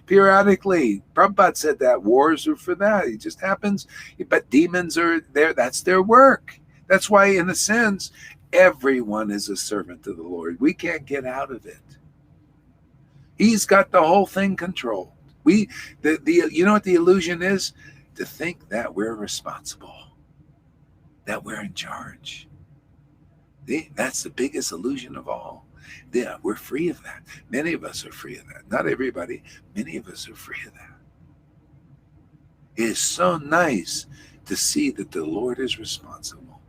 periodically. Prabhupada said that wars are for that. It just happens. But demons are there. That's their work. That's why, in a sense, everyone is a servant to the Lord. We can't get out of it. He's got the whole thing controlled. You know what the illusion is? To think that we're responsible, that we're in charge. That's the biggest illusion of all. Yeah, we're free of that. Many of us are free of that. Not everybody. Many of us are free of that. It is so nice to see that the Lord is responsible.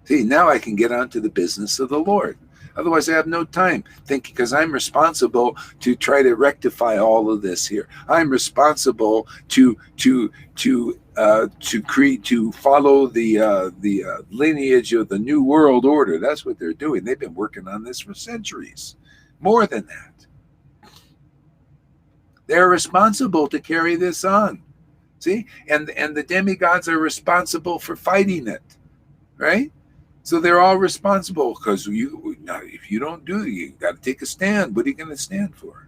See, now I can get on to the business of the Lord. Otherwise, I have no time thinking, because I'm responsible to try to rectify all of this here. I'm responsible to follow the lineage of the New World Order. That's what they're doing. They've been working on this for centuries, more than that. They're responsible to carry this on. See, and the demigods are responsible for fighting it, right? So they're all responsible, because if you don't do it, you got to take a stand. What are you going to stand for?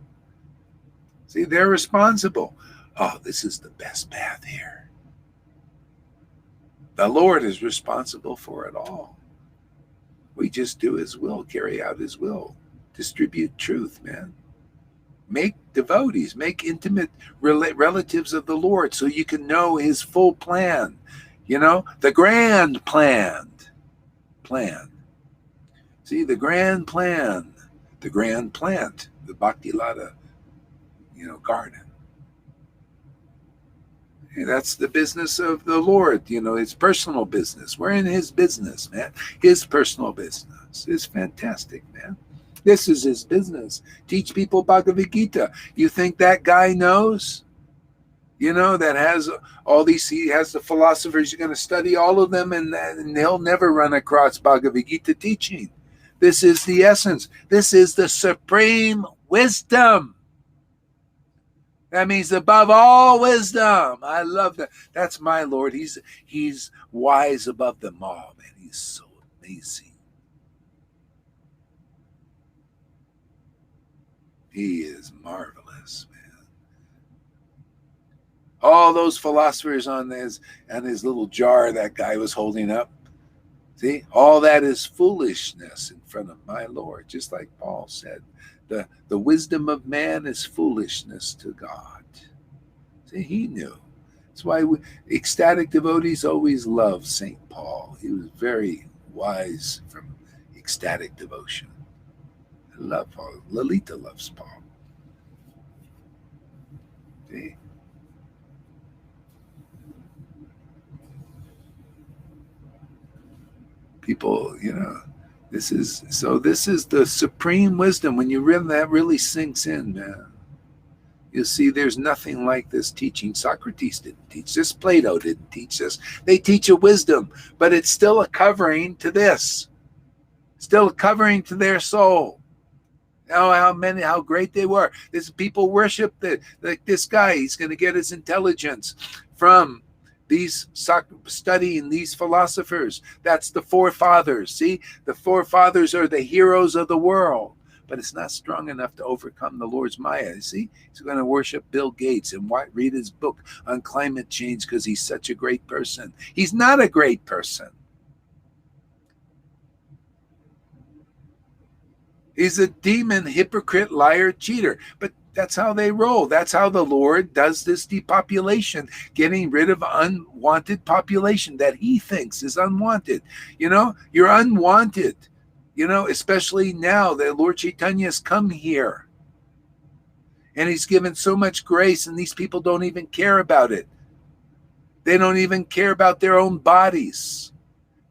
See, they're responsible. Oh, this is the best path here. The Lord is responsible for it all. We just do his will, carry out his will, distribute truth, man. Make devotees, make intimate relatives of the Lord, so you can know his full plan. The grand plan. See, the grand plan, the grand plant, the Bhakti Lada, garden. And that's the business of the Lord, it's personal business. We're in his business, man. His personal business. It's fantastic, man. This is his business. Teach people Bhagavad Gita. You think that guy knows? That has all these, he has the philosophers, you're going to study all of them, and he'll never run across Bhagavad Gita teaching. This is the essence. This is the supreme wisdom. That means above all wisdom. I love that. That's my Lord. He's wise above them all, man. He's so amazing. He is marvelous, man. All those philosophers on his little jar that guy was holding up. See, all that is foolishness in front of my Lord. Just like Paul said, the wisdom of man is foolishness to God. See, he knew. That's why ecstatic devotees always love St. Paul. He was very wise from ecstatic devotion. I love Paul. Lalita loves Paul. See? People, this is the supreme wisdom. When you that really sinks in, man, you see there's nothing like this teaching. Socrates didn't teach this. Plato didn't teach this. They teach a wisdom, but it's still a covering to this. Still a covering to their soul. How great they were. People worship like this guy. He's going to get his intelligence from studying these philosophers. That's the forefathers. See, the forefathers are the heroes of the world, but it's not strong enough to overcome the Lord's Maya. See, he's going to worship Bill Gates and read his book on climate change because he's such a great person. He's not a great person. He's a demon, hypocrite, liar, cheater. But that's how they roll. That's how the Lord does this depopulation, getting rid of unwanted population that he thinks is unwanted. You're unwanted, especially now that Lord Chaitanya has come here. And he's given so much grace, and these people don't even care about it. They don't even care about their own bodies.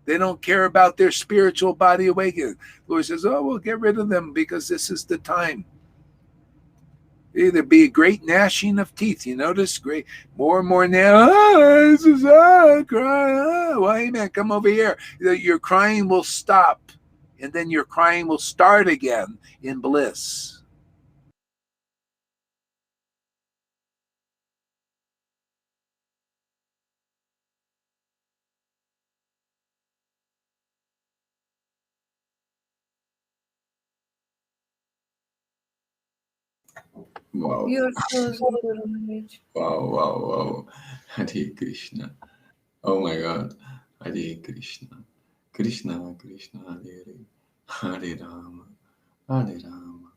They don't care about their spiritual body awakening. The Lord says, oh, we'll get rid of them because this is the time. There be a great gnashing of teeth. You notice? Great, more and more now. Oh, this is crying. Oh, well, amen. Come over here. Your crying will stop, and then your crying will start again in bliss. Wow. You're closing the language. Wow. Hare Krishna. Oh my God. Hare Krishna. Krishna, Hare Hare. Hare Rama. Hare Rama.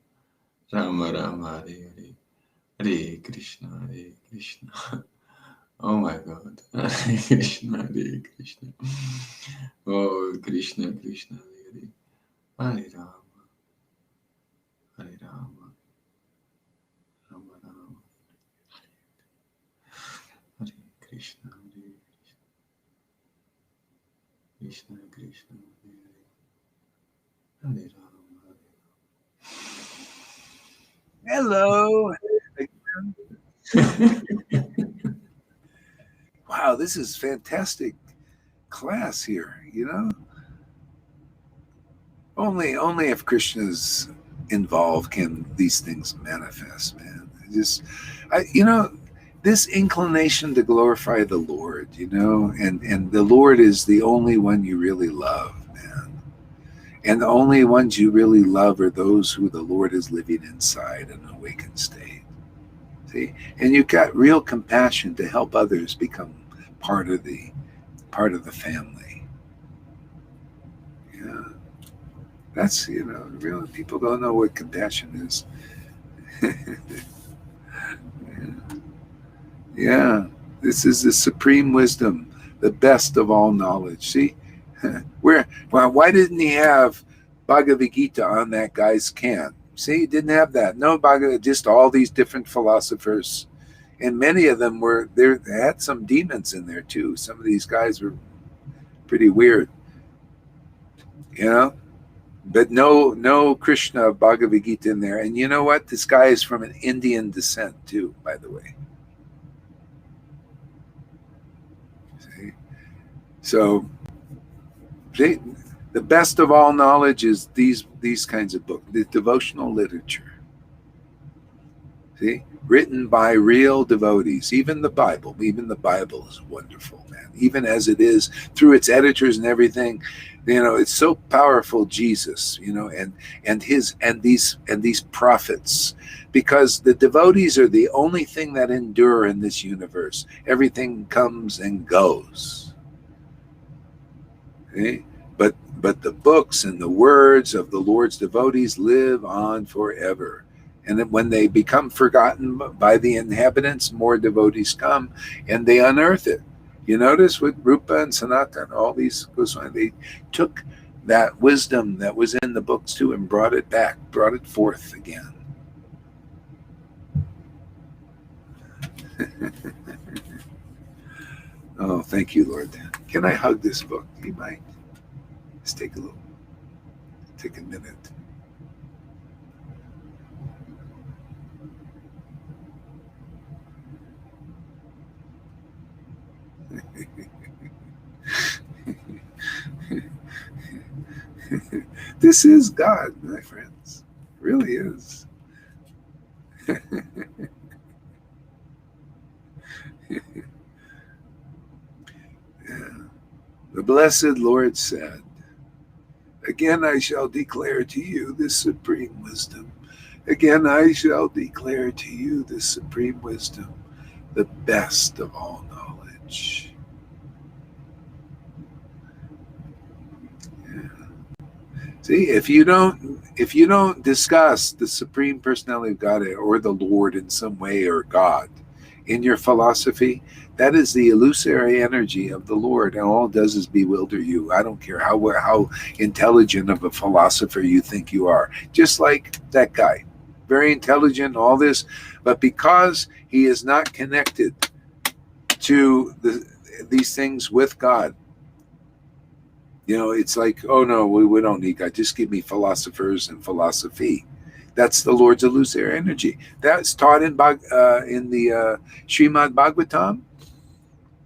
Rama Rama, Hare Hare. Hare Krishna, Hare Krishna. Oh my God. Hare Krishna, Hare Krishna. Oh, Krishna, Hare Hare. Hare Rama. Hare Rama. Rama Rama. Hare Krishna, Hare Krishna, Krishna, Hare Hare. Hare Hello. Wow, this is fantastic class here, you know? Only if Krishna's involved can these things manifest, man. This inclination to glorify the Lord, and the Lord is the only one you really love, man. And the only ones you really love are those who the Lord is living inside in an awakened state. See? And you've got real compassion to help others become part of the family. Yeah. That's, real people don't know what compassion is. Yeah. This is the supreme wisdom, the best of all knowledge. See? Why didn't he have Bhagavad Gita on that guy's can? See, he didn't have that. No Bhagavad, just all these different philosophers. And many of them they had some demons in there too. Some of these guys were pretty weird. But no Krishna Bhagavad Gita in there. And you know what? This guy is from an Indian descent too, by the way. See? So the best of all knowledge is these kinds of books, the devotional literature. See? Written by real devotees. Even the Bible is wonderful, man. Even as it is, through its editors and everything, it's so powerful, Jesus, and these prophets, because the devotees are the only thing that endure in this universe. Everything comes and goes. Okay? But the books and the words of the Lord's devotees live on forever. And then when they become forgotten by the inhabitants, more devotees come and they unearth it. You notice with Rupa and Sanatan, all these Goswami, they took that wisdom that was in the books too and brought it back, brought it forth again. Oh, thank you, Lord. Can I hug this book? You might. Let's take a minute. This is God, my friends. It really is. Yeah. The blessed Lord said, again I shall declare to you this supreme wisdom. Again I shall declare to you this supreme wisdom, the best of all knowledge. Yeah. See, if you don't discuss the Supreme Personality of Godhead or the Lord in some way, or God in your philosophy, that is the illusory energy of the Lord, and all it does is bewilder you. I don't care how intelligent of a philosopher you think you are. Just like that guy, very intelligent, all this, but because he is not connected to these things with God. It's like, oh no, we don't need God. Just give me philosophers and philosophy. That's the Lord's illusory energy. That's taught in the Srimad Bhagavatam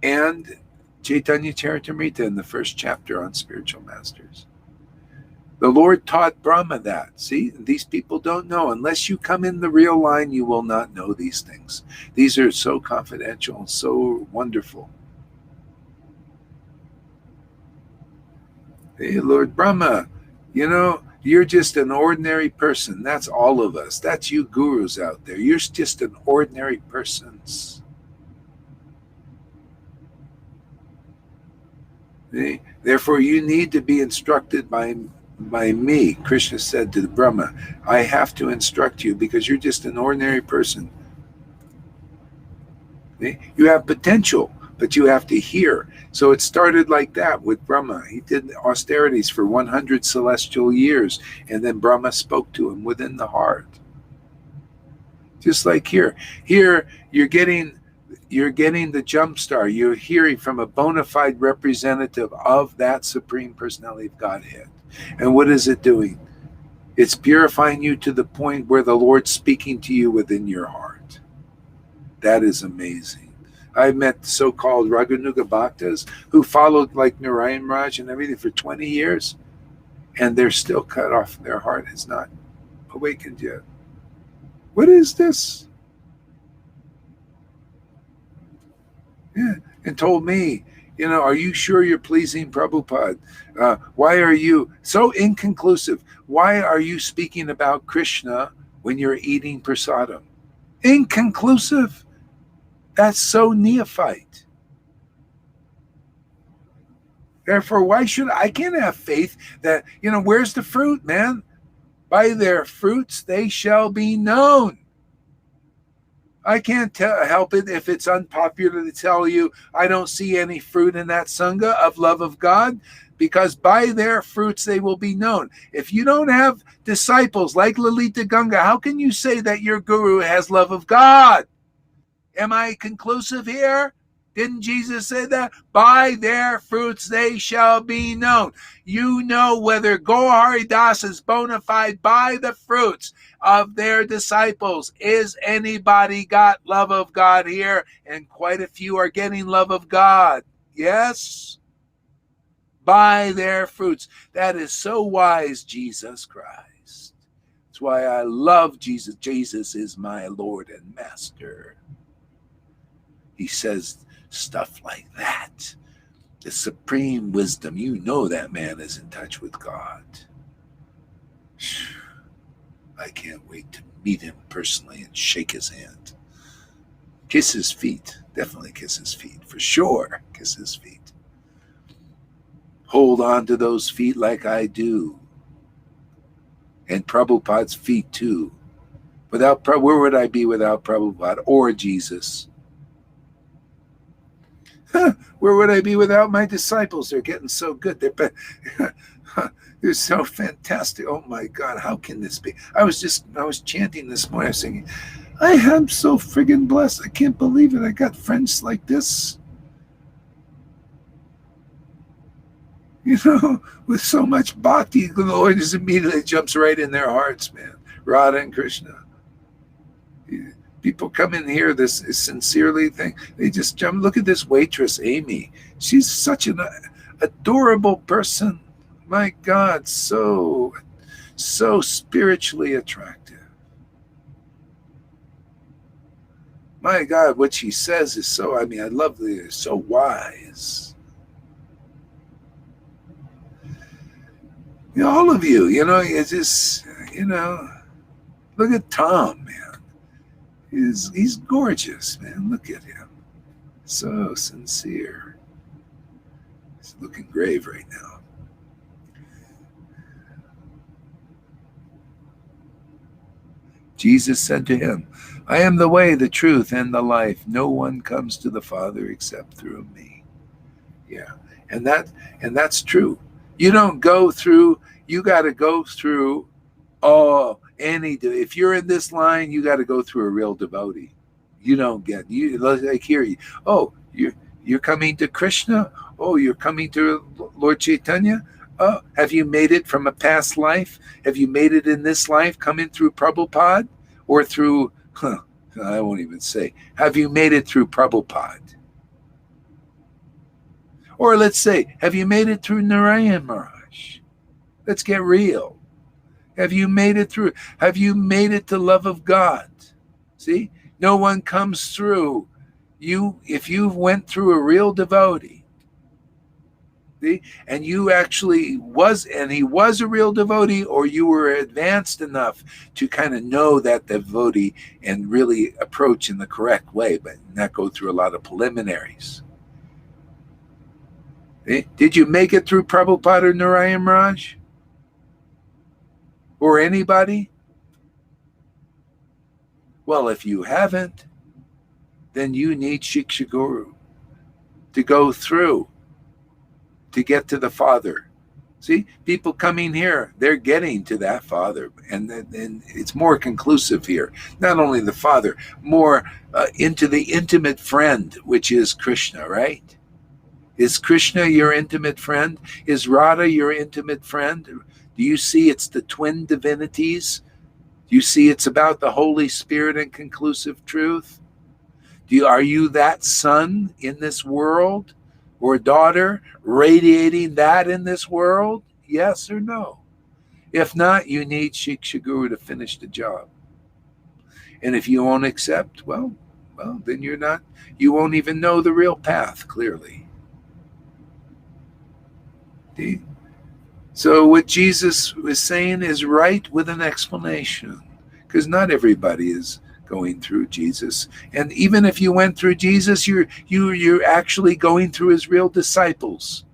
and Chaitanya Charitamrita in the first chapter on spiritual masters. The Lord taught Brahma that. See, these people don't know. Unless you come in the real line, you will not know these things. These are so confidential and so wonderful. Hey, Lord Brahma, you're just an ordinary person. That's all of us. That's you gurus out there. You're just an ordinary person. See? Therefore, you need to be instructed by me. Krishna said to the Brahma, I have to instruct you because you're just an ordinary person. See? You have potential, but you have to hear. So it started like that with Brahma. He did austerities for 100 celestial years, and then Brahma spoke to him within the heart. Just like here. Here, you're getting the jump star. You're hearing from a bona fide representative of that Supreme Personality of Godhead. And what is it doing? It's purifying you to the point where the Lord's speaking to you within your heart. That is amazing. I've met so-called Raganuga Bhaktas who followed like Narayan Raj and everything for 20 years, and they're still cut off. Their heart is not awakened yet. What is this? Yeah, and told me, are you sure you're pleasing Prabhupada? Why are you so inconclusive? Why are you speaking about Krishna when you're eating prasadam? Inconclusive. That's so neophyte. Therefore, why should I can't have faith that, where's the fruit, man? By their fruits they shall be known. I can't help it if it's unpopular to tell you I don't see any fruit in that Sangha of love of God, because by their fruits they will be known. If you don't have disciples like Lalita Ganga, how can you say that your guru has love of God? Am I conclusive here? Didn't Jesus say that? By their fruits they shall be known. You know whether Gaur Das is bona fide by the fruits of their disciples. Is anybody got love of God here? And quite a few are getting love of God. Yes? By their fruits. That is so wise, Jesus Christ. That's why I love Jesus. Jesus is my Lord and Master. He says stuff like that. The supreme wisdom. You know that man is in touch with God. I can't wait to meet him personally and shake his hand. Kiss his feet. Definitely kiss his feet. For sure. Kiss his feet. Hold on to those feet like I do. And Prabhupada's feet too. Where would I be without Prabhupada or Jesus? Where would I be without my disciples? They're getting so good. They're so fantastic. Oh my God, how can this be? I was chanting this morning. I was singing, I am so friggin' blessed. I can't believe it. I got friends like this. With so much bhakti, the Lord just immediately jumps right in their hearts, man. Radha and Krishna. People come in here, this is sincerely thing. They just jump. Look at this waitress, Amy. She's such an adorable person. My God, so spiritually attractive. My God, what she says is so, I love it. So wise. All of you, it's just, look at Tom, man. He's gorgeous, man. Look at him. So sincere. He's looking grave right now. Jesus said to him, I am the way, the truth, and the life. No one comes to the Father except through me. Yeah. And that's true. You don't go through, you got to go through if you're in this line, you got to go through a real devotee. You don't get like here. You're coming to Krishna? Oh, you're coming to Lord Chaitanya? Oh, have you made it from a past life? Have you made it in this life coming through Prabhupada? Or through, I won't even say, have you made it through Prabhupada? Or let's say, have you made it through Narayan Maharaj? Let's get real. Have you made it through? Have you made it to love of God? See, no one comes through you if you went through a real devotee. See, and you actually was, and he was a real devotee, or you were advanced enough to kind of know that devotee and really approach in the correct way, but not go through a lot of preliminaries. See? Did you make it through Prabhupada or Narayan Maharaj? Or anybody? Well, if you haven't, then you need Shiksha Guru to go through to get to the Father. See, people coming here, they're getting to that Father, and it's more conclusive here. Not only the Father, more into the intimate friend, which is Krishna, right? Is Krishna your intimate friend? Is Radha your intimate friend? Do you see it's the twin divinities? Do you see it's about the Holy Spirit and conclusive truth? Are you that son in this world or daughter radiating that in this world? Yes or no? If not, you need Shiksha Guru to finish the job. And if you won't accept, well, then you won't even know the real path clearly. See? So what Jesus was saying is right with an explanation, because not everybody is going through Jesus. And even if you went through Jesus, you're actually going through his real disciples.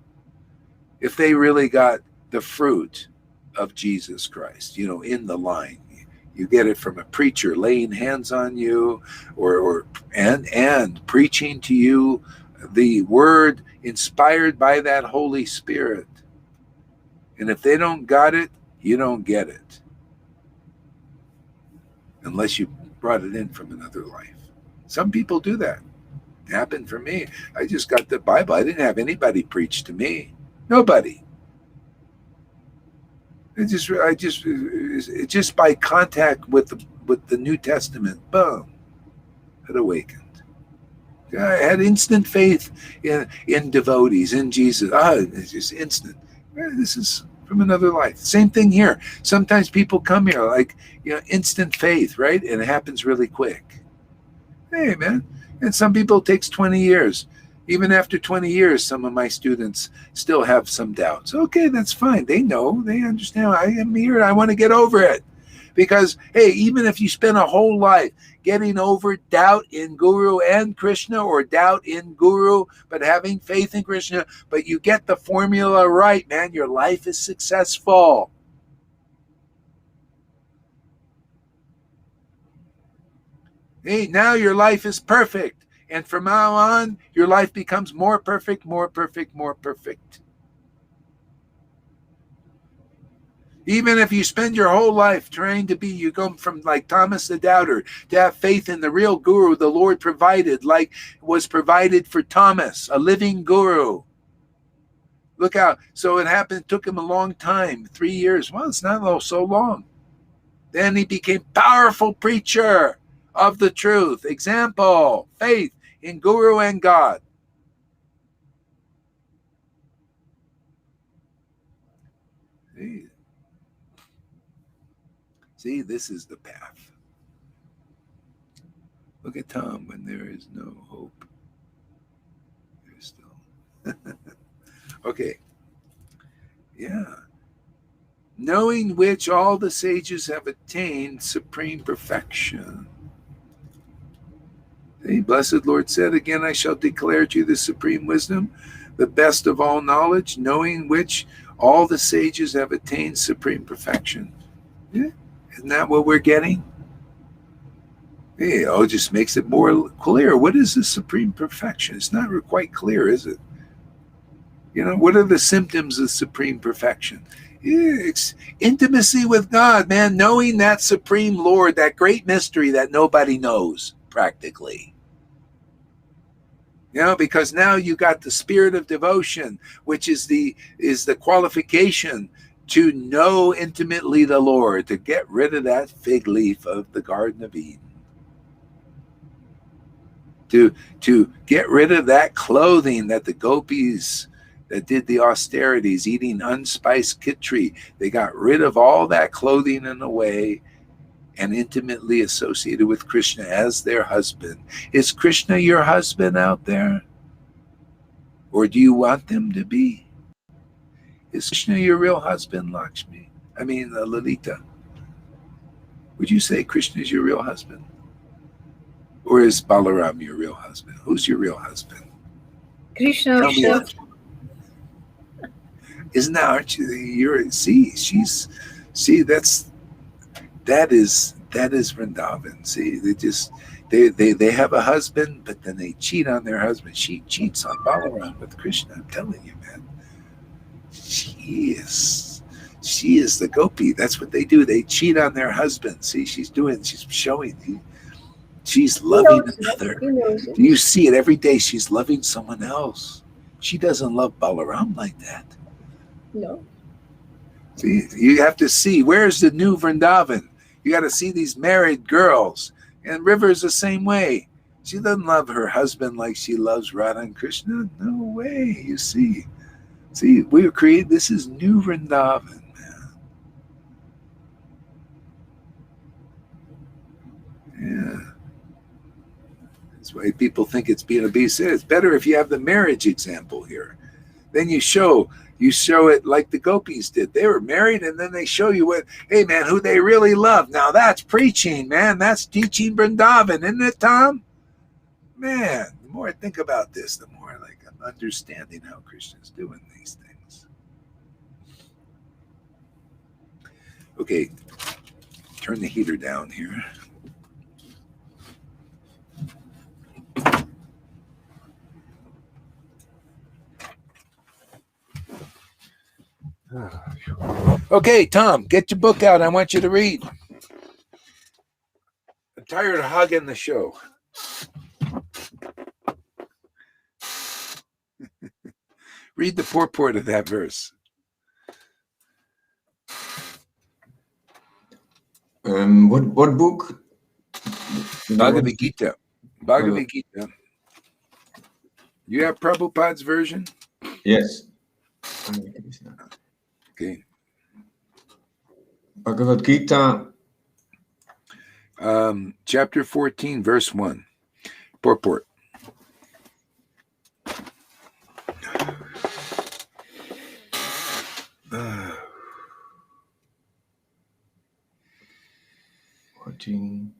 If they really got the fruit of Jesus Christ, in the line. You get it from a preacher laying hands on you and preaching to you the word inspired by that Holy Spirit. And if they don't got it, you don't get it. Unless you brought it in from another life. Some people do that. It happened for me. I just got the Bible. I didn't have anybody preach to me. Nobody. Just by contact with the New Testament, boom, it awakened. I had instant faith in devotees, in Jesus. It's just instant. This is from another life. Same thing here. Sometimes people come here like, instant faith, right? And it happens really quick. Hey, man. And some people it takes 20 years. Even after 20 years, some of my students still have some doubts. Okay, that's fine. They know, they understand. I am here. I want to get over it. Because, hey, even if you spend a whole life getting over doubt in Guru and Krishna, or doubt in Guru, but having faith in Krishna, but you get the formula right, man, your life is successful. Hey, now your life is perfect. And from now on, your life becomes more perfect, more perfect, more perfect. Even if you spend your whole life trying to be, you go from like Thomas the Doubter to have faith in the real Guru the Lord provided, like was provided for Thomas, a living Guru. Look out. So it happened, it took him a long time, 3 years. Well, it's not so long. Then he became powerful preacher of the truth. Example, faith in Guru and God. See, this is the path. Look at Tom. When there is no hope, there's still. Okay. Yeah. Knowing which all the sages have attained supreme perfection. The blessed Lord said, again, I shall declare to you the supreme wisdom, the best of all knowledge, knowing which all the sages have attained supreme perfection. Yeah. Isn't that what we're getting? It just makes it more clear. What is the supreme perfection? It's not quite clear, is it? What are the symptoms of supreme perfection? It's intimacy with God, man, knowing that supreme Lord, that great mystery that nobody knows, practically. You know, because now you got the spirit of devotion, which is the qualification to know intimately the Lord, to get rid of that fig leaf of the Garden of Eden. To get rid of that clothing that the gopis that did the austerities, eating unspiced kitri, they got rid of all that clothing in a way and intimately associated with Krishna as their husband. Is Krishna your husband out there? Or do you want them to be? Is Krishna your real husband, Lakshmi? I mean, Lalita. Would you say Krishna is your real husband? Or is Balaram your real husband? Who's your real husband? Krishna, Tell of me course. Isn't that, aren't you? That is Vrindavan. See, they have a husband, but then they cheat on their husband. She cheats on Balaram with Krishna. I'm telling you, man. She is the gopi. That's what they do. They cheat on their husband. See, she's showing. She's loving another. He knows it. You see it every day. She's loving someone else. She doesn't love Balaram like that. No. See, you have to see, where's the new Vrindavan? You got to see these married girls. And River's the same way. She doesn't love her husband like she loves Radha and Krishna. No way, you see. See, we were created, this is new Vrindavan, man. Yeah. That's why people think it's being a beast. It's better if you have the marriage example here. Then you show it like the gopis did. They were married, and then they show you what, hey man, who they really love. Now that's preaching, man. That's teaching Vrindavan, isn't it, Tom? Man, the more I think about this, the more like I'm understanding how Krishna's doing these things. Okay, turn the heater down here. Okay, Tom, get your book out. I want you to read. I'm tired of hugging the show. Read the purport of that verse. What book? Bhagavad Gita. Bhagavad Gita. You have Prabhupada's version? Yes. Okay. Bhagavad Gita. Chapter 14, verse 1. Purport. Uh, 14.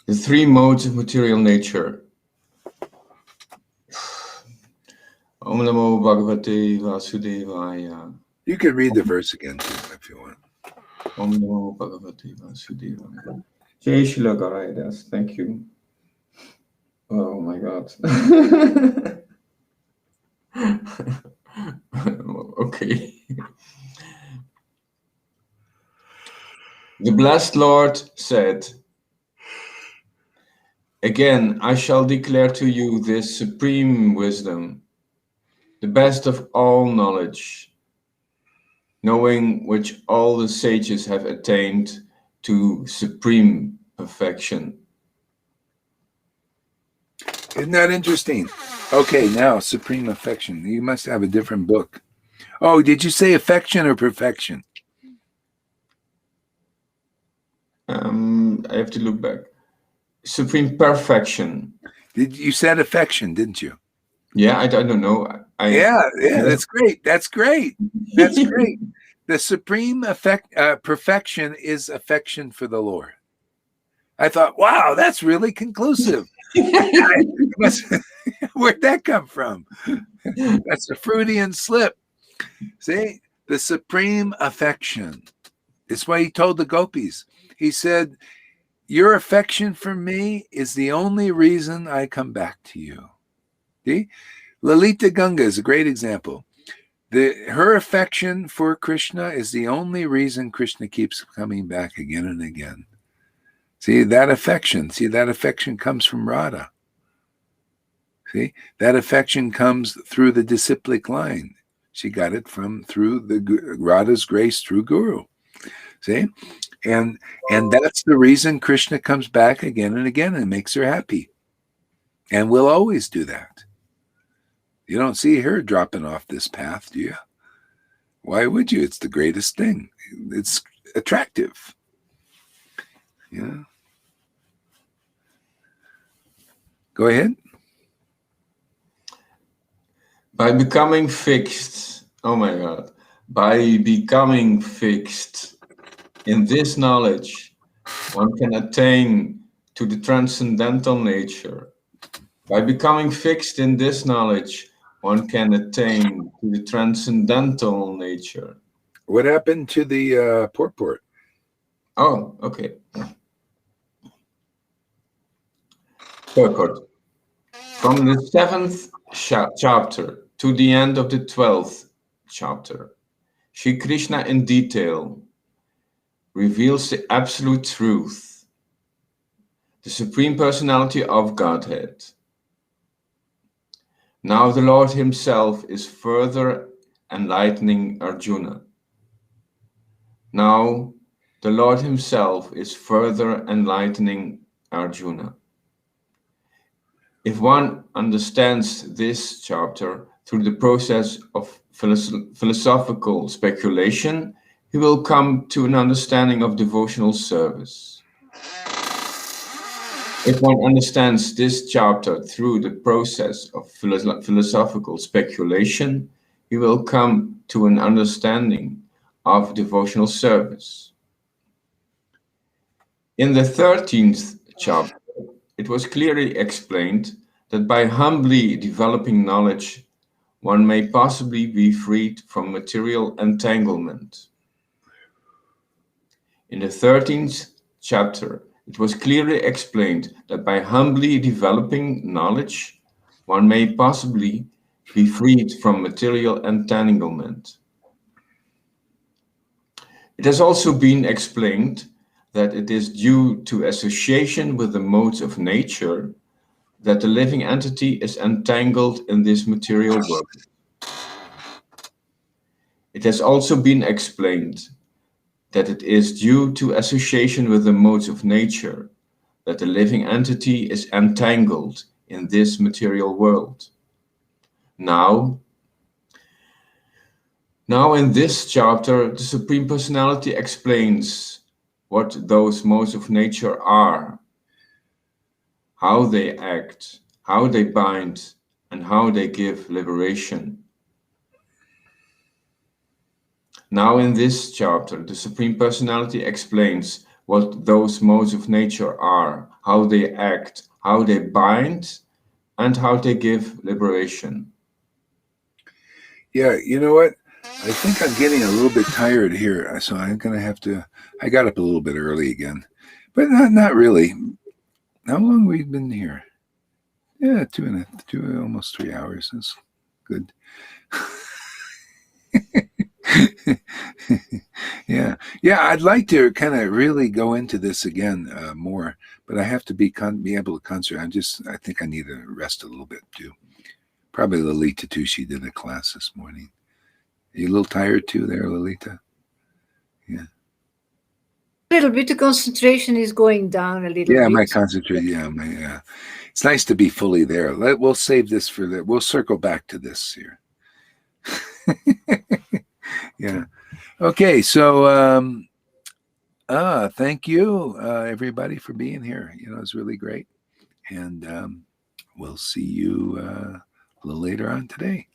The three modes of material nature. Om Namo Bhagavate Vasudevaya. You could read the verse again too, if you want. Om Namo Bhagavate Vasudevaya. Jai Shila Garaidas. Thank you. Oh my God. Okay. The blessed Lord said, "Again, I shall declare to you this supreme wisdom, the best of all knowledge, knowing which all the sages have attained to supreme perfection." Isn't that interesting? Okay, now supreme affection. You must have a different book. Oh, did you say affection or perfection? I have to look back. Supreme perfection. You said affection, didn't you? Yeah, I don't know. Yeah, that's great. That's great. That's great. The supreme perfection is affection for the Lord. I thought, wow, that's really conclusive. Where'd that come from? That's a Freudian slip. See, the supreme affection. It's why he told the gopis. He said, your affection for me is the only reason I come back to you. See? Lalita Ganga is a great example. Her affection for Krishna is the only reason Krishna keeps coming back again and again. See, that affection comes from Radha. See, that affection comes through the disciplic line. She got it through Radha's grace through Guru. See, and that's the reason Krishna comes back again and again and makes her happy, and will always do that. You don't see her dropping off this path, do you? Why would you? It's the greatest thing. It's attractive. Yeah. Go ahead. By becoming fixed, oh my God, by becoming fixed in this knowledge, one can attain to the transcendental nature. By becoming fixed in this knowledge, one can attain to the transcendental nature. What happened to the purport? Oh, okay. Purport. From the 7th chapter to the end of the 12th chapter, Shri Krishna in detail reveals the absolute truth, the Supreme Personality of Godhead. Now the Lord himself is further enlightening Arjuna. Now the Lord himself is further enlightening Arjuna. If one understands this chapter through the process of philosophical speculation, he will come to an understanding of devotional service. If one understands this chapter through the process of philosophical speculation, he will come to an understanding of devotional service. In the 13th chapter, it was clearly explained that by humbly developing knowledge, one may possibly be freed from material entanglement. In the 13th chapter, it was clearly explained that by humbly developing knowledge, one may possibly be freed from material entanglement. It has also been explained that it is due to association with the modes of nature that the living entity is entangled in this material world. It has also been explained that it is due to association with the modes of nature that the living entity is entangled in this material world. Now in this chapter, the Supreme Personality explains what those modes of nature are, how they act, how they bind, and how they give liberation. Now in this chapter, the Supreme Personality explains what those modes of nature are, how they act, how they bind, and how they give liberation. Yeah, you know what? I think I'm getting a little bit tired here, so I'm going to have to... I got up a little bit early again, but not really. How long have we been here? Yeah, almost 3 hours. That's good. Yeah. I'd like to kind of really go into this again more, but I have to be able to concentrate. I think I need to rest a little bit too. Probably Lalita too. She did a class this morning. Are you a little tired too there, Lalita? Yeah. A little bit. The concentration is going down a little bit. Yeah, my concentration. Yeah. It's nice to be fully there. We'll save this for that. We'll circle back to this here. Yeah. Okay. So, thank you, everybody, for being here. It's really great. And we'll see you a little later on today.